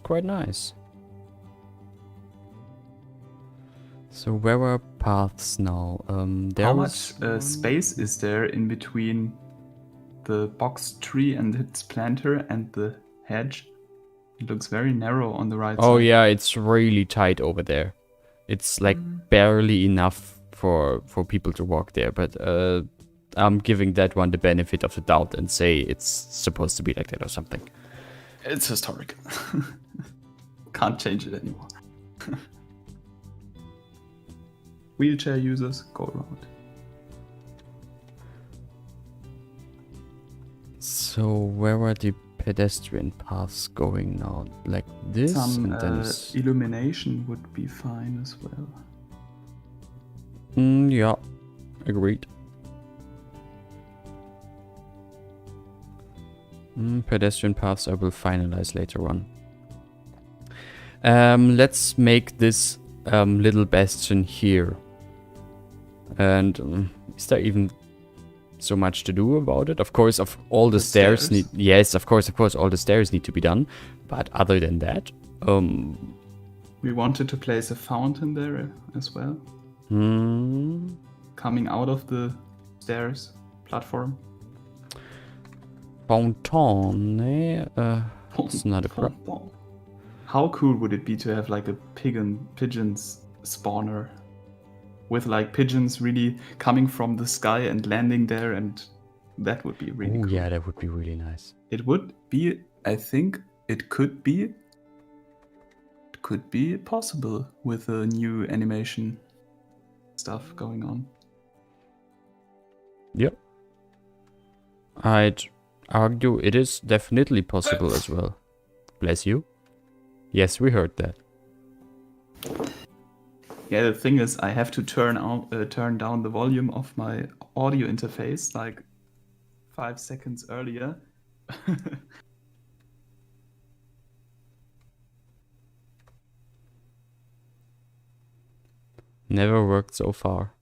quite nice. So where are paths now? How much space is there in between the box tree and its planter and the hedge? It looks very narrow on the right side. Oh yeah, it's really tight over there. It's like barely enough for people to walk there, but I'm giving that one the benefit of the doubt and say it's supposed to be like that or something. It's historic. Can't change it anymore. Wheelchair users, go around. So where are the pedestrian paths going now? Like this? Some and then illumination would be fine as well. Yeah, agreed. Pedestrian paths I will finalize later on. Let's make this little bastion here. And is there even so much to do about it? Of course, all the stairs need... Yes, of course, all the stairs need to be done. But other than that... We wanted to place a fountain there as well. Coming out of the stairs platform. Fountain, it's not a problem. How cool would it be to have like a pigeons spawner with like pigeons really coming from the sky and landing there, and that would be really cool. Yeah, that would be really nice. It would be, I think it could be possible with a new animation stuff going on. Yep. I'd argue it is definitely possible as well. Bless you. Yes, we heard that. Yeah, the thing is, I have to turn down the volume of my audio interface like 5 seconds earlier. Never worked so far.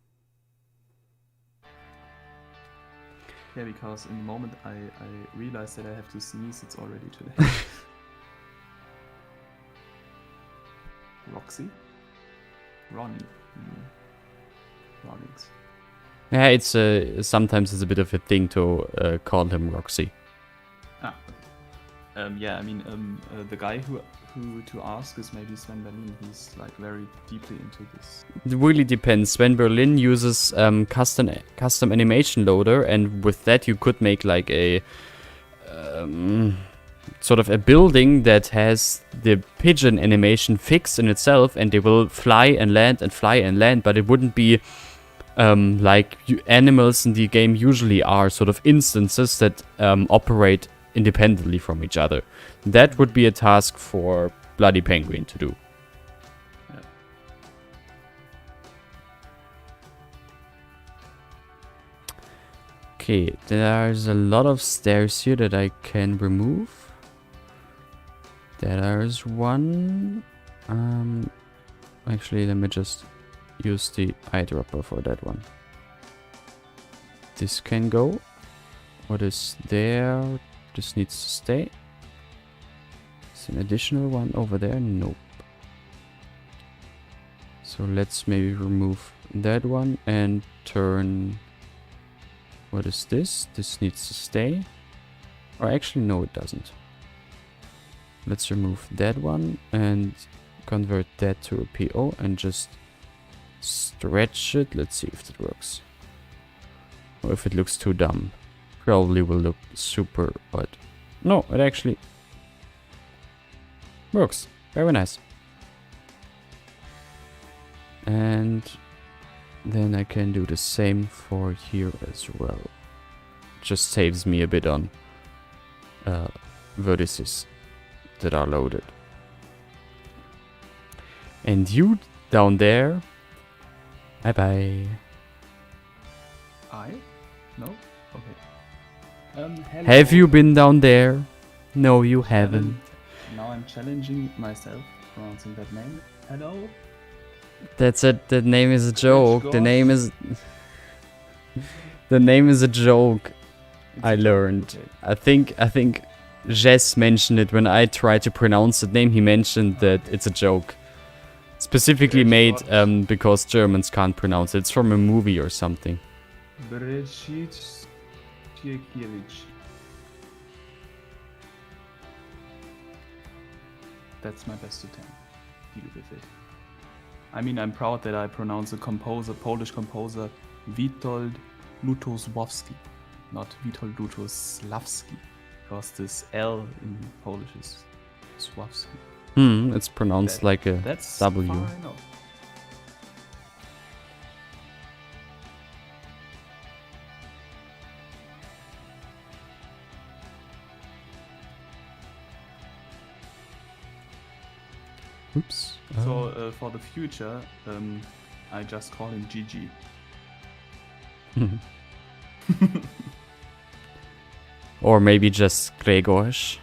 Yeah, because in the moment I realized that I have to sneeze, it's already too late. Roxy? Ronnie. Ronnie's. Yeah, it's sometimes it's a bit of a thing to call him Roxy. Yeah, I mean, the guy who to ask is maybe Sven Berlin. He's like very deeply into this. It really depends. Sven Berlin uses custom animation loader, and with that you could make like a sort of a building that has the pigeon animation fixed in itself, and they will fly and land, but it wouldn't be like animals in the game usually are, sort of instances that operate independently from each other. That would be a task for Bloody Penguin to do. Yeah. Okay, there's a lot of stairs here that I can remove. There's one. Actually, let me just use the eyedropper for that one. This can go. What is there? This needs to stay. Is an additional one over there? Nope. So let's maybe remove that one and turn... What is this? This needs to stay. Or actually, no, it doesn't. Let's remove that one and convert that to a PO and just stretch it. Let's see if it works. Or if it looks too dumb. Probably will look super odd. No, it actually works. Very nice. And then I can do the same for here as well. Just saves me a bit on vertices that are loaded. And you down there, bye bye. I? No? Okay. Hello. Have you been down there? No, you haven't. Now I'm challenging myself pronouncing that name. Hello? That's it. The name is a joke. The God. name is... The name is a joke. I learned. Okay. I think Jess mentioned it when I tried to pronounce the name. He mentioned that it's a joke. Specifically made because Germans can't pronounce it. It's from a movie or something. Brzezic. That's my best attempt. Deal with it. I mean, I'm proud that I pronounce a composer, Polish composer, Witold Lutosławski, not Witold Lutosławski, because this L in Polish is Sławski. It's pronounced like a That's W. far I know. Oops. So for the future, I just call him GG. Or maybe just Gregors.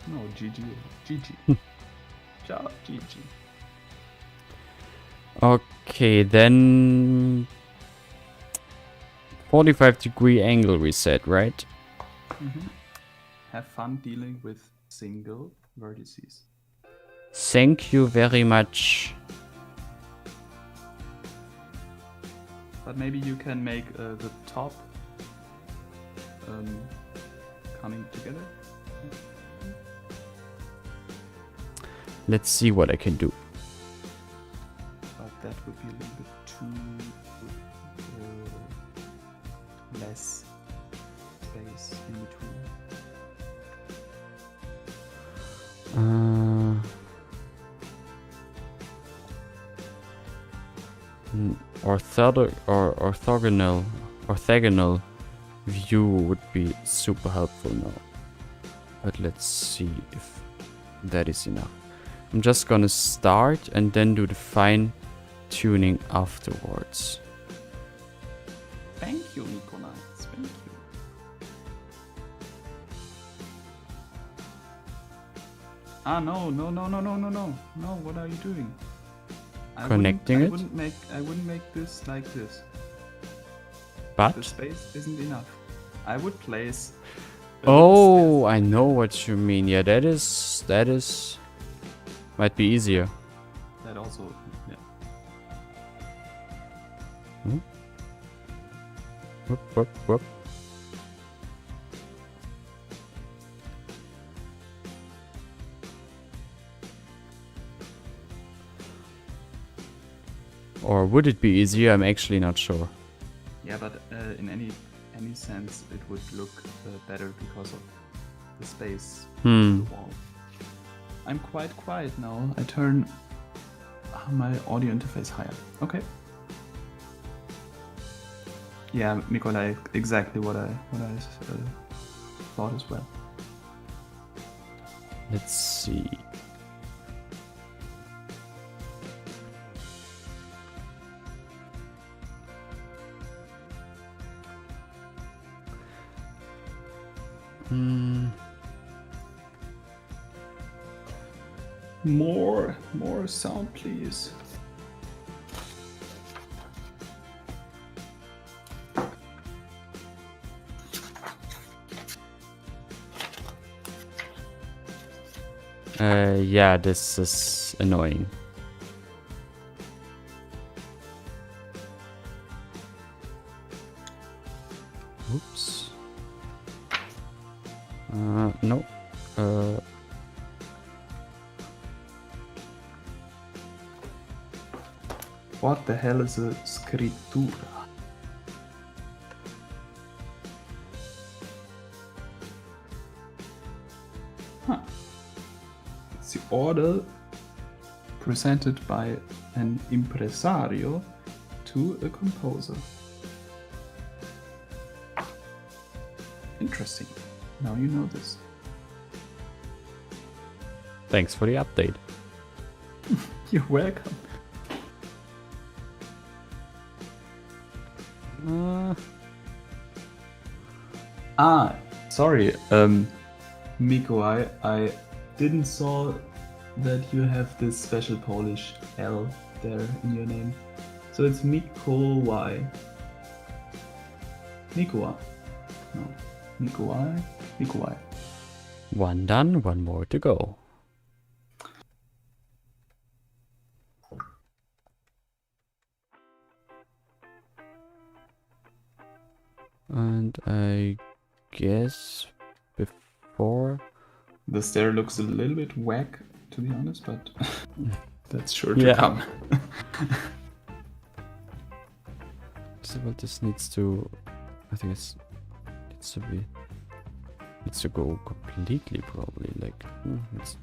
No, GG. GG. Ciao, GG. Okay, then 45-degree angle reset, right? Mm-hmm. Have fun dealing with single vertices. Thank you very much. But maybe you can make the top coming together. Let's see what I can do. But that would be a little bit too less space in between. Orthogonal view would be super helpful now. But let's see if that is enough. I'm just gonna start and then do the fine tuning afterwards. Thank you, Nikolai. Thank you. Ah, no. No, what are you doing? Connecting it? I wouldn't make this like this. But? The space isn't enough. I would place... Oh, I know what you mean. Yeah, that is... Might be easier. That also, yeah. Whoop. Or would it be easier? I'm actually not sure. Yeah, but in any sense, it would look better because of the space on the wall. I'm quite quiet now. I turn my audio interface higher. Okay. Yeah, Nikolai, exactly what I thought as well. Let's see. More sound, please. Yeah, this is annoying. Oops. No. What the hell is a scrittura? Huh. It's the order presented by an impresario to a composer. Interesting. Now you know this. Thanks for the update. You're welcome. Sorry, Miko, I didn't saw that you have this special Polish L there in your name. So it's Mikołaj. Mikołaj. No. Mikołaj? Mikołaj. One done, one more to go. And I guess before... The stair looks a little bit whack, to be honest, but that's sure to come. So well, this needs to... I think it needs to go completely, probably. Like, it's...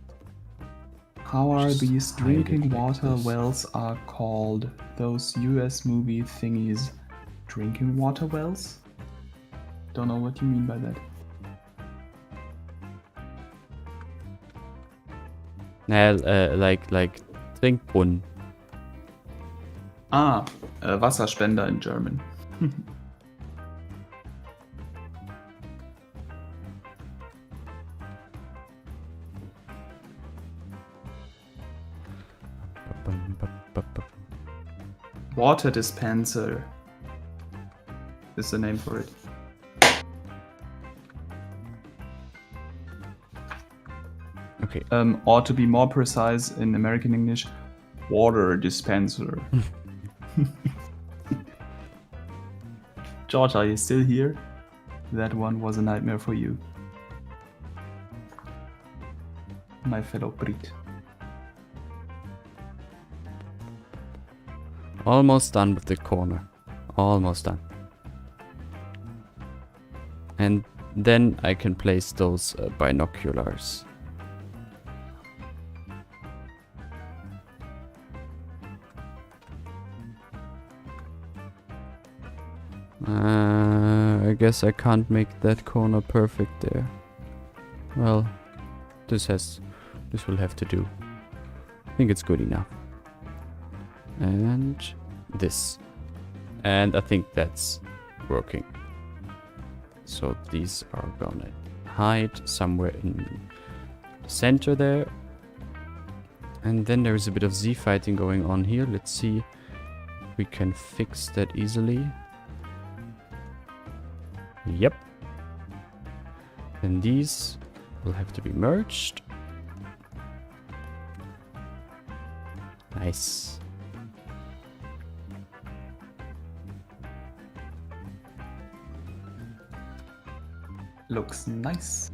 How are these drinking like water this. wells are called? Those US movie thingies. Drinking water wells? Don't know what you mean by that. Like Trinkbrunnen. Wasserspender in German. Water dispenser is the name for it. Okay. Or to be more precise in American English, water dispenser. George, are you still here? That one was a nightmare for you. My fellow Brit. Almost done with the corner. Almost done. And then I can place those binoculars. I guess I can't make that corner perfect there. Well, this will have to do. I think it's good enough. And this. And I think that's working. So these are gonna hide somewhere in the center there. And then there is a bit of Z fighting going on here. Let's see if we can fix that easily. Yep. And these will have to be merged. Nice. Looks nice.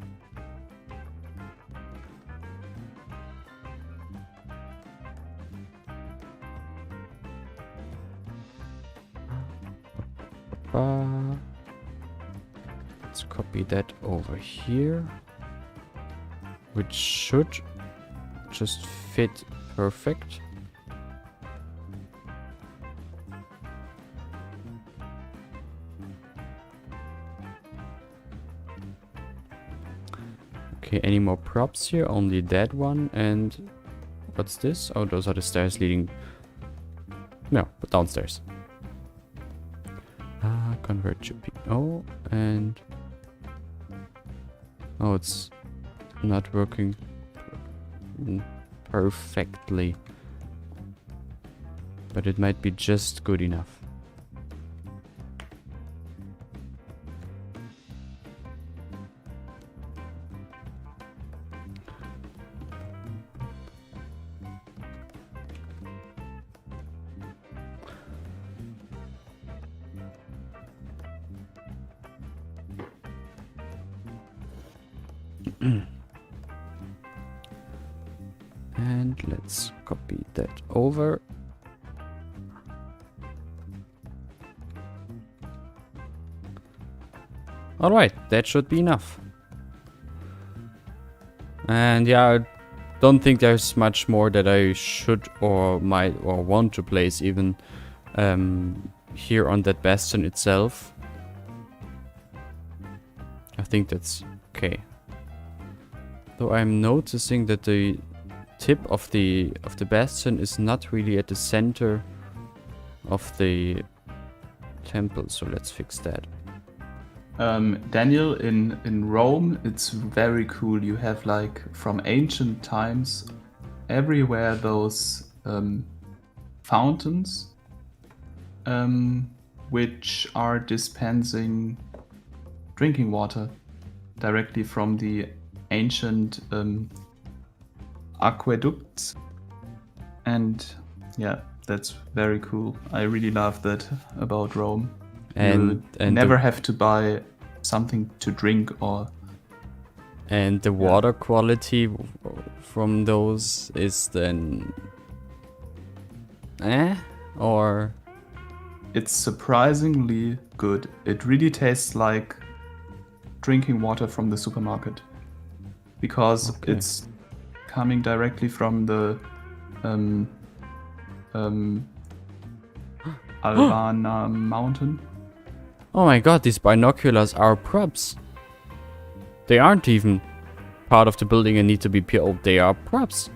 Let's copy that over here, which should just fit perfect. Okay, any more props here? Only that one. And what's this? Oh, those are the stairs leading... No, but downstairs. Convert to PO and... Oh, it's not working perfectly. But it might be just good enough. And let's copy that over. Alright, that should be enough. And yeah, I don't think there's much more that I should or might or want to place even here on that bastion itself. I think that's okay. Though I'm noticing that the tip of the bastion is not really at the center of the temple, so let's fix that. Daniel, in Rome, it's very cool. You have like from ancient times everywhere those fountains which are dispensing drinking water directly from the ancient aqueducts. And yeah, that's very cool. I really love that about Rome. And never have to buy something to drink or... And the water quality from those is then... Or... It's surprisingly good. It really tastes like drinking water from the supermarket. Because it's coming directly from the Alvana mountain. Oh my god, these binoculars are props. They aren't even part of the building and need to be peeled. They are props.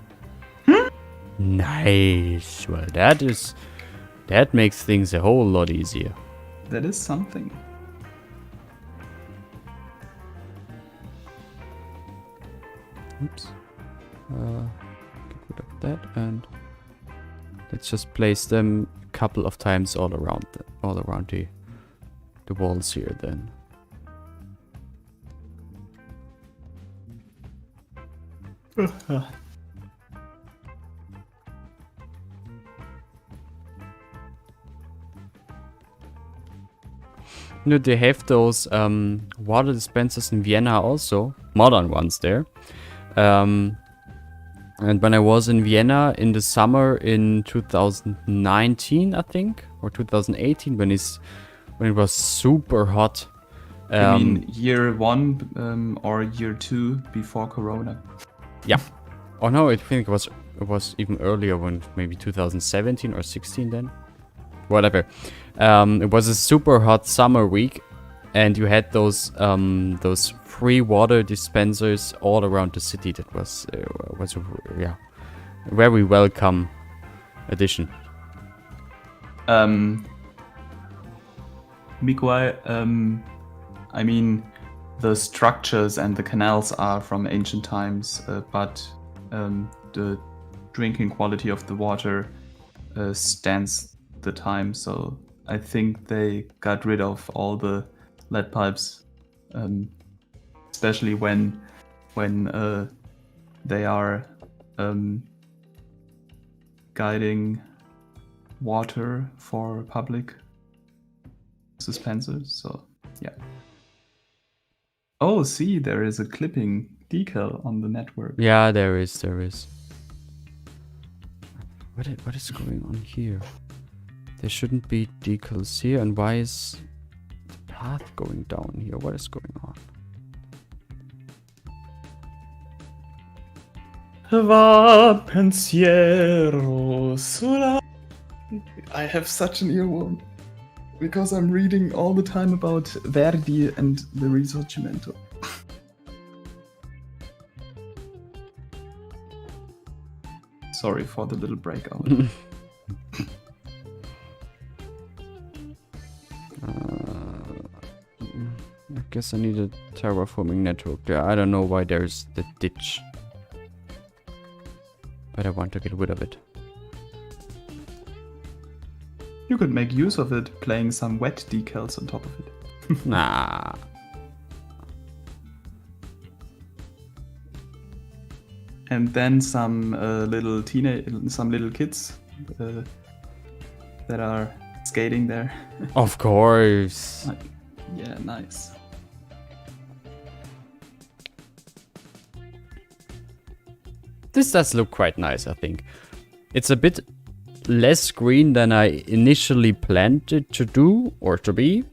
Nice. Well, that makes things a whole lot easier. That is something. Oops. Get rid of that and let's just place them a couple of times all around the walls here then. No, they have those water dispensers in Vienna also, modern ones there. And when I was in Vienna in the summer in 2019, I think, or 2018, when it was super hot. You mean year 1 or year 2 before Corona? Yeah. Oh no, I think it was even earlier, when maybe 2017 or 16 then. Whatever. It was a super hot summer week, and you had those free water dispensers all around the city. That was a very welcome addition. Mikołaj, I mean, the structures and the canals are from ancient times, but the drinking quality of the water stands the time. So I think they got rid of all the lead pipes, especially when they are guiding water for public dispensers. So yeah. Oh, see, there is a clipping decal on the network. Yeah, there is. What is going on here? There shouldn't be decals here, and why is the path going down here? What is going on? Va pensiero sulla... I have such an earworm because I'm reading all the time about Verdi and the Risorgimento. Sorry for the little breakout. I guess I need a terraforming network there. I don't know why there's the ditch. but I want to get rid of it. You could make use of it playing some wet decals on top of it. Nah. And then some little kids that are skating there. Of course. Yeah, nice. This does look quite nice, I think. It's a bit less green than I initially planned it to do or to be.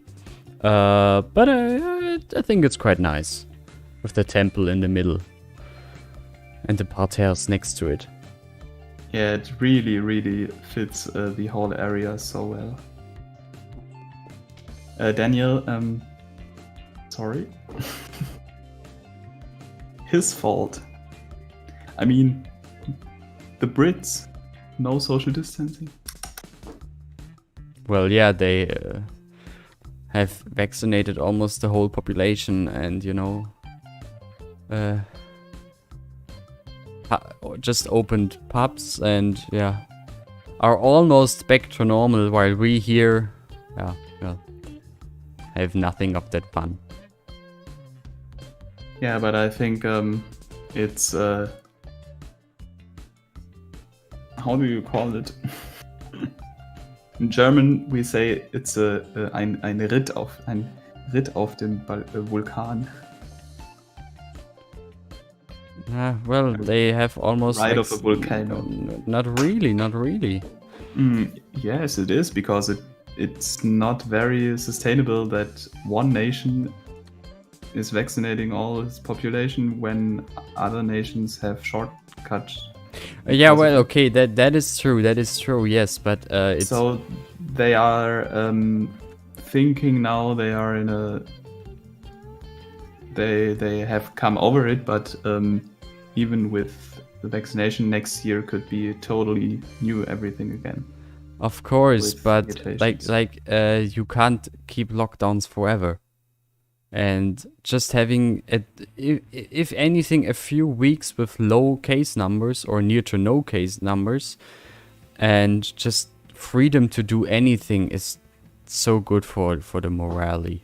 But I think it's quite nice. With the temple in the middle. And the parterres next to it. Yeah, it really, really fits the whole area so well. Daniel, sorry. His fault. I mean, the Brits, no social distancing. Well, yeah, they have vaccinated almost the whole population and, you know, just opened pubs and, yeah, are almost back to normal while we here, yeah, well, have nothing of that fun. Yeah, but I think it's, how do you call it? In German we say it's ein Ritt auf dem Vulkan. Well, they have almost Ride of a volcano. Not really. Yes, it is, because it's not very sustainable that one nation is vaccinating all its population when other nations have shortcuts. Yeah, well, okay, that is true, yes, but it's... So they are thinking now they are in a... They have come over it, but even with the vaccination next year could be totally new everything again. Of course, but mutations. you can't keep lockdowns forever. And just having, if anything, a few weeks with low case numbers or near to no case numbers, and just freedom to do anything is so good for the morale.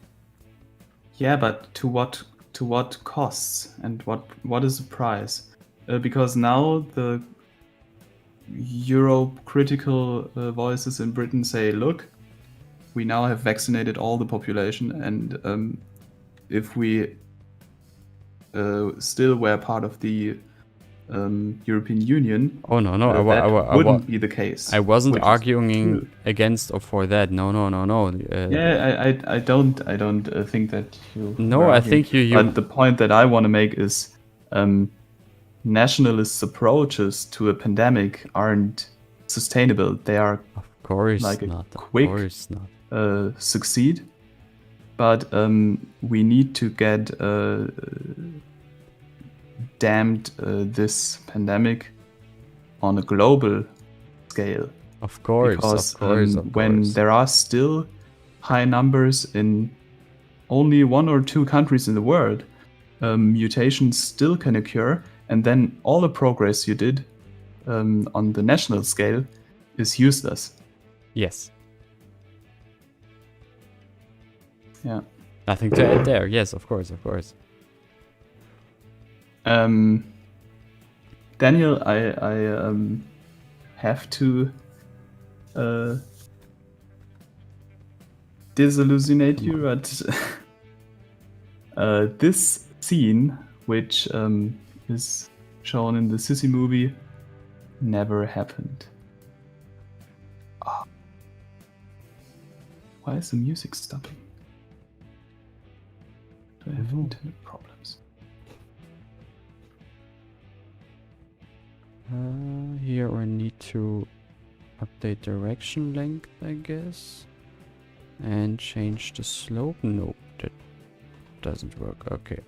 Yeah, but to what costs, and what is the price? Because now the Europe critical voices in Britain say, look, we now have vaccinated all the population, and if we still were part of the European Union, Oh no, that wouldn't be the case. I wasn't arguing against or for that. No. Yeah, I don't think that you. No, I think you. But the point that I want to make is, nationalist approaches to a pandemic aren't sustainable. They are, of course, like not. A quick of course not. Succeed, but we need to get damned this pandemic on a global scale. Of course, because of course. When there are still high numbers in only 1 or 2 countries in the world, mutations still can occur, and then all the progress you did on the national scale is useless. Yes. Yeah. Nothing to add there. Yes, of course. Daniel, I have to disillusionate you, but this scene, which is shown in the Sissy movie, never happened. Oh. Why is the music stopping? Do I have internet problems? Here I need to update direction length, I guess. And change the slope. Nope, that doesn't work. Okay.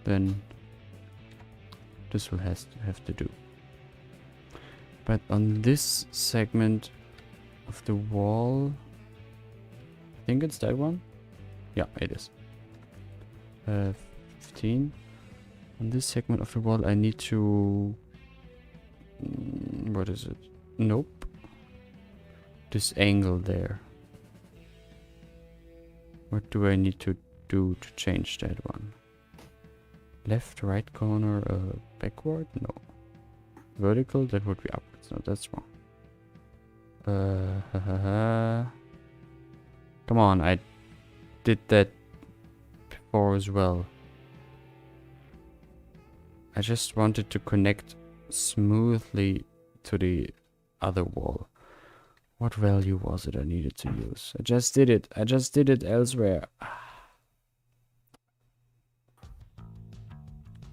Then this will have to do. But on this segment of the wall, I think it's that one. Yeah, it is. 15. On this segment of the wall, I need to... what is it? Nope. This angle there. What do I need to do to change that one? Left, right corner, backward? No. Vertical? That would be upwards. No, that's wrong. Come on, I did that before as well. I just wanted to connect smoothly to the other wall. What value was it I needed to use? I just did it. I just did it elsewhere.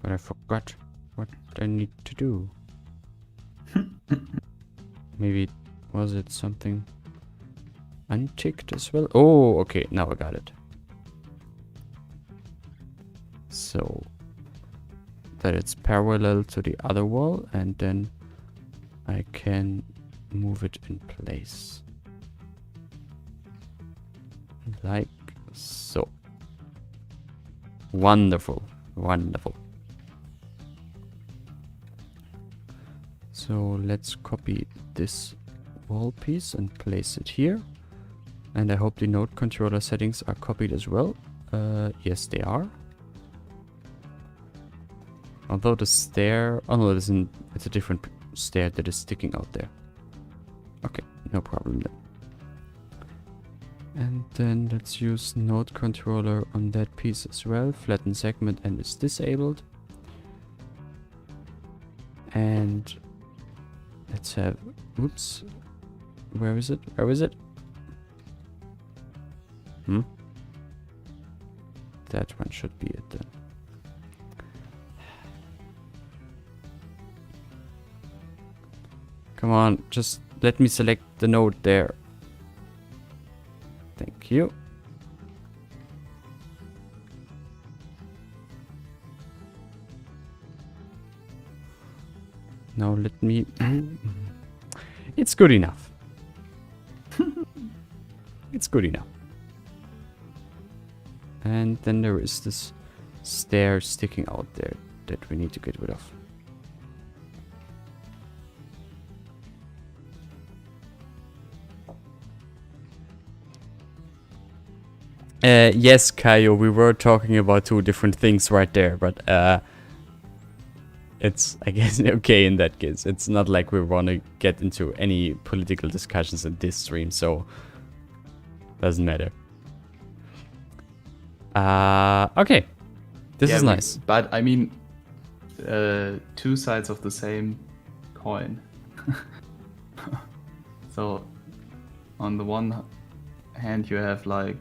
But I forgot what I need to do. Maybe was it something unticked as well? Oh, okay, now I got it. So that it's parallel to the other wall, and then I can move it in place. Like so. Wonderful, wonderful. So let's copy this wall piece and place it here. And I hope the node controller settings are copied as well. Yes, they are. Although the stair... oh no, it's a different stair that is sticking out there. Okay, no problem then. And then let's use node controller on that piece as well. Flatten segment and it's disabled. And let's have... oops. Where is it? Where is it? That one should be it then. Come on, just let me select the node there. Thank you. Now let me... it's good enough. It's good enough. And then there is this stair sticking out there that we need to get rid of. Yes, Kaio, we were talking about two different things right there, but it's, I guess, okay in that case. It's not like we want to get into any political discussions in this stream, so doesn't matter. Okay. This is nice. But I mean, two sides of the same coin. So, on the one hand, you have like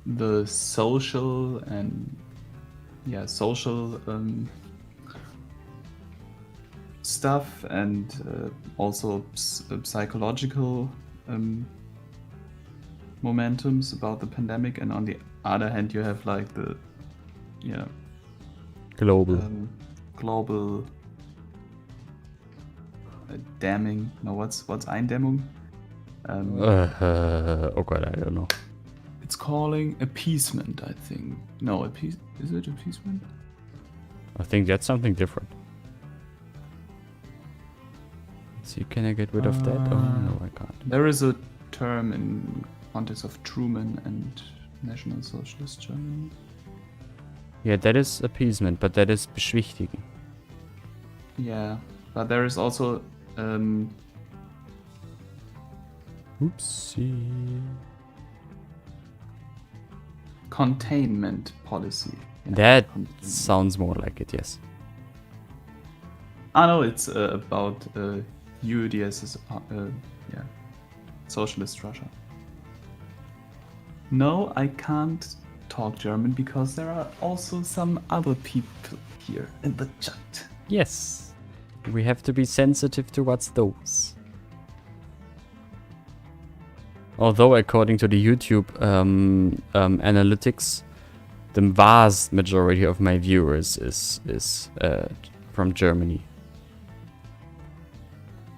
the social and social stuff, and also psychological momentums about the pandemic, and on the other hand you have like the global damming. No, what's Eindämmung? Oh god, I don't know. It's calling appeasement, I think. No, is it appeasement? I think that's something different. Let's see, can I get rid of that? Oh no, I can't. There is a term in context of Truman and National Socialist Germany. Yeah, that is appeasement, but that is beschwichtigen. Yeah, but there is also oopsie. Containment policy. That sounds more like it, yes. No, it's about UDSS, Socialist Russia. No, I can't talk German because there are also some other people here in the chat. Yes, we have to be sensitive towards those. Although according to the YouTube analytics, the vast majority of my viewers is from Germany.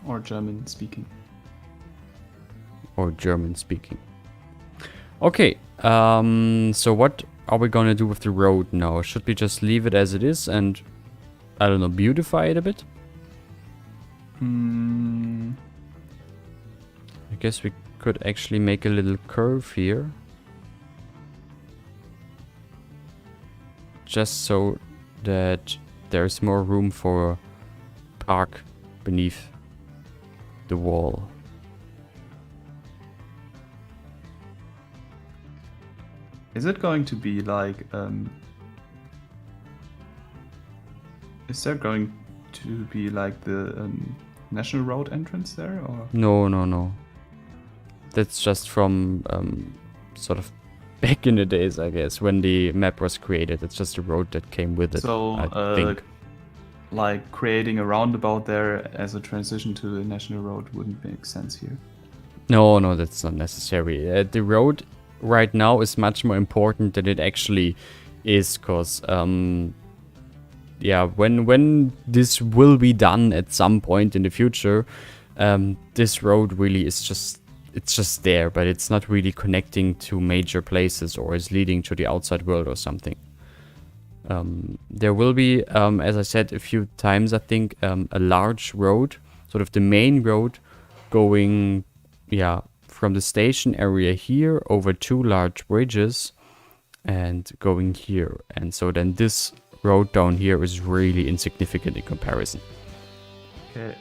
Or German speaking. Or German speaking. Okay, so what are we gonna do with the road now? Should we just leave it as it is and, I don't know, beautify it a bit? I guess we could actually make a little curve here. Just so that there's more room for a park beneath the wall. Is it going to be like, is there going to be like the National Road entrance there, or? No. That's just from sort of back in the days, I guess, when the map was created. It's just a road that came with it, So, I think. like creating a roundabout there as a transition to the National Road wouldn't make sense here. No, that's not necessary. The road right now is much more important than it actually is, because yeah, when this will be done at some point in the future, this road really is just there, but it's not really connecting to major places or is leading to the outside world or something. There will be, as I said a few times, I think, a large road, sort of the main road, going, yeah, from the station area here over 2 large bridges and going here. And so then this road down here is really insignificant in comparison. Okay.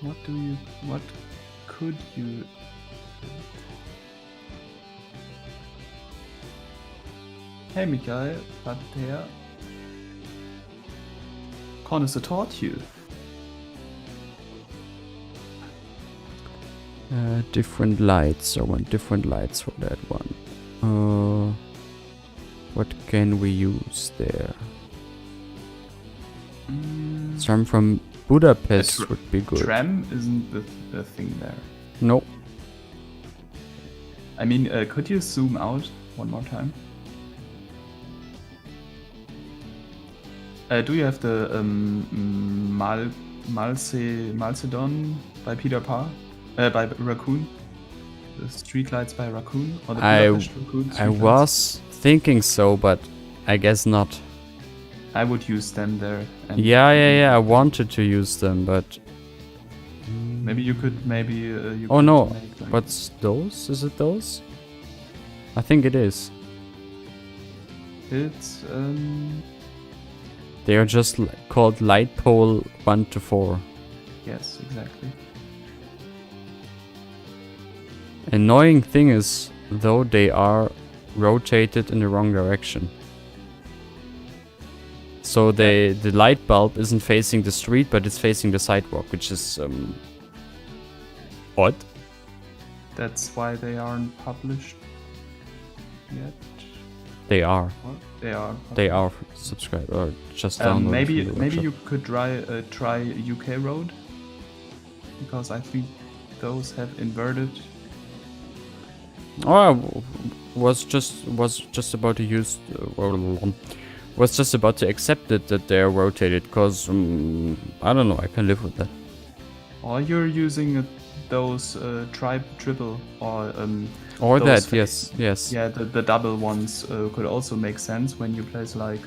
What could you... Hey Michael, was her? Konntest du torture? Different lights. I want different lights for that one. What can we use there? Some from Budapest would be good. Tram isn't the thing there. No. I mean, could you zoom out one more time? Do you have the Malcedon by Peter Parr? By Raccoon? The streetlights by Raccoon? Or the Budapest Raccoon I was thinking so, but I guess not. I would use them there. And Yeah, I wanted to use them, but... Maybe you could, oh no, make, like, what's those? Is it those? I think it is. It's, They are just called light pole 1 to 4. yes, exactly. Annoying thing is, though, they are rotated in the wrong direction. So the light bulb isn't facing the street, but it's facing the sidewalk, which is odd. That's why they aren't published yet. They are. What? They are. They are subscribed or just downloaded. Maybe you could try UK Road, because I think those have inverted. Oh, I was just about to use. Was just about to accept it that they're rotated, because I don't know, I can live with that. Or you're using those triple or those that, yes. Yeah, the double ones could also make sense when you place like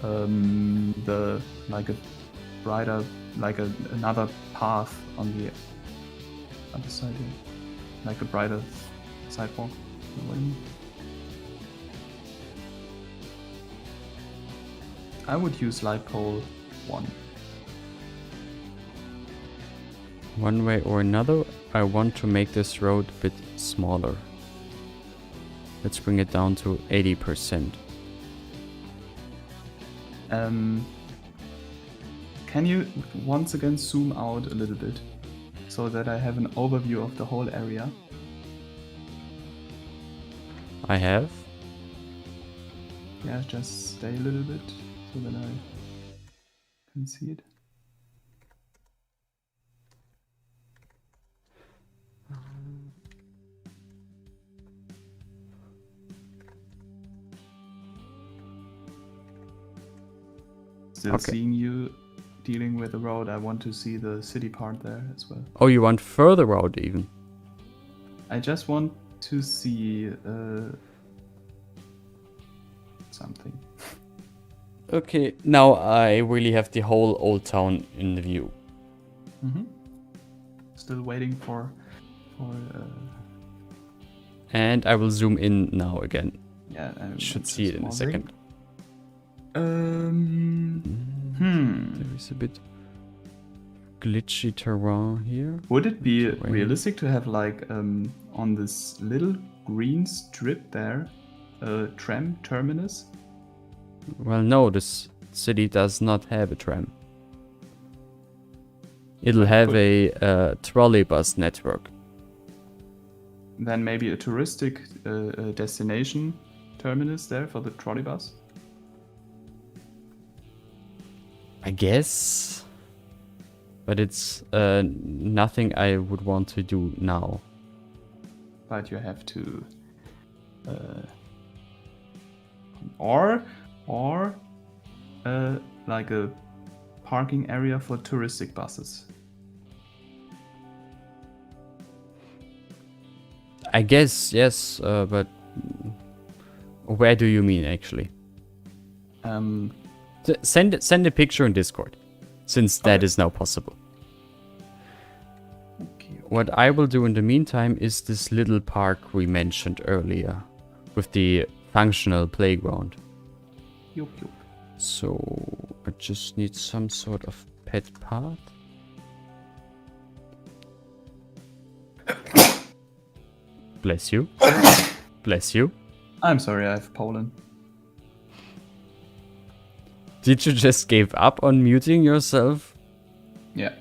the like a brighter, like another path on the other side here, like a brighter sidewalk. You know what I mean? I would use light pole 1. One way or another, I want to make this road a bit smaller. Let's bring it down to 80%. Can you once again zoom out a little bit so that I have an overview of the whole area? I have. Yeah, just stay a little bit so that I can see it. Still Okay. seeing you, dealing with the road, I want to see the city part there as well. Oh, you want further out even? I just want to see something. Okay, now I really have the whole old town in the view. Still waiting for And I will zoom in now again. yeah, Should see it in a second. There There is a bit glitchy terrain here. Would it be Terrain. realistic to have like on this little green strip there a tram terminus? Well, no, this city does not have a tram. It'll have a trolley bus network. Then maybe a touristic destination terminus there for the trolley bus? I guess. But it's nothing I would want to do now. But you have to or like a parking area for touristic buses. I guess, yes, but where do you mean actually? Send a picture in Discord, since that is now possible. Okay. What I will do in the meantime is this little park we mentioned earlier, with the functional playground. Yup, yup. So I just need some sort of pet path. Bless you. Bless you. I'm sorry, I have Poland. Did you just give up on muting yourself? Yeah.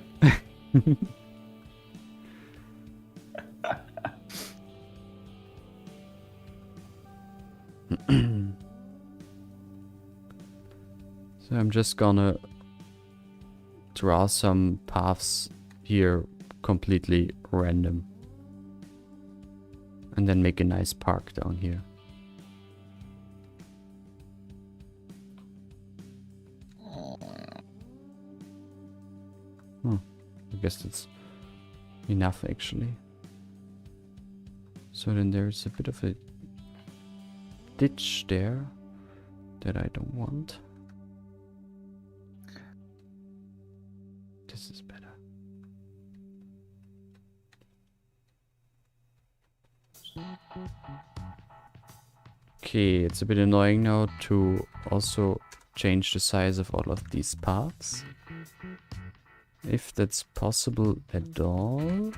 So I'm just gonna draw some paths here completely random. And then make a nice park down here. I guess that's enough actually. So then there's a bit of a ditch there that I don't want. This is better. Okay, it's a bit annoying now to also change the size of all of these paths. If that's possible at all.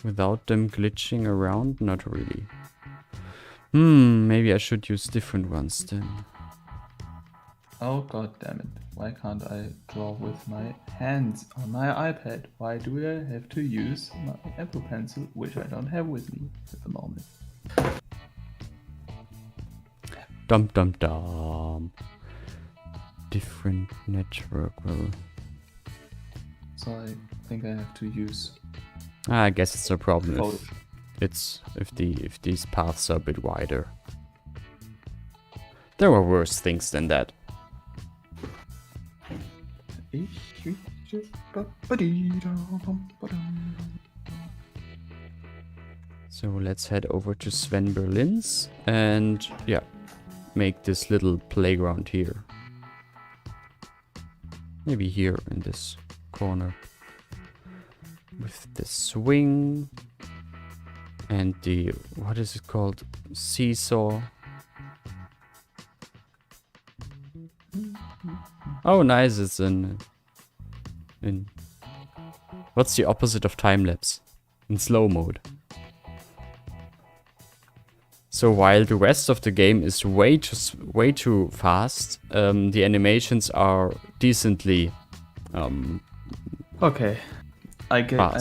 Without them glitching around, not really. Maybe I should use different ones then. Oh god damn it. Why can't I draw with my hands on my iPad? Why do I have to use my Apple Pencil, which I don't have with me at the moment? Dum dum dum. Different network, well. So I think I have to use I guess it's a problem photo. if these paths are a bit wider. There were worse things than that. So let's head over to Sven Berlin's and yeah, make this little playground here. Maybe here in this corner. With the swing and the, what is it called? Seesaw. Oh nice, it's in what's the opposite of time lapse? In slow mode. So while the rest of the game is way too fast, the animations are decently Okay. I give up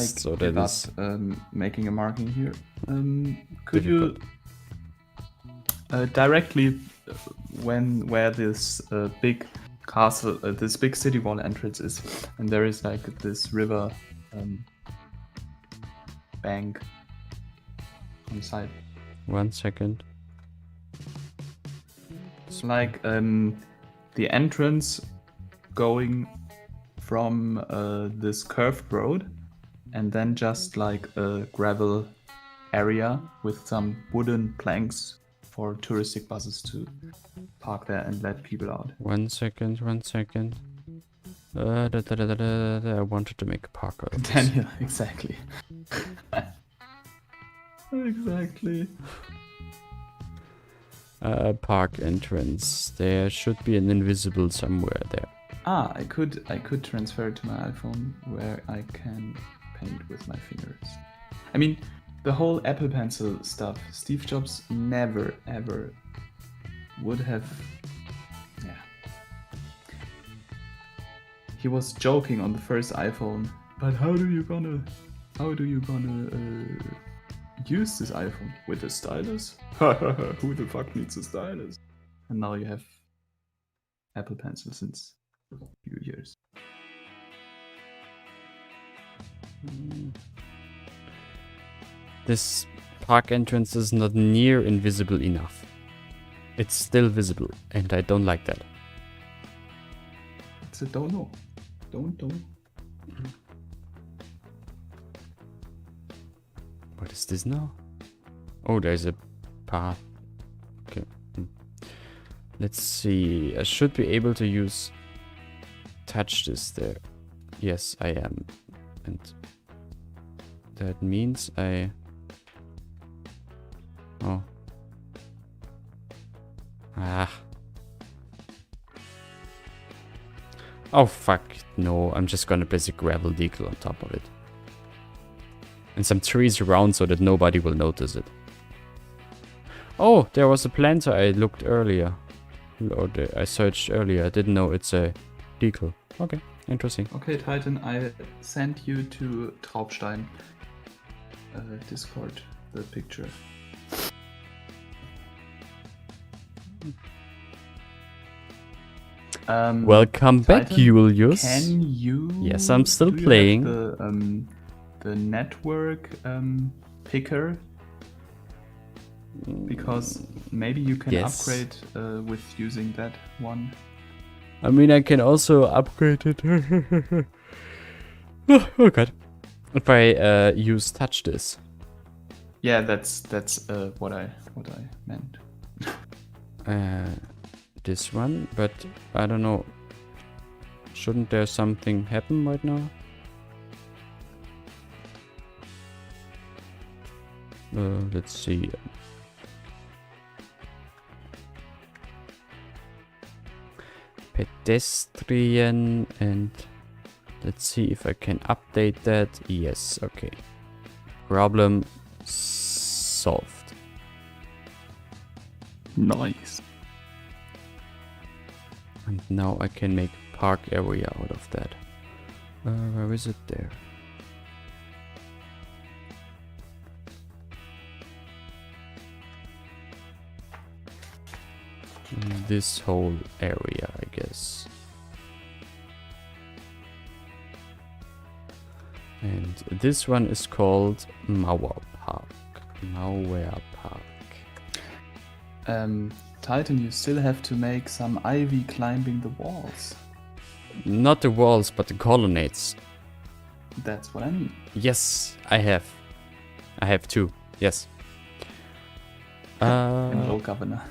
making a marking here. Could you directly where this big castle, this big city wall entrance is, and there is like this river bank on the side. 1 second. It's like the entrance going from this curved road, and then just like a gravel area with some wooden planks for touristic buses to park there and let people out. 1 second, 1 second. I wanted to make a park out of this. Daniel, exactly. Exactly. Park entrance. There should be an invisible somewhere there. Ah, I could transfer it to my iPhone where I can paint with my fingers. I mean, the whole Apple Pencil stuff, Steve Jobs never ever would have. Yeah. He was joking on the first iPhone, but how do you gonna use this iPhone with a stylus? Who the fuck needs a stylus? And now you have Apple Pencil since a few years. This park entrance is not near invisible enough. It's still visible, and I don't like that. It's a don't know. Don't. What is this now? Oh, there's a path. Okay. Let's see. I should be able to touch this there. Yes, I am. And that means Oh. Oh, fuck. No, I'm just gonna place a gravel decal on top of it. And some trees around so that nobody will notice it. Oh, there was a planter I looked earlier. Or I searched earlier. I didn't know it's a decal. Okay, interesting. Okay, Titan, I sent you to Traubenstein Discord the picture. Welcome back, Titan, Julius. Can you? Yes, I'm still do you playing. have the network picker, because maybe you can upgrade with using that one. I mean, I can also upgrade it. Oh god! If I use touch this. Yeah, that's what I meant. This one, but I don't know. Shouldn't there something happen right now? Let's see. Pedestrian, and let's see if I can update that. Yes, okay. Problem solved. Nice. And now I can make park area out of that. Where is it there? This whole area, I guess. And this one is called Mauer Park. Mauer Park. Titan, you still have to make some ivy climbing the walls. Not the walls, but the colonnades. That's what I mean. Yes, I have. I have two. Yes. Hello, Governor.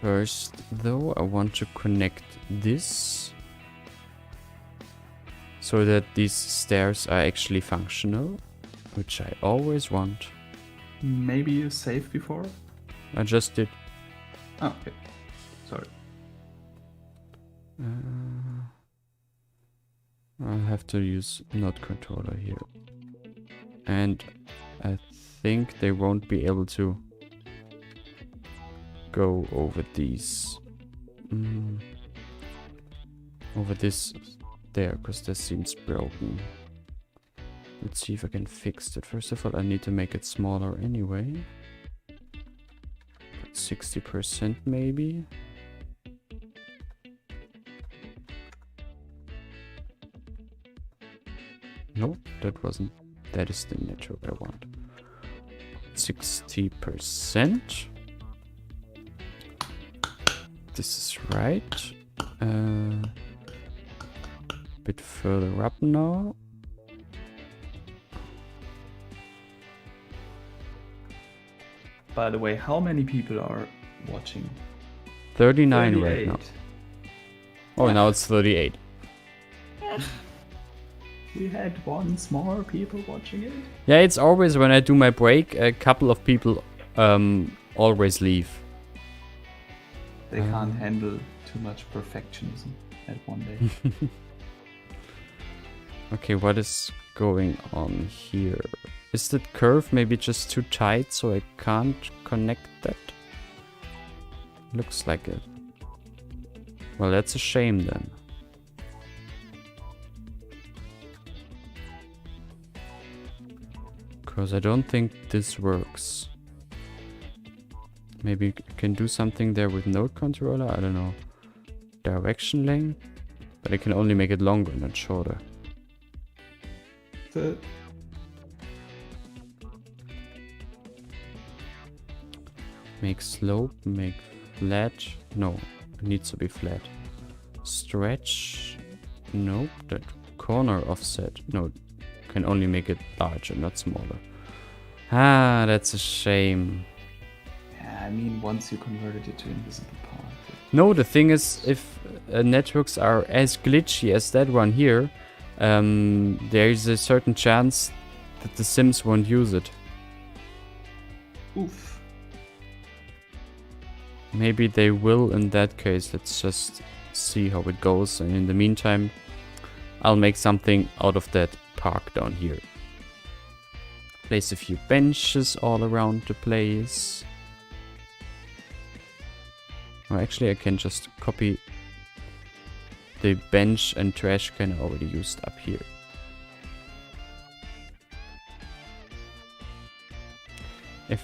First, though, I want to connect this so that these stairs are actually functional, which I always want. Maybe you saved before? I just did. Oh, okay. Sorry. I'll have to use node controller here. And I think they won't be able to go over these. Over this there, because this seems broken. Let's see if I can fix it. First of all, I need to make it smaller anyway. 60% maybe. Nope, that is the network I want. 60%. This is right. Bit further up now. By the way, how many people are watching? 39 right now. Oh, now it's 38. We had once more people watching it. Yeah, it's always when I do my break, a couple of people always leave. They can't handle too much perfectionism at one day. Okay, what is going on here? Is that curve maybe just too tight so I can't connect that? Looks like it. Well, that's a shame then. Because I don't think this works. Maybe I can do something there with node controller, I don't know. Direction length? But I can only make it longer, not shorter. Make slope, make flat. No, it needs to be flat. Stretch. Nope, that corner offset. No, can only make it larger, not smaller. Ah, that's a shame. Yeah, I mean, once you converted it to invisible part. No, the thing is, if networks are as glitchy as that one here, there is a certain chance that the Sims won't use it. Oof. Maybe they will in that case. Let's just see how it goes. And in the meantime, I'll make something out of that park down here. Place a few benches all around the place. Or actually, I can just copy the bench and trash can I already used up here. A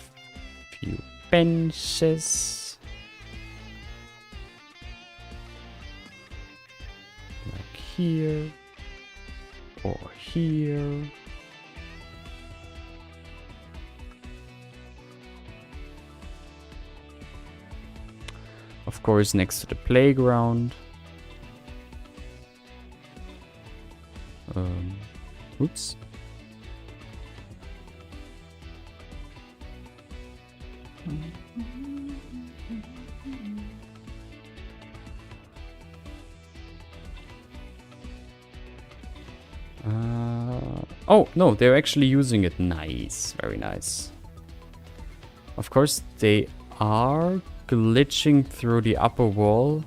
few benches. Like here. Or here. Of course, next to the playground. Oops. Oh, no, they're actually using it. Nice. Very nice. Of course, they are glitching through the upper wall,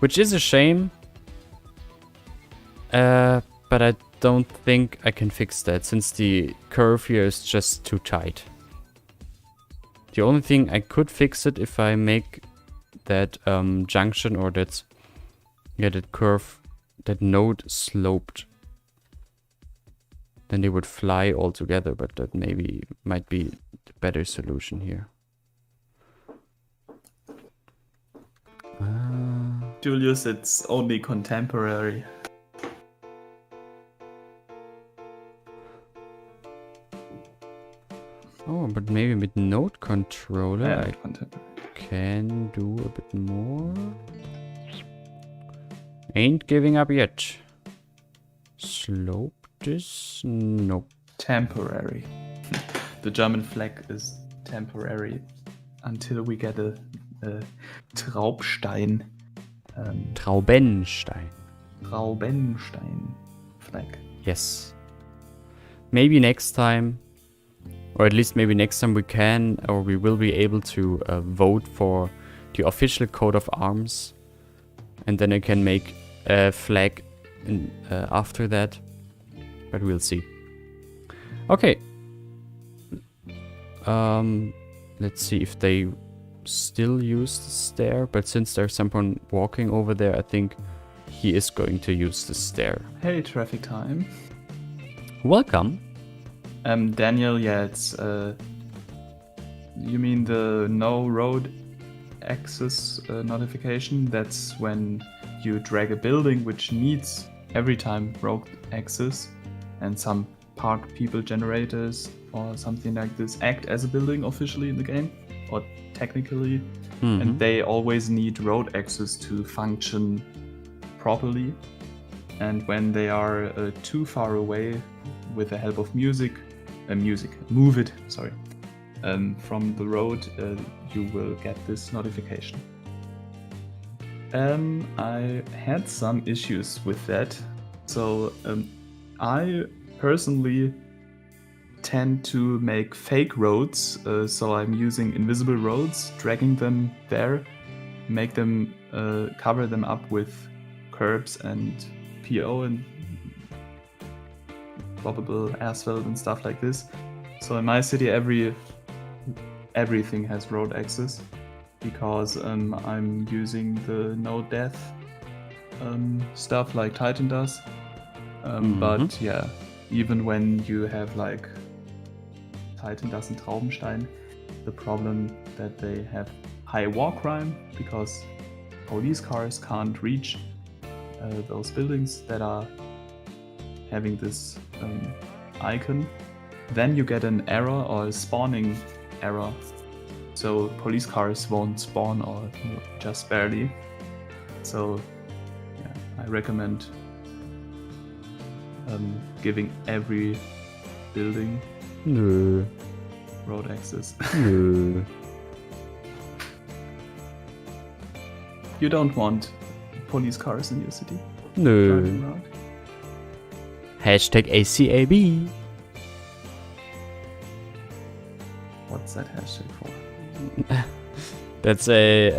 which is a shame. But I don't think I can fix that since the curve here is just too tight. The only thing I could fix it if I make that junction or that curve, that node sloped. Then they would fly all together, but that maybe might be the better solution here. Julius, it's only contemporary. Oh, but maybe with node controller Yeah, I can do a bit more. Ain't giving up yet. Slope this? Nope. Temporary. The German flag is temporary until we get a Traubenstein. Traubenstein. Traubenstein flag. Yes. Maybe next time, or at least maybe next time we can, or we will be able to vote for the official coat of arms. And then I can make a flag after that. But we'll see. Okay. Let's see if they still use the stair. But since there's someone walking over there, I think he is going to use the stair. Hey, traffic time. Welcome. Daniel, yeah, it's you mean the no road access notification? That's when you drag a building which needs every time road access, and some park people generators or something like this act as a building officially in the game, or technically, and they always need road access to function properly. And when they are too far away, with the help of move it, sorry, from the road, you will get this notification. I had some issues with that. So I personally tend to make fake roads. So I'm using invisible roads, dragging them there, make them cover them up with curbs and PO and probable asphalt and stuff like this. So in my city, everything has road access because I'm using the no death stuff like Titan does. But yeah, even when you have like Titan does in Traubenstein, the problem that they have high war crime because police cars can't reach those buildings that are having this icon. Then you get an error or a spawning error. So police cars won't spawn or just barely. So yeah, I recommend giving every building road access. You don't want police cars in your city. Driving around. Hashtag ACAB. What's that hashtag for? That's a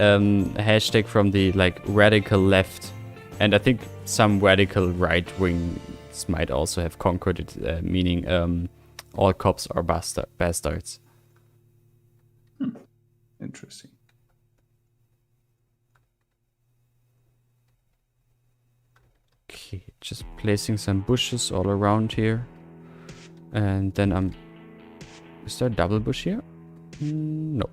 hashtag from the like radical left, and I think some radical right wings might also have conquered it, meaning all cops are bastards. Interesting. Okay, just placing some bushes all around here, and then is there a double bush here? No.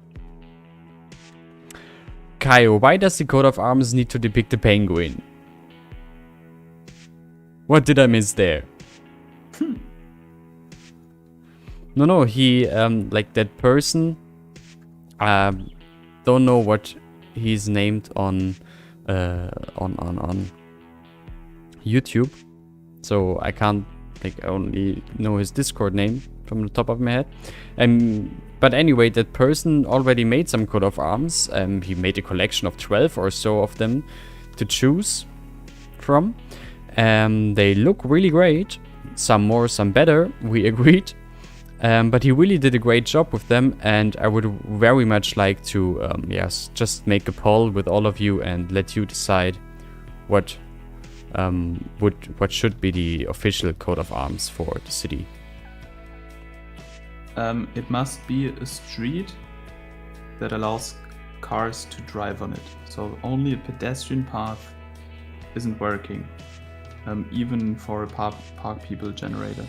Kaio, why does the coat of arms need to depict a penguin? What did I miss there? No, he, like that person, don't know what he's named on YouTube. So I can't, like, only know his Discord name from the top of my head. But anyway, that person already made some coat of arms. He made a collection of 12 or so of them to choose from. They look really great. Some more, some better. We agreed. But he really did a great job with them. And I would very much like to, just make a poll with all of you and let you decide what should be the official coat of arms for the city. It must be a street that allows cars to drive on it. So only a pedestrian path isn't working, even for a park people generator.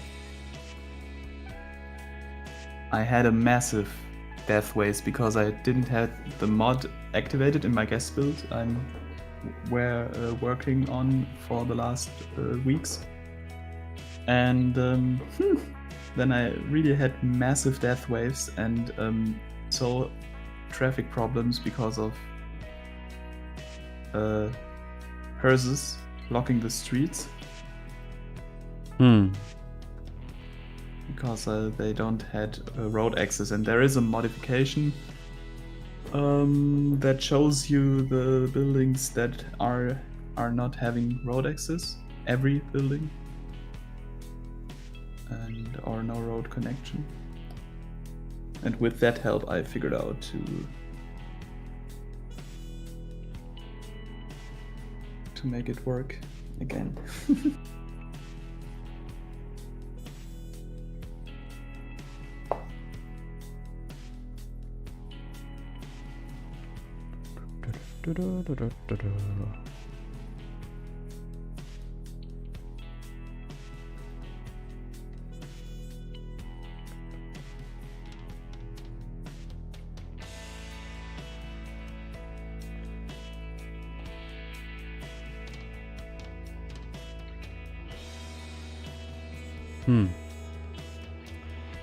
I had a massive death waste because I didn't have the mod activated in my guest build I'm working on for the last weeks. And then I really had massive death waves and so traffic problems because of hearses blocking the streets. Because they don't had road access, and there is a modification that shows you the buildings that are not having road access, every building, and or no road connection. And with that help, I figured out to make it work again.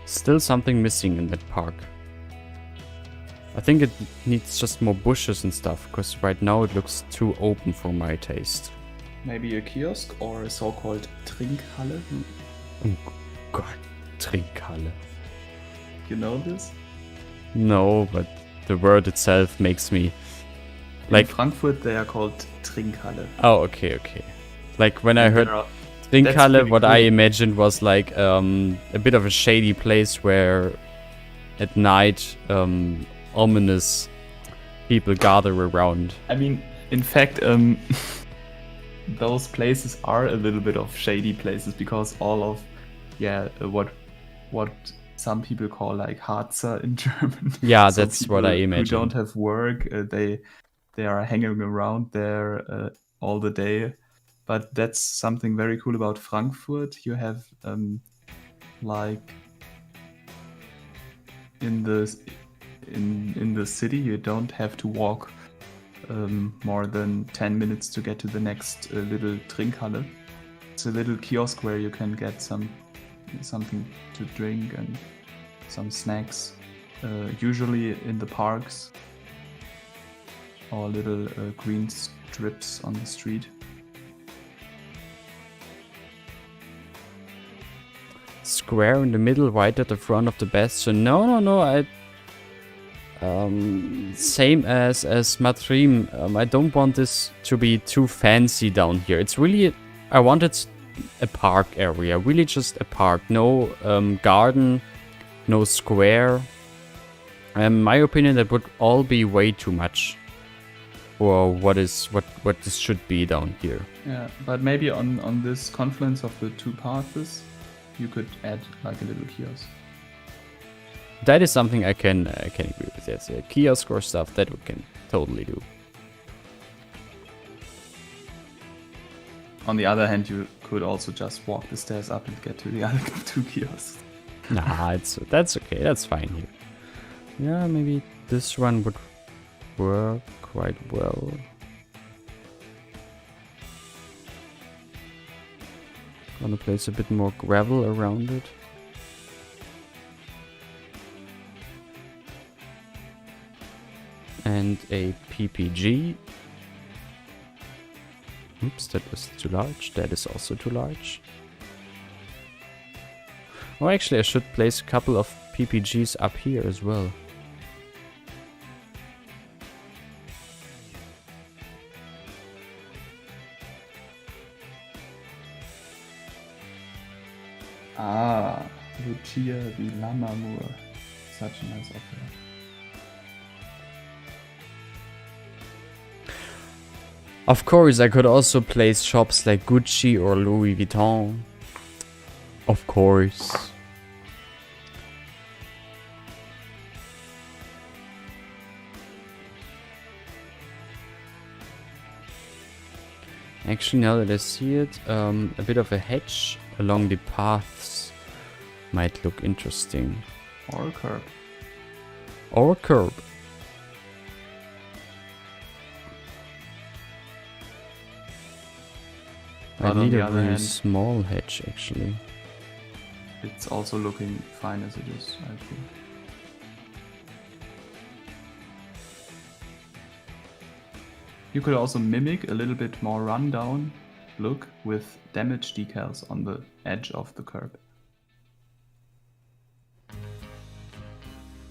Still something missing in that park. I think it needs just more bushes and stuff, because right now it looks too open for my taste. maybe a kiosk or a so-called Trinkhalle. Oh God, Trinkhalle. You know this? No, but the word itself makes me In Frankfurt, they are called Trinkhalle. Oh, okay. Like when I heard That's Trinkhalle, pretty what cool. I imagined was like a bit of a shady place where at night ominous people gather around. I mean, in fact, those places are a little bit of shady places because all of, what some people call like Harzer in German. Yeah, So that's what I people imagined. who don't have work, they are hanging around there all the day. But that's something very cool about Frankfurt. You have like in the city, you don't have to walk more than 10 minutes to get to the next little Trinkhalle. It's a little kiosk where you can get something to drink and some snacks, usually in the parks or little green strips on the street. Square in the middle, right at the front of the bastion. No. Same as Matrim. I don't want this to be too fancy down here. It's really, I wanted a park area, really just a park. No garden, no square. In my opinion, that would all be way too much for what this should be down here. Yeah, but maybe on this confluence of the two paths, you could add like a little kiosk. That is something I can agree with. Yes, a kiosk or stuff that we can totally do. On the other hand, you could also just walk the stairs up and get to the other two kiosks. Nah, that's okay. That's fine here. Yeah, maybe this one would work quite well. Gonna place a bit more gravel around it. And a PPG. Oops, that was too large. That is also too large. Oh, actually, I should place a couple of PPGs up here as well. Ah, Lucia di Lammermoor. Such a nice opera. Of course, I could also place shops like Gucci or Louis Vuitton. Of course. Actually, now that I see it, a bit of a hedge along the paths might look interesting. Or a curb. Or a curb. I But on need the a other very hand, small hedge, actually. it's also looking fine as it is, I think. You could also mimic a little bit more rundown look with damage decals on the edge of the curb.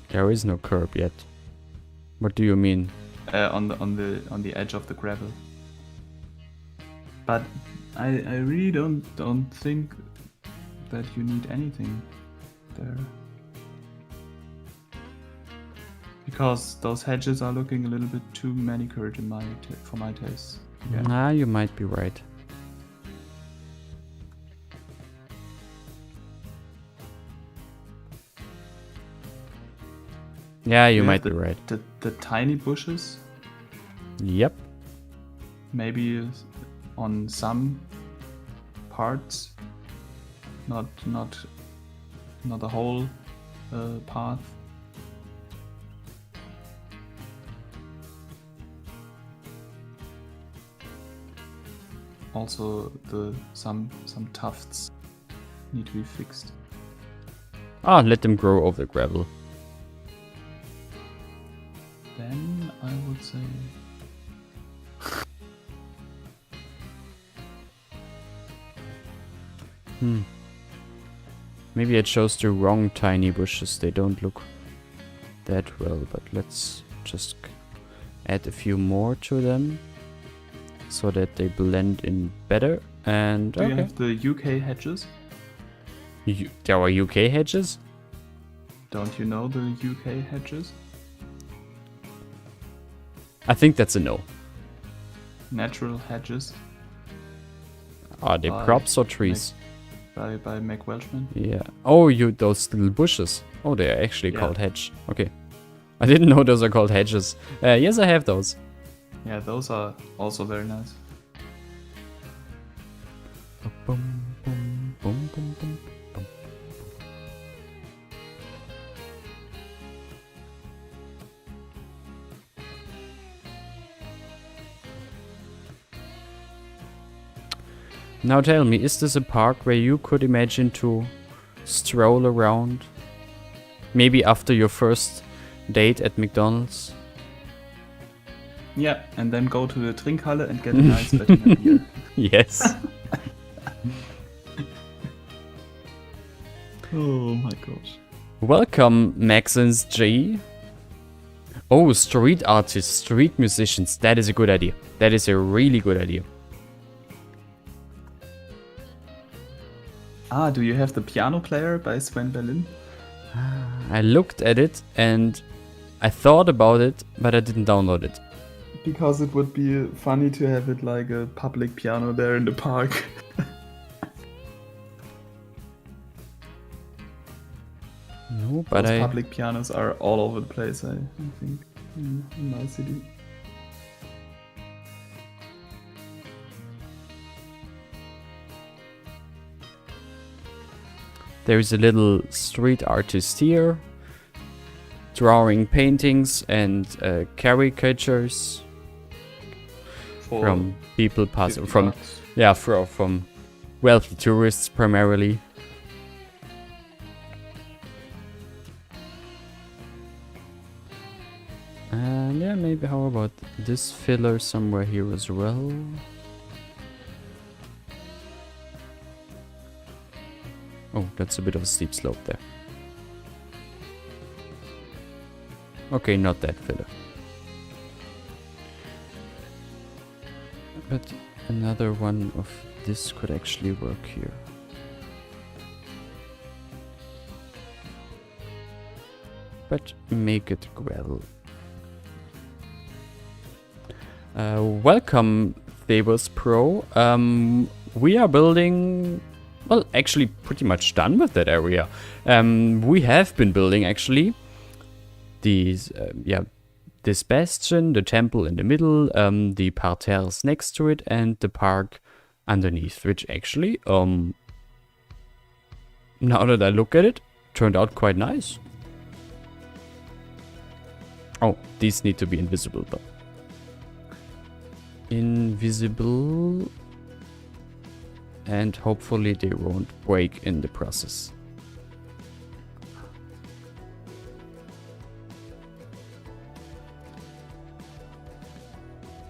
There is no curb yet. What do you mean? On the edge of the gravel. But I really don't think that you need anything there. Because those hedges are looking a little bit too manicured in for my taste. Yeah. Nah, you might be right. Yeah, you might be right. The tiny bushes, Yep. maybe on some parts, not the whole path. Also, some tufts need to be fixed. Ah, let them grow over the gravel. Then I would say Maybe it shows the wrong tiny bushes. They don't look that well, but let's just add a few more to them so that they blend in better. And Do you have the UK hedges? There are UK hedges? Don't you know the UK hedges? I think that's a no. Natural hedges Are they By props or trees? by Mac Welshman. Yeah. Oh, those little bushes. Oh, they are actually Yeah. called hedge. Okay. I didn't know those are called hedges. Yes, I have those. Yeah, those are also very nice. Boom, boom, boom, boom, boom, boom. Now tell me, is this a park where you could imagine to stroll around? Maybe after your first date at McDonald's? Yeah, and then go to the Trinkhalle and get a nice Berliner beer. Yes. Oh my gosh. Welcome, Maxens G. Oh, street artists, street musicians. That is a good idea. That is a really good idea. Ah, do you have the Piano Player by Sven Berlin? I looked at it and I thought about it, but I didn't download it. Because it would be funny to have it like a public piano there in the park. No, but Those public pianos are all over the place, I think, in my city. There is a little street artist here, drawing paintings and caricatures from people passing from from wealthy tourists primarily. And yeah, maybe how about this filler somewhere here as well? Oh, that's a bit of a steep slope there. Okay, not that filler. But another one of this could actually work here. But make it well. Welcome, Thebos Pro. We are building... Well, actually pretty much done with that area. We have been building actually these, this bastion, the temple in the middle, the parterres next to it, and the park underneath, which actually, now that I look at it, turned out quite nice. Oh, these need to be invisible though. Invisible. And hopefully they won't break in the process.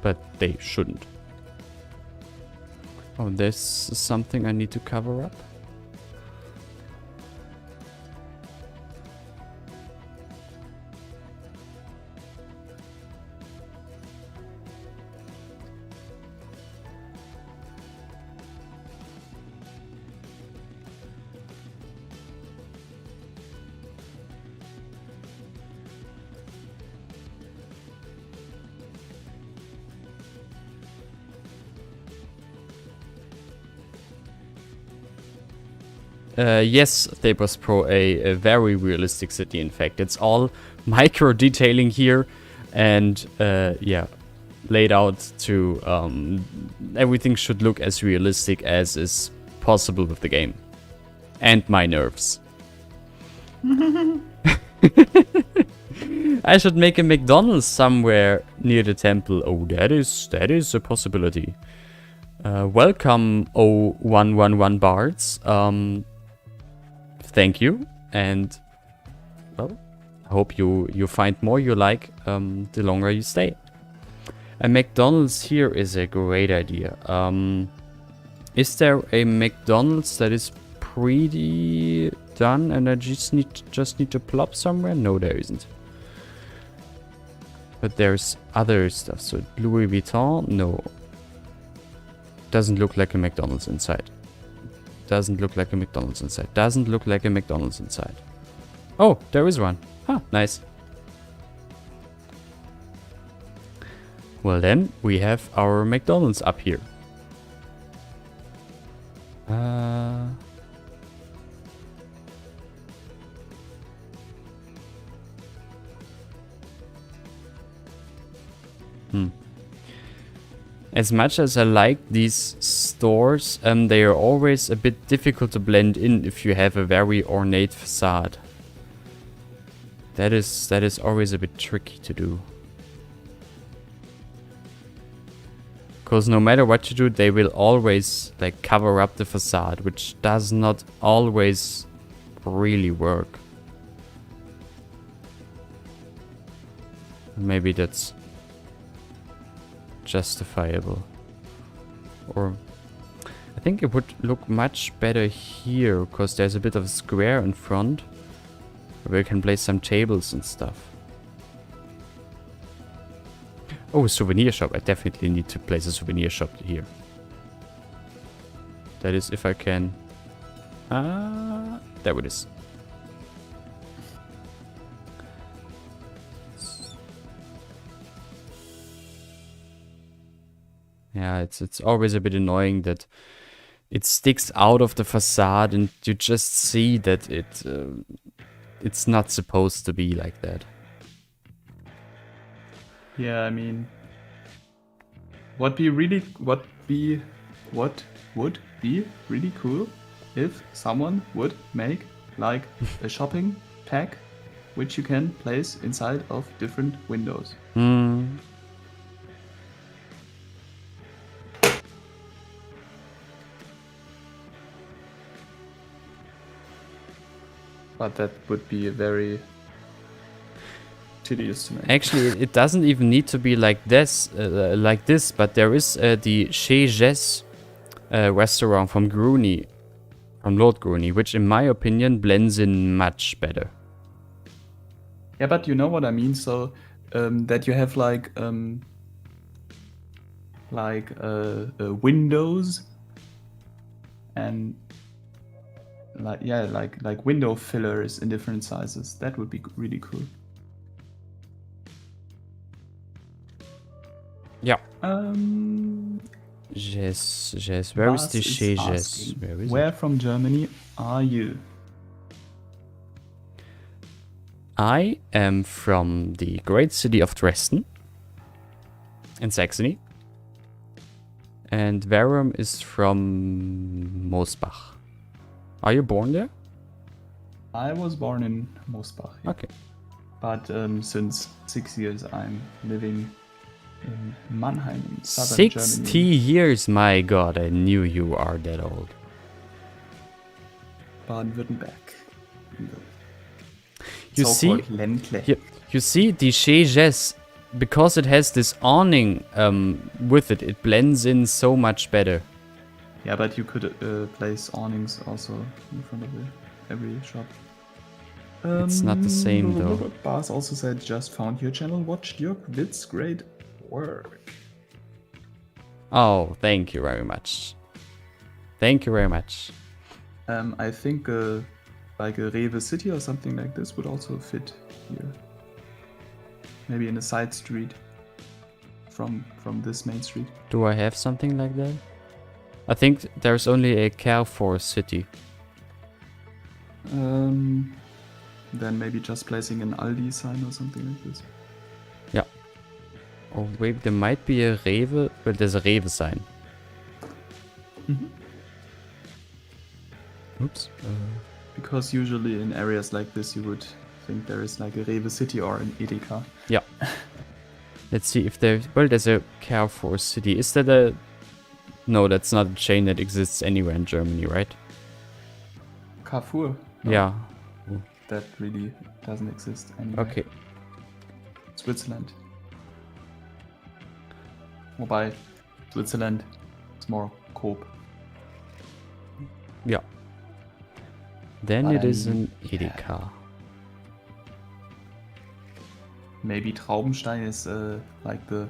But they shouldn't. Oh, there's something I need to cover up. Yes, Thebos Pro, a very realistic city. In fact, it's all micro detailing here, and yeah, laid out to everything should look as realistic as is possible with the game, and my nerves. I should make a McDonald's somewhere near the temple. Oh, that is a possibility. Welcome, 0111 Bards. Thank you, and well, I hope you find more you like the longer you stay. A McDonald's here is a great idea. Is there a McDonald's that is pretty done, and I just need to plop somewhere. No, there isn't. But there's other stuff. So Louis Vuitton, no. Doesn't look like a McDonald's inside. Doesn't look like a McDonald's inside. Doesn't look like a McDonald's inside. Oh, there is one. Huh, nice. Well then, we have our McDonald's up here. As much as I like these stores, they are always a bit difficult to blend in if you have a very ornate facade. That is always a bit tricky to do. Because no matter what you do, they will always like cover up the facade, which does not always really work. Maybe that's justifiable. Or I think it would look much better here, because there's a bit of a square in front where we can place some tables and stuff. Oh, a souvenir shop. I definitely need to place a souvenir shop here. That is if I can. There it is. Yeah, it's always a bit annoying that it sticks out of the facade and you just see that it's not supposed to be like that. Yeah, I mean, what would be really cool if someone would make like a shopping tag which you can place inside of different windows. But that would be a very tedious to make. Actually, it doesn't even need to be like this, but there is the Chez Jess restaurant from Grooney, from Lord Grooney, which in my opinion blends in much better. Yeah, but you know what I mean. So that you have like windows and like window fillers in different sizes. That would be really cool. Yeah. Yes. Where is the Chez Jess? Where from Germany are you? I am from the great city of Dresden in Saxony. And Verum is from Mosbach. Are you born there? I was born in Mosbach. Yeah. Okay. But since 6 years I'm living in Mannheim, in southern 60 Germany. years, my god, I knew you are that old. Baden-Württemberg. You see, Ländle. you see the Chez Jess, because it has this awning with it, it blends in so much better. Yeah, but you could place awnings also in front of every shop. It's not the same though. Bas also said, just found your channel, watched your vids, great work. Oh, thank you very much. Thank you very much. I think like a Rewe City or something like this would also fit here. Maybe in a side street from this main street. Do I have something like that? I think there's only a Carrefour City. Then maybe just placing an Aldi sign or something like this. Yeah. Or maybe there might be a Rewe, but there's a Rewe sign. Oops. Because usually in areas like this you would think there is like a Rewe City or an Edeka. Yeah. Let's see if there's... Well, there's a Carrefour City. Is that a... No, that's not a chain that exists anywhere in Germany, right? Carrefour? No, Yeah. that really doesn't exist anywhere. Okay. Switzerland. Wobei, Switzerland is more Kopp. Yeah. Then But it I is mean, an Edeka. Maybe Traubenstein is like the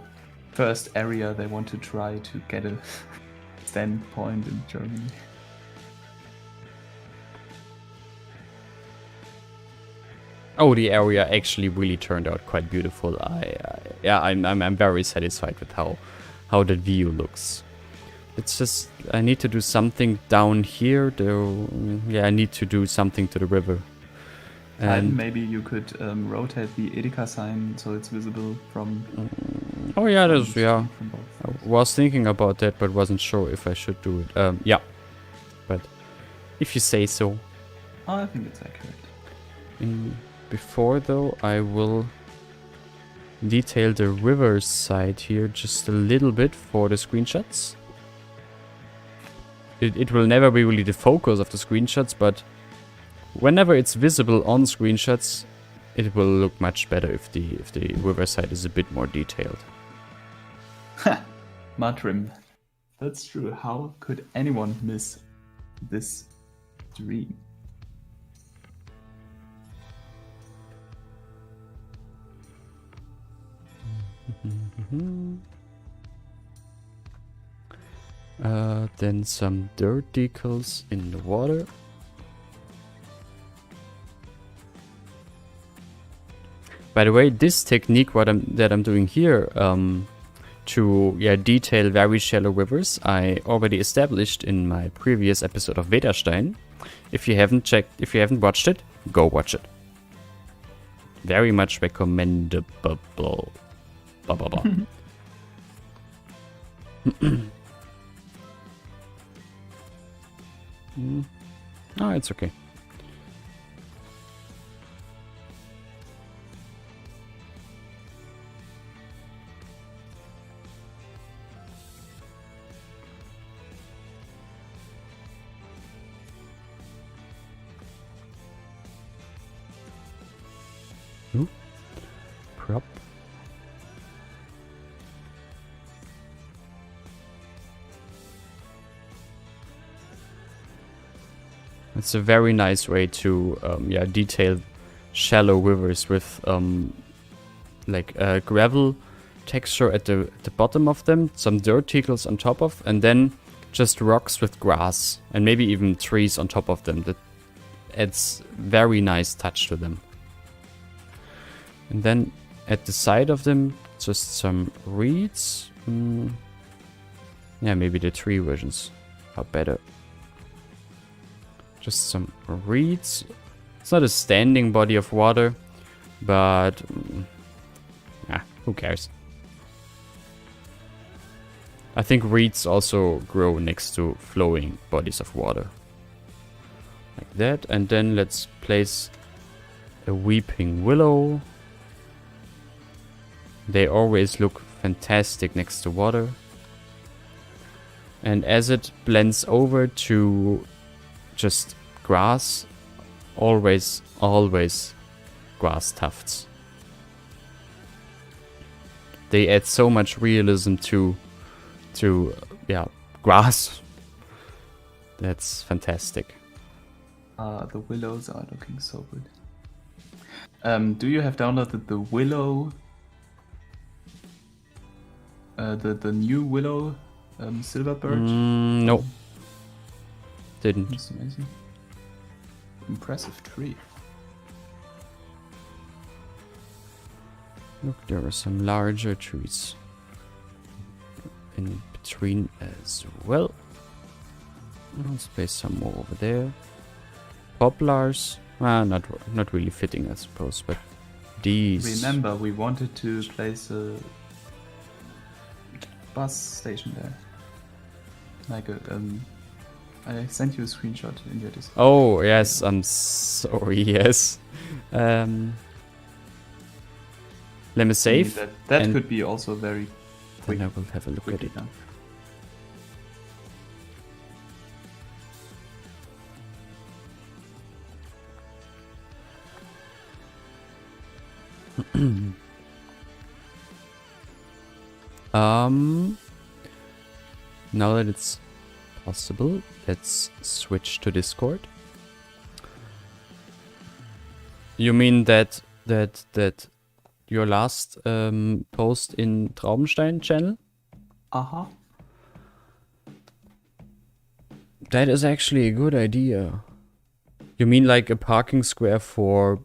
first area they want to try to get a standpoint in Germany. Oh, the area actually really turned out quite beautiful. Yeah, I'm very satisfied with how that view looks. It's just I need to do something down here. Though, yeah, I need to do something to the river. And maybe you could rotate the Edeka sign so it's visible from. Oh yeah, there's yeah. From both. I was thinking about that, but wasn't sure if I should do it. Yeah, but if you say so. Oh, I think it's accurate. Before though, I will detail the river side here just a little bit for the screenshots. It will never be really the focus of the screenshots, but whenever it's visible on screenshots, it will look much better if the river side is a bit more detailed. Matrim. That's true. How could anyone miss this dream? Then some dirt decals in the water. By the way, this technique that I'm doing here to detail very shallow rivers, I already established in my previous episode of Wetterstein. If you haven't watched it, go watch it. Very much recommendable. Blah blah blah. Oh, it's okay. Ooh. Prop. It's a very nice way to detail shallow rivers with like gravel texture at the bottom of them, some dirt decals on top of, and then just rocks with grass and maybe even trees on top of them. That adds very nice touch to them. And then at the side of them, just some reeds. Yeah, maybe the tree versions are better. Just some reeds. It's not a standing body of water, but who cares? I think reeds also grow next to flowing bodies of water. Like that. And then let's place a weeping willow. They always look fantastic next to water. And as it blends over to just grass, always grass tufts. They add so much realism to grass. That's fantastic. The willows are looking so good. Do you have downloaded the willow? The new willow silver birch? No. Didn't. That's amazing. Impressive tree. Look, there are some larger trees in between as well. Let's place some more over there. Poplars. Not really fitting, I suppose, but these. Remember, we wanted to place a bus station there. Like a I sent you a screenshot in your Discord. Oh yes, I'm sorry. Yes. Let me save. That could be also very quick. Then I will have a look at it. Now that it's possible, let's switch to Discord. You mean that your last post in Traubenstein channel? Uh-huh. That is actually a good idea. You mean like a parking square for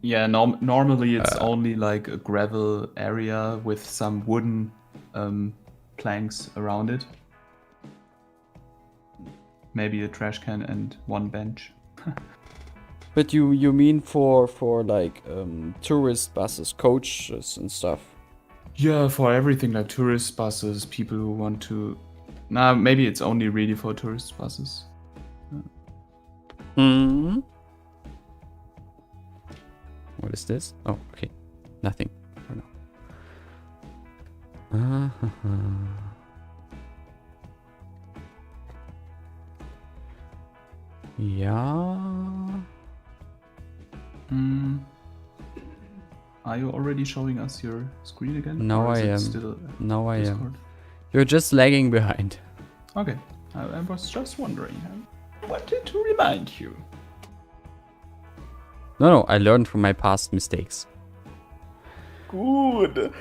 Yeah, normally it's only like a gravel area with some wooden planks around it. Maybe a trash can and one bench. But you mean for like tourist buses, coaches and stuff? Yeah, for everything like tourist buses, people who want to. Nah, maybe it's only really for tourist buses. Hmm. What is this? Oh, okay. Nothing for now. Yeah. Are you already showing us your screen again? Now Or is I it am. Still Now I Discord? am. You're just lagging behind. Okay, I was just wondering. I wanted to remind you. No, I learned from my past mistakes. Good.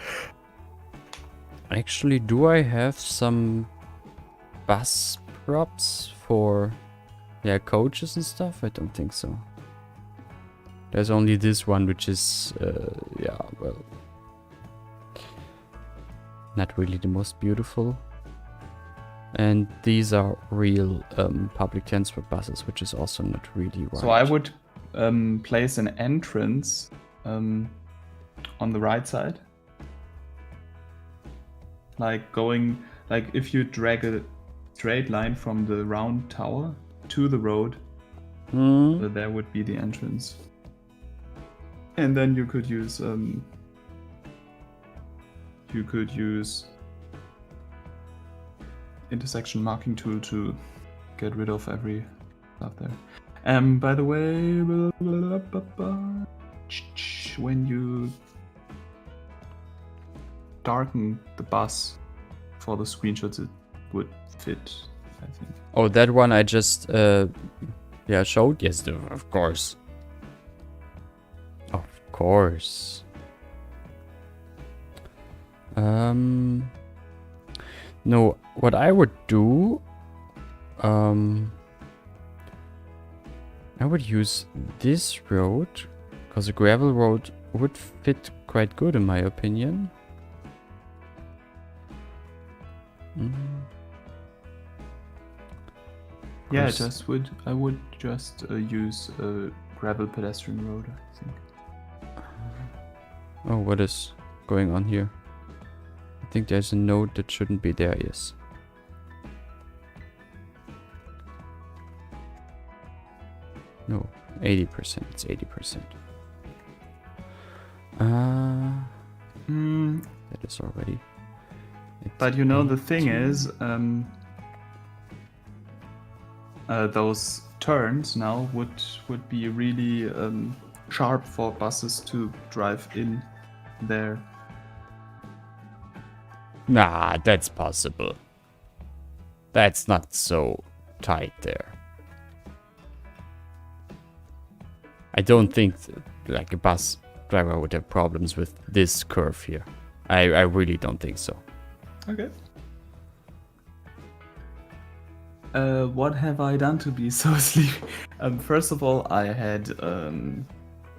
Actually, do I have some bus props for coaches and stuff? I don't think so. There's only this one, which is well, not really the most beautiful. And these are real public transport buses, which is also not really right. So I would place an entrance on the right side. Like if you drag a straight line from the round tower to the road, there would be the entrance. And then you could use intersection marking tool to get rid of every stuff there. By the way, when you darken the bus for the screenshots, it would fit, I think. Oh, that one I just showed? Yes, of course. Of course. No, what I would do, I would use this road, because a gravel road would fit quite good in my opinion. Yeah, I would just use a gravel pedestrian road, I think. Oh, what is going on here? I think there's a node that shouldn't be there, yes. No, 80%, it's 80%. That is already... But you know, the thing is, those turns now would be really sharp for buses to drive in there. Nah, that's possible. That's not so tight there. I don't think like a bus driver would have problems with this curve here. I really don't think so. Okay. What have I done to be so sleepy? First of all, I had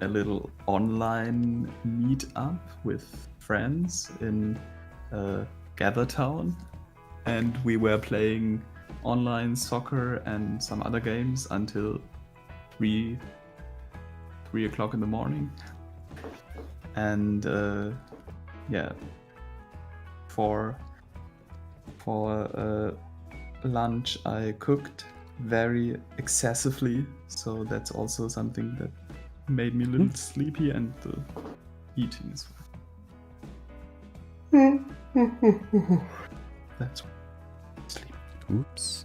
a little online meet-up with friends in Gathertown, and we were playing online soccer and some other games until 3 o'clock in the morning. And for lunch I cooked very excessively, so that's also something that made me a little sleepy, and the eating as well. That's sleep. Oops.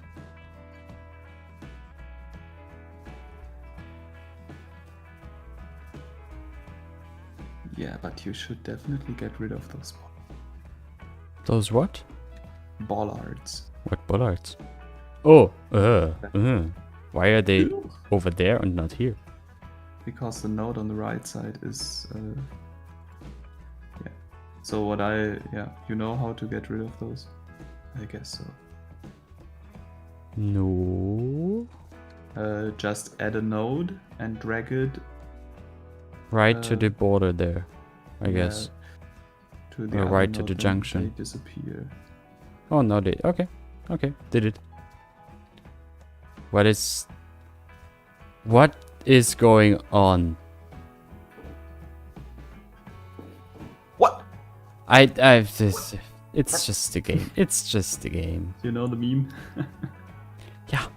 Yeah, but you should definitely get rid of those Those what? bollards. What bollards? Oh, Why are they over there and not here? Because the node on the right side is yeah. So what you know how to get rid of those? I guess so. No. Just add a node and drag it Right to the border there, I guess. To the or other right to node, the then junction. they disappear. Oh no, they okay. Did it. What is going on? What? I've this. It's just a game. It's just a game. You know the meme? Yeah.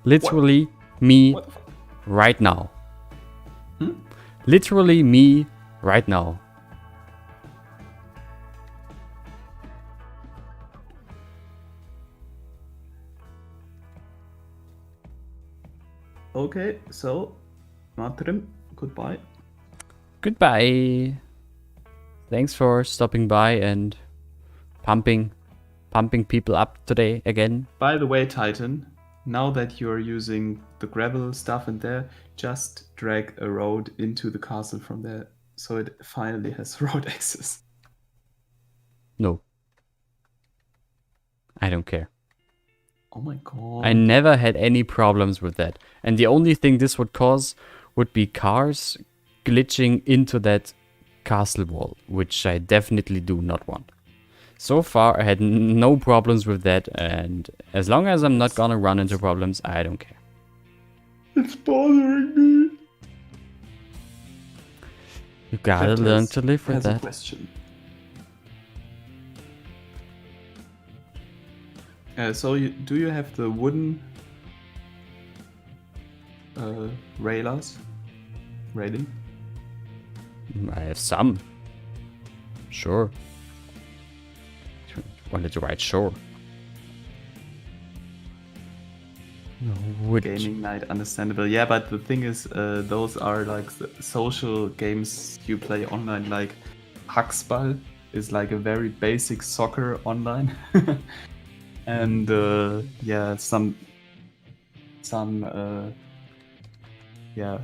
Literally me What? right now. Hmm? Literally me right now. Okay, so Martin, goodbye. Goodbye. Thanks for stopping by and pumping people up today again. By the way, Titan, now that you're using the gravel stuff in there, just drag a road into the castle from there, so it finally has road access. No. I don't care. Oh my god. I never had any problems with that. And the only thing this would cause would be cars glitching into that castle wall, which I definitely do not want. So far, I had no problems with that, and as long as I'm not gonna run into problems, I don't care. It's bothering me. You gotta learn to live with a that. question. So do you have the wooden railers? Railing? I have some. Sure. Wanted to write sure. No, wood. Gaming night, understandable. Yeah, but the thing is, those are like social games you play online. Like Hacksball is like a very basic soccer online, and some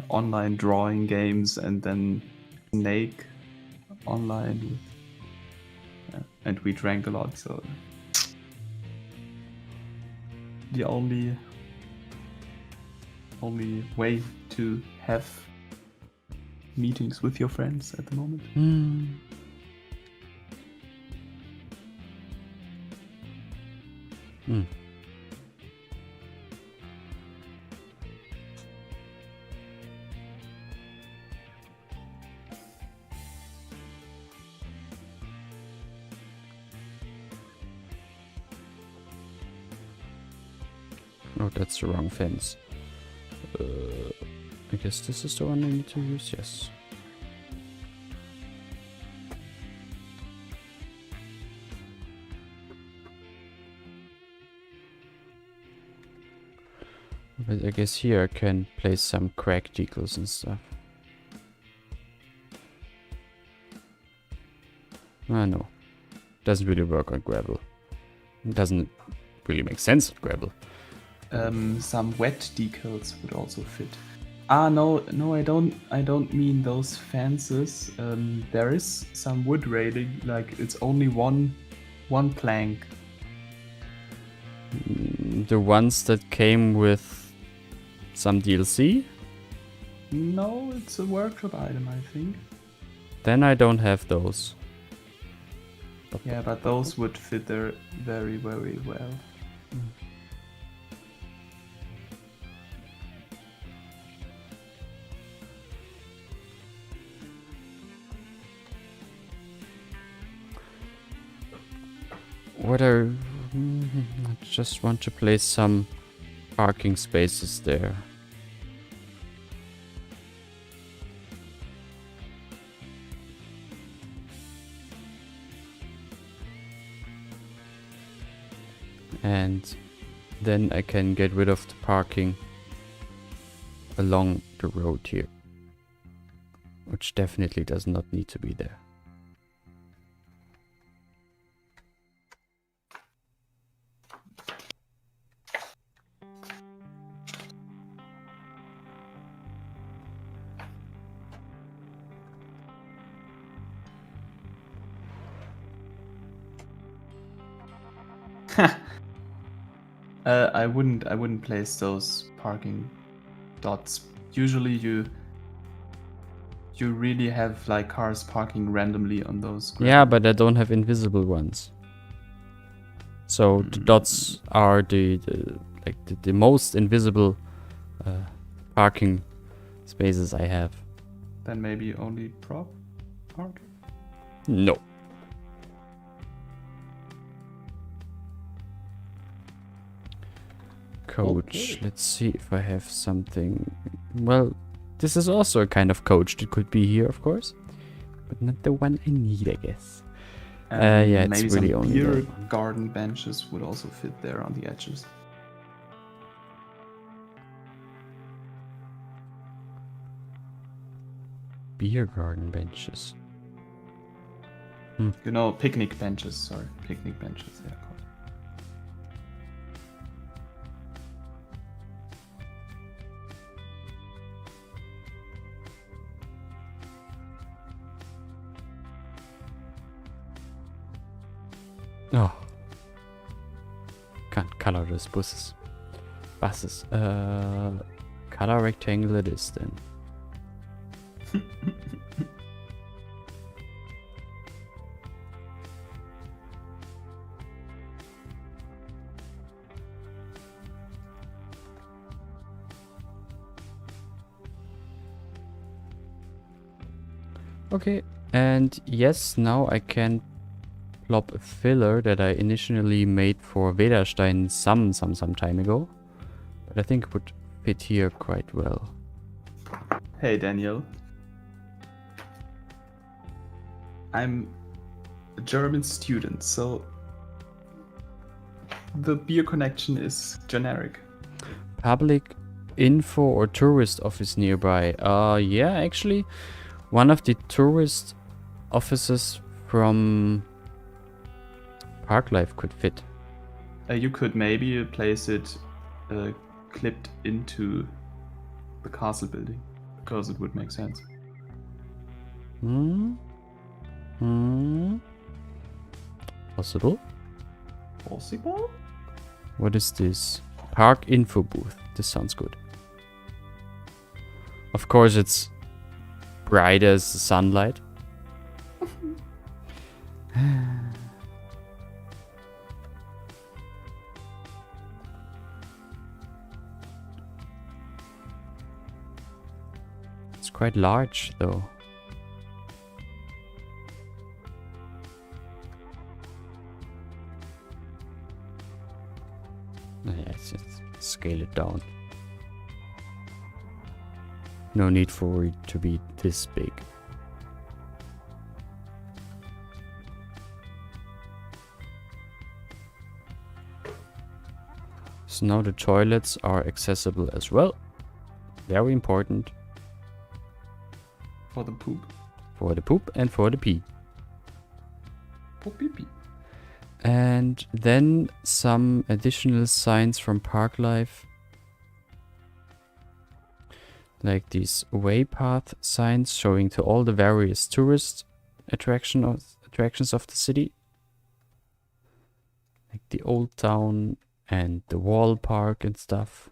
online drawing games, and then Snake online. And we drank a lot, so the only way to have meetings with your friends at the moment. Oh, that's the wrong fence. I guess this is the one I need to use, yes. But I guess here I can place some crack decals and stuff. No. Doesn't really work on gravel. It doesn't really make sense on gravel. Some wet decals would also fit. No, I don't mean those fences. There is some wood railing, like it's only one plank. The ones that came with some DLC? No, it's a workshop item, I think. Then I don't have those. Yeah, but those would fit there very, very well. I just want to place some parking spaces there. And then I can get rid of the parking along the road here, which definitely does not need to be there. I wouldn't place those parking dots. Usually you really have like cars parking randomly on those. Yeah, but I don't have invisible ones. So the dots are the most invisible parking spaces I have. Then maybe only prop parking. No. Coach. Okay. Let's see if I have something. Well, this is also a kind of coach. It could be here, of course, but not the one I need, I guess. Yeah, it's maybe really some only beer that one. garden benches would also fit there on the edges. Beer garden benches. You know, picnic benches. Sorry, picnic benches. Yeah. Oh. Can't color those buses. Buses. Color rectangle it is then. Okay, and yes, now I can plop a filler that I initially made for Vederstein some time ago. But I think it would fit here quite well. Hey Daniel. I'm a German student, so the beer connection is generic. Public info or tourist office nearby. Yeah, actually, one of the tourist offices from Parklife could fit. You could maybe place it clipped into the castle building, because it would make sense. Possible? Possible? What is this? Park info booth. This sounds good. Of course, it's bright as sunlight. It's quite large, though. Let's just scale it down. No need for it to be this big. So now the toilets are accessible as well. Very important. For the poop. For the poop and for the pee. For pee-pee. And then some additional signs from Parklife. Like these waypath signs showing to all the various tourist attractions of the city. Like the old town and the wall park and stuff.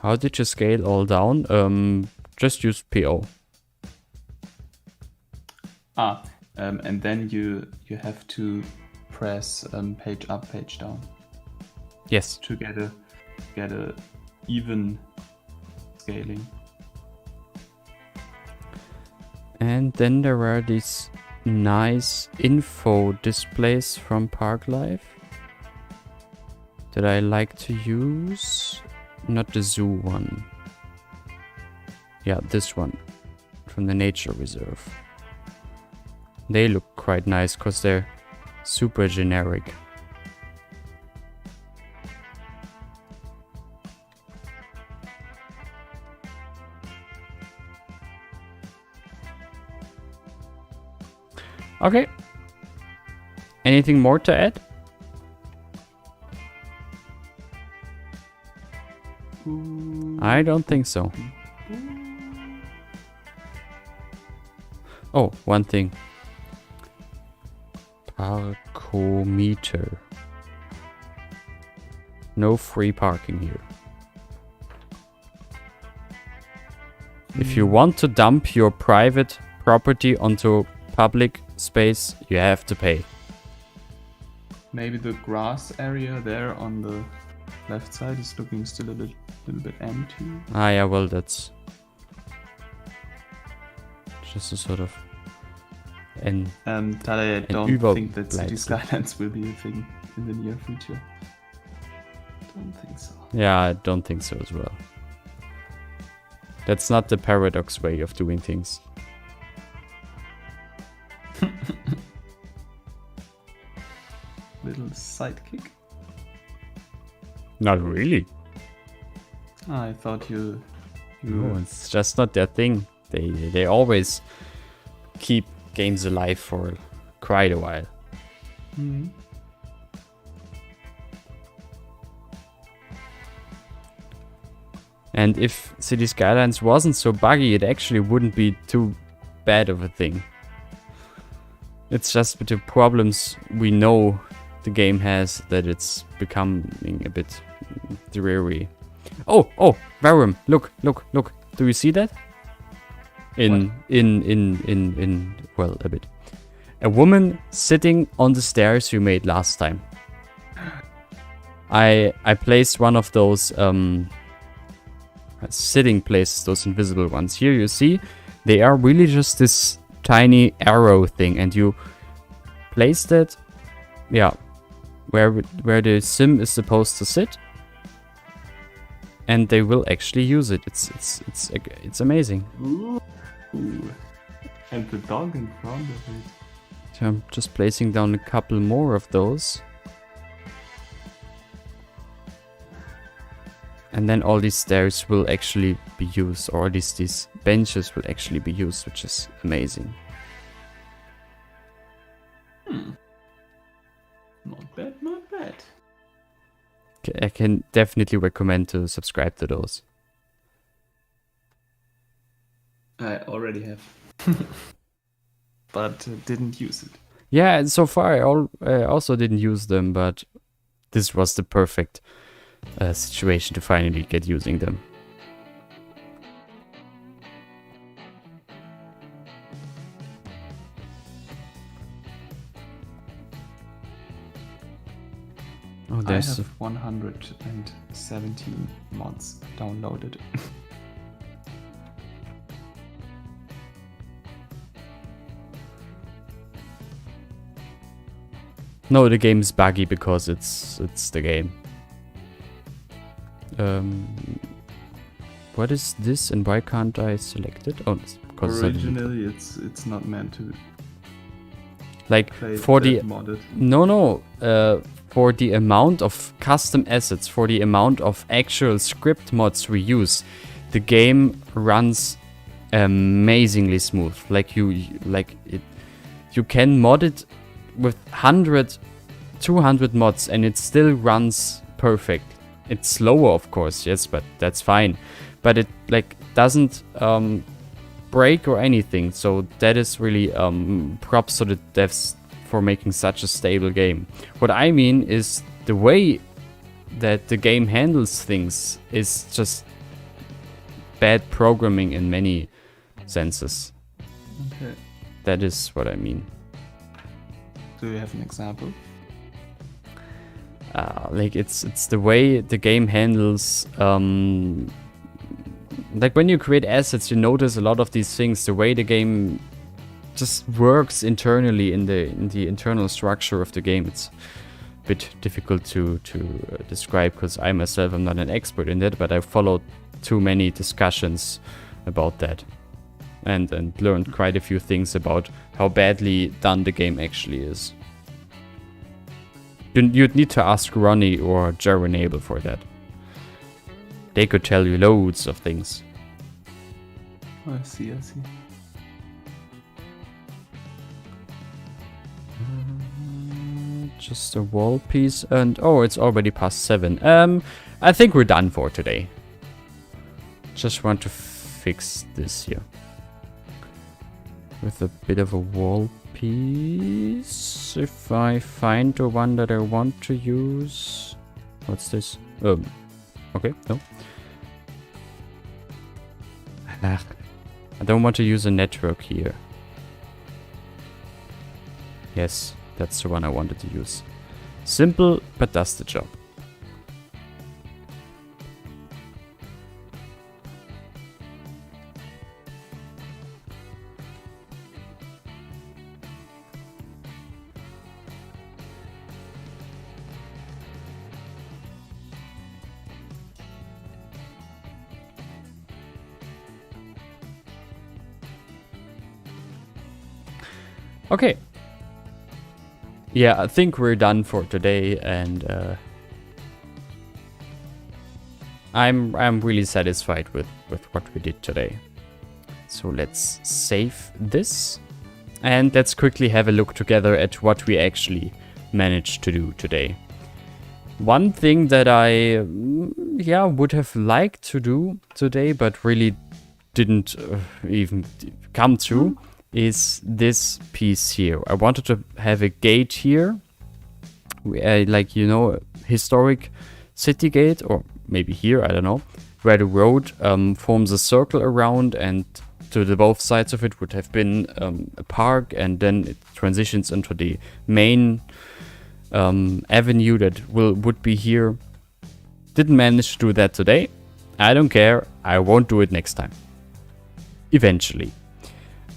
How did you scale all down? Just use PO. And then you have to press page up, page down. Yes. To get a even scaling. And then there are these nice info displays from Parklife that I like to use. Not the zoo one. Yeah, this one from the nature reserve. They look quite nice because they're super generic. Okay. Anything more to add? I don't think so. Oh, one thing. Parkometer. No free parking here. If you want to dump your private property onto public space, you have to pay. Maybe the grass area there on the left side is looking still a little bit empty. Ah, yeah, well, that's just a sort of Tali, I don't think that City Skylines will be a thing in the near future. Don't think so. Yeah, I don't think so as well. That's not the Paradox way of doing things. Little sidekick. Not really. I thought you. No, it's just not their thing. They always keep games alive for quite a while. Mm-hmm. And if City Skylines wasn't so buggy, it actually wouldn't be too bad of a thing. It's just with the problems we know the game has that it's becoming a bit dreary. Oh, Varum, look. Do you see that? Well, a bit. A woman sitting on the stairs you made last time. I placed one of those sitting places, those invisible ones. Here you see, they are really just this tiny arrow thing, and you place that, yeah, where the sim is supposed to sit, and they will actually use it. It's amazing. Ooh. And the dog in front of it. So I'm just placing down a couple more of those. And then all these stairs will actually be used, or at least these benches will actually be used, which is amazing. Not bad, not bad. I can definitely recommend to subscribe to those. I already have. But didn't use it. Yeah, and so far I also didn't use them, but this was the perfect situation to finally get using them. Oh, I have 117 mods downloaded. No, the game is buggy because it's the game. What is this and why can't I select it? Oh, it's because originally it's not meant to. Like for the modded. No, for the amount of custom assets, for the amount of actual script mods we use, the game runs amazingly smooth. Like you can mod it with 100, 200 mods and it still runs perfect. It's slower, of course, yes, but that's fine. But it doesn't break or anything. So that is really props to the devs for making such a stable game. What I mean is the way that the game handles things is just bad programming in many senses. Okay. That is what I mean. Do you have an example? It's the way the game handles. Like when you create assets, you notice a lot of these things. The way the game just works internally in the internal structure of the game. It's a bit difficult to describe because I myself am not an expert in that, but I followed too many discussions about that and learned quite a few things about how badly done the game actually is. You'd need to ask Ronnie or Jerenable for that. They could tell you loads of things. I see. Just a wall piece, and oh, it's already past 7. I think we're done for today. Just want to fix this here. with a bit of a wall piece. If I find the one that I want to use. What's this? Okay, no. I don't want to use a network here. Yes, that's the one I wanted to use. Simple, but does the job. Okay. Yeah, I think we're done for today, and I'm really satisfied with what we did today. So let's save this, and let's quickly have a look together at what we actually managed to do today. One thing that I would have liked to do today, but really didn't even come to, is this piece here. I wanted to have a gate here, like, you know, historic city gate, or maybe here, I don't know, where the road forms a circle around, and to the both sides of it would have been a park, and then it transitions into the main avenue that would be here. Didn't manage to do that today. I don't care. I won't do it next time. Eventually.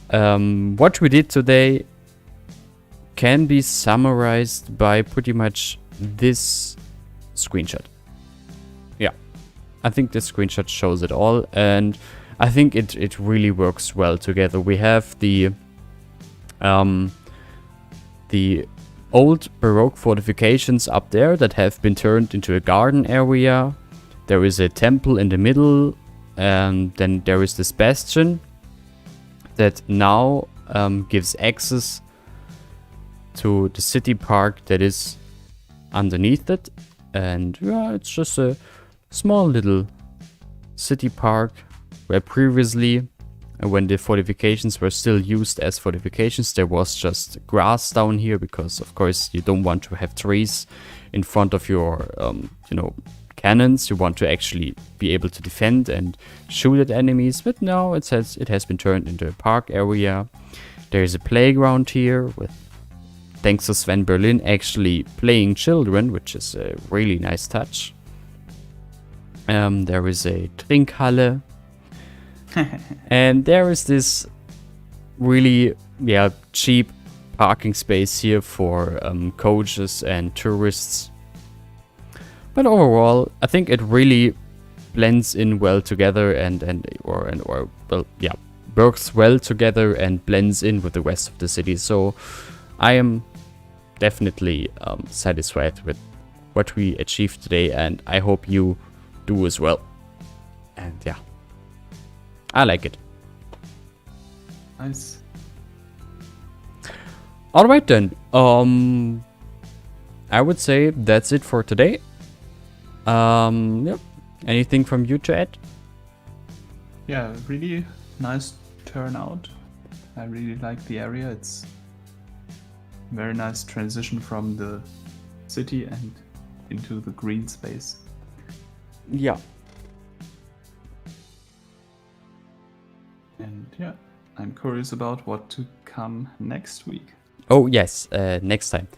What we did today can be summarized by pretty much this screenshot. Yeah, I think this screenshot shows it all, and I think it really works well together. We have the old Baroque fortifications up there that have been turned into a garden area. There is a temple in the middle, and then there is this bastion that now gives access to the city park that is underneath it. And yeah, it's just a small little city park where previously, when the fortifications were still used as fortifications, there was just grass down here, because of course you don't want to have trees in front of your cannons. You want to actually be able to defend and shoot at enemies, but now it has been turned into a park area. There is a playground here with, thanks to Sven Berlin, actually playing children, which is a really nice touch. There is a Trinkhalle. And there is this really cheap parking space here for coaches and tourists. But overall, I think it really blends in well together works well together and blends in with the rest of the city. So I am definitely satisfied with what we achieved today, and I hope you do as well. And yeah, I like it. Nice. Alright then, I would say that's it for today. Yep. Anything from you to add? Yeah, really nice turnout. I really like the area. It's very nice transition from the city and into the green space. Yeah. And yeah, I'm curious about what to come next week. Oh yes, next time.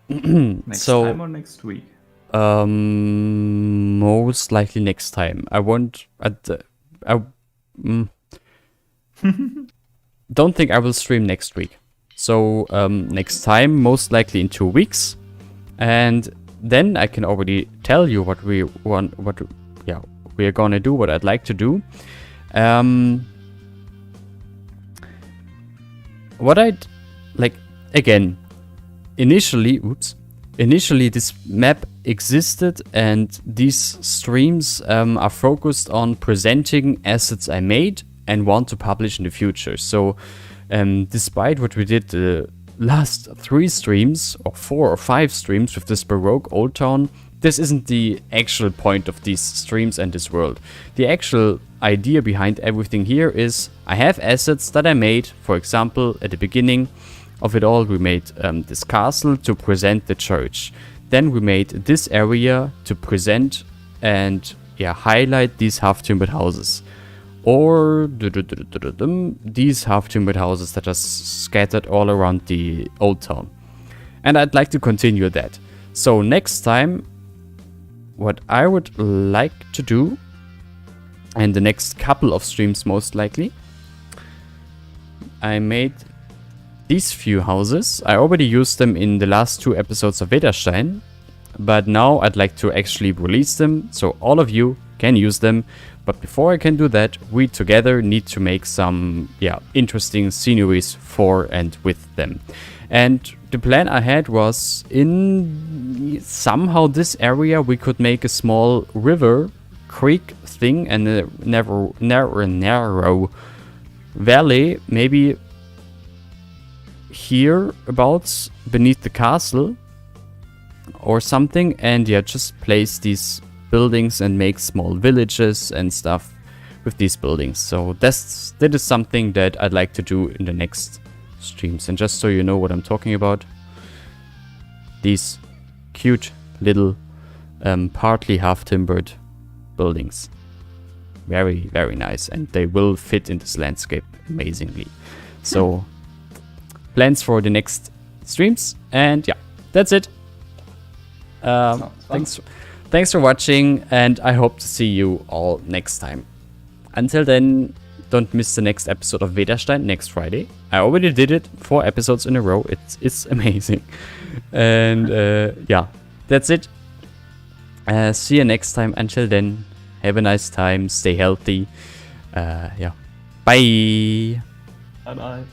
Next time or next week? Most likely next time. I won't. Don't think I will stream next week. So next time, most likely in 2 weeks, and then I can already tell you what we want. What we are gonna do. What I'd like to do. What I'd like again. Initially, this map existed, and these streams are focused on presenting assets I made and want to publish in the future. So, despite what we did the last 3 streams, or 4 or 5 streams with this Baroque Old Town, this isn't the actual point of these streams and this world. The actual idea behind everything here is I have assets that I made. For example, at the beginning of it all, we made this castle to present the church. Then we made this area to present and highlight these half-timbered houses. Or these half-timbered houses that are scattered all around the old town. And I'd like to continue that. So next time, what I would like to do, and the next couple of streams most likely, I made these few houses. I already used them in the last 2 episodes of Widerstein, but now I'd like to actually release them so all of you can use them. But before I can do that, we together need to make some interesting sceneries for and with them. And the plan I had was in somehow this area we could make a small river, creek thing, and a narrow valley, maybe here about beneath the castle or something, and just place these buildings and make small villages and stuff with these buildings. So that is something that I'd like to do in the next streams. And just so you know what I'm talking about, these cute little partly half-timbered buildings, very, very nice, and they will fit in this landscape amazingly. So plans for the next streams, and that's it. Thanks for watching, and I hope to see you all next time. Until then, don't miss the next episode of Widerstein next Friday. I already did it 4 episodes in a row. It's amazing. And that's it. See you next time. Until then, have a nice time. Stay healthy. Bye. Bye-bye.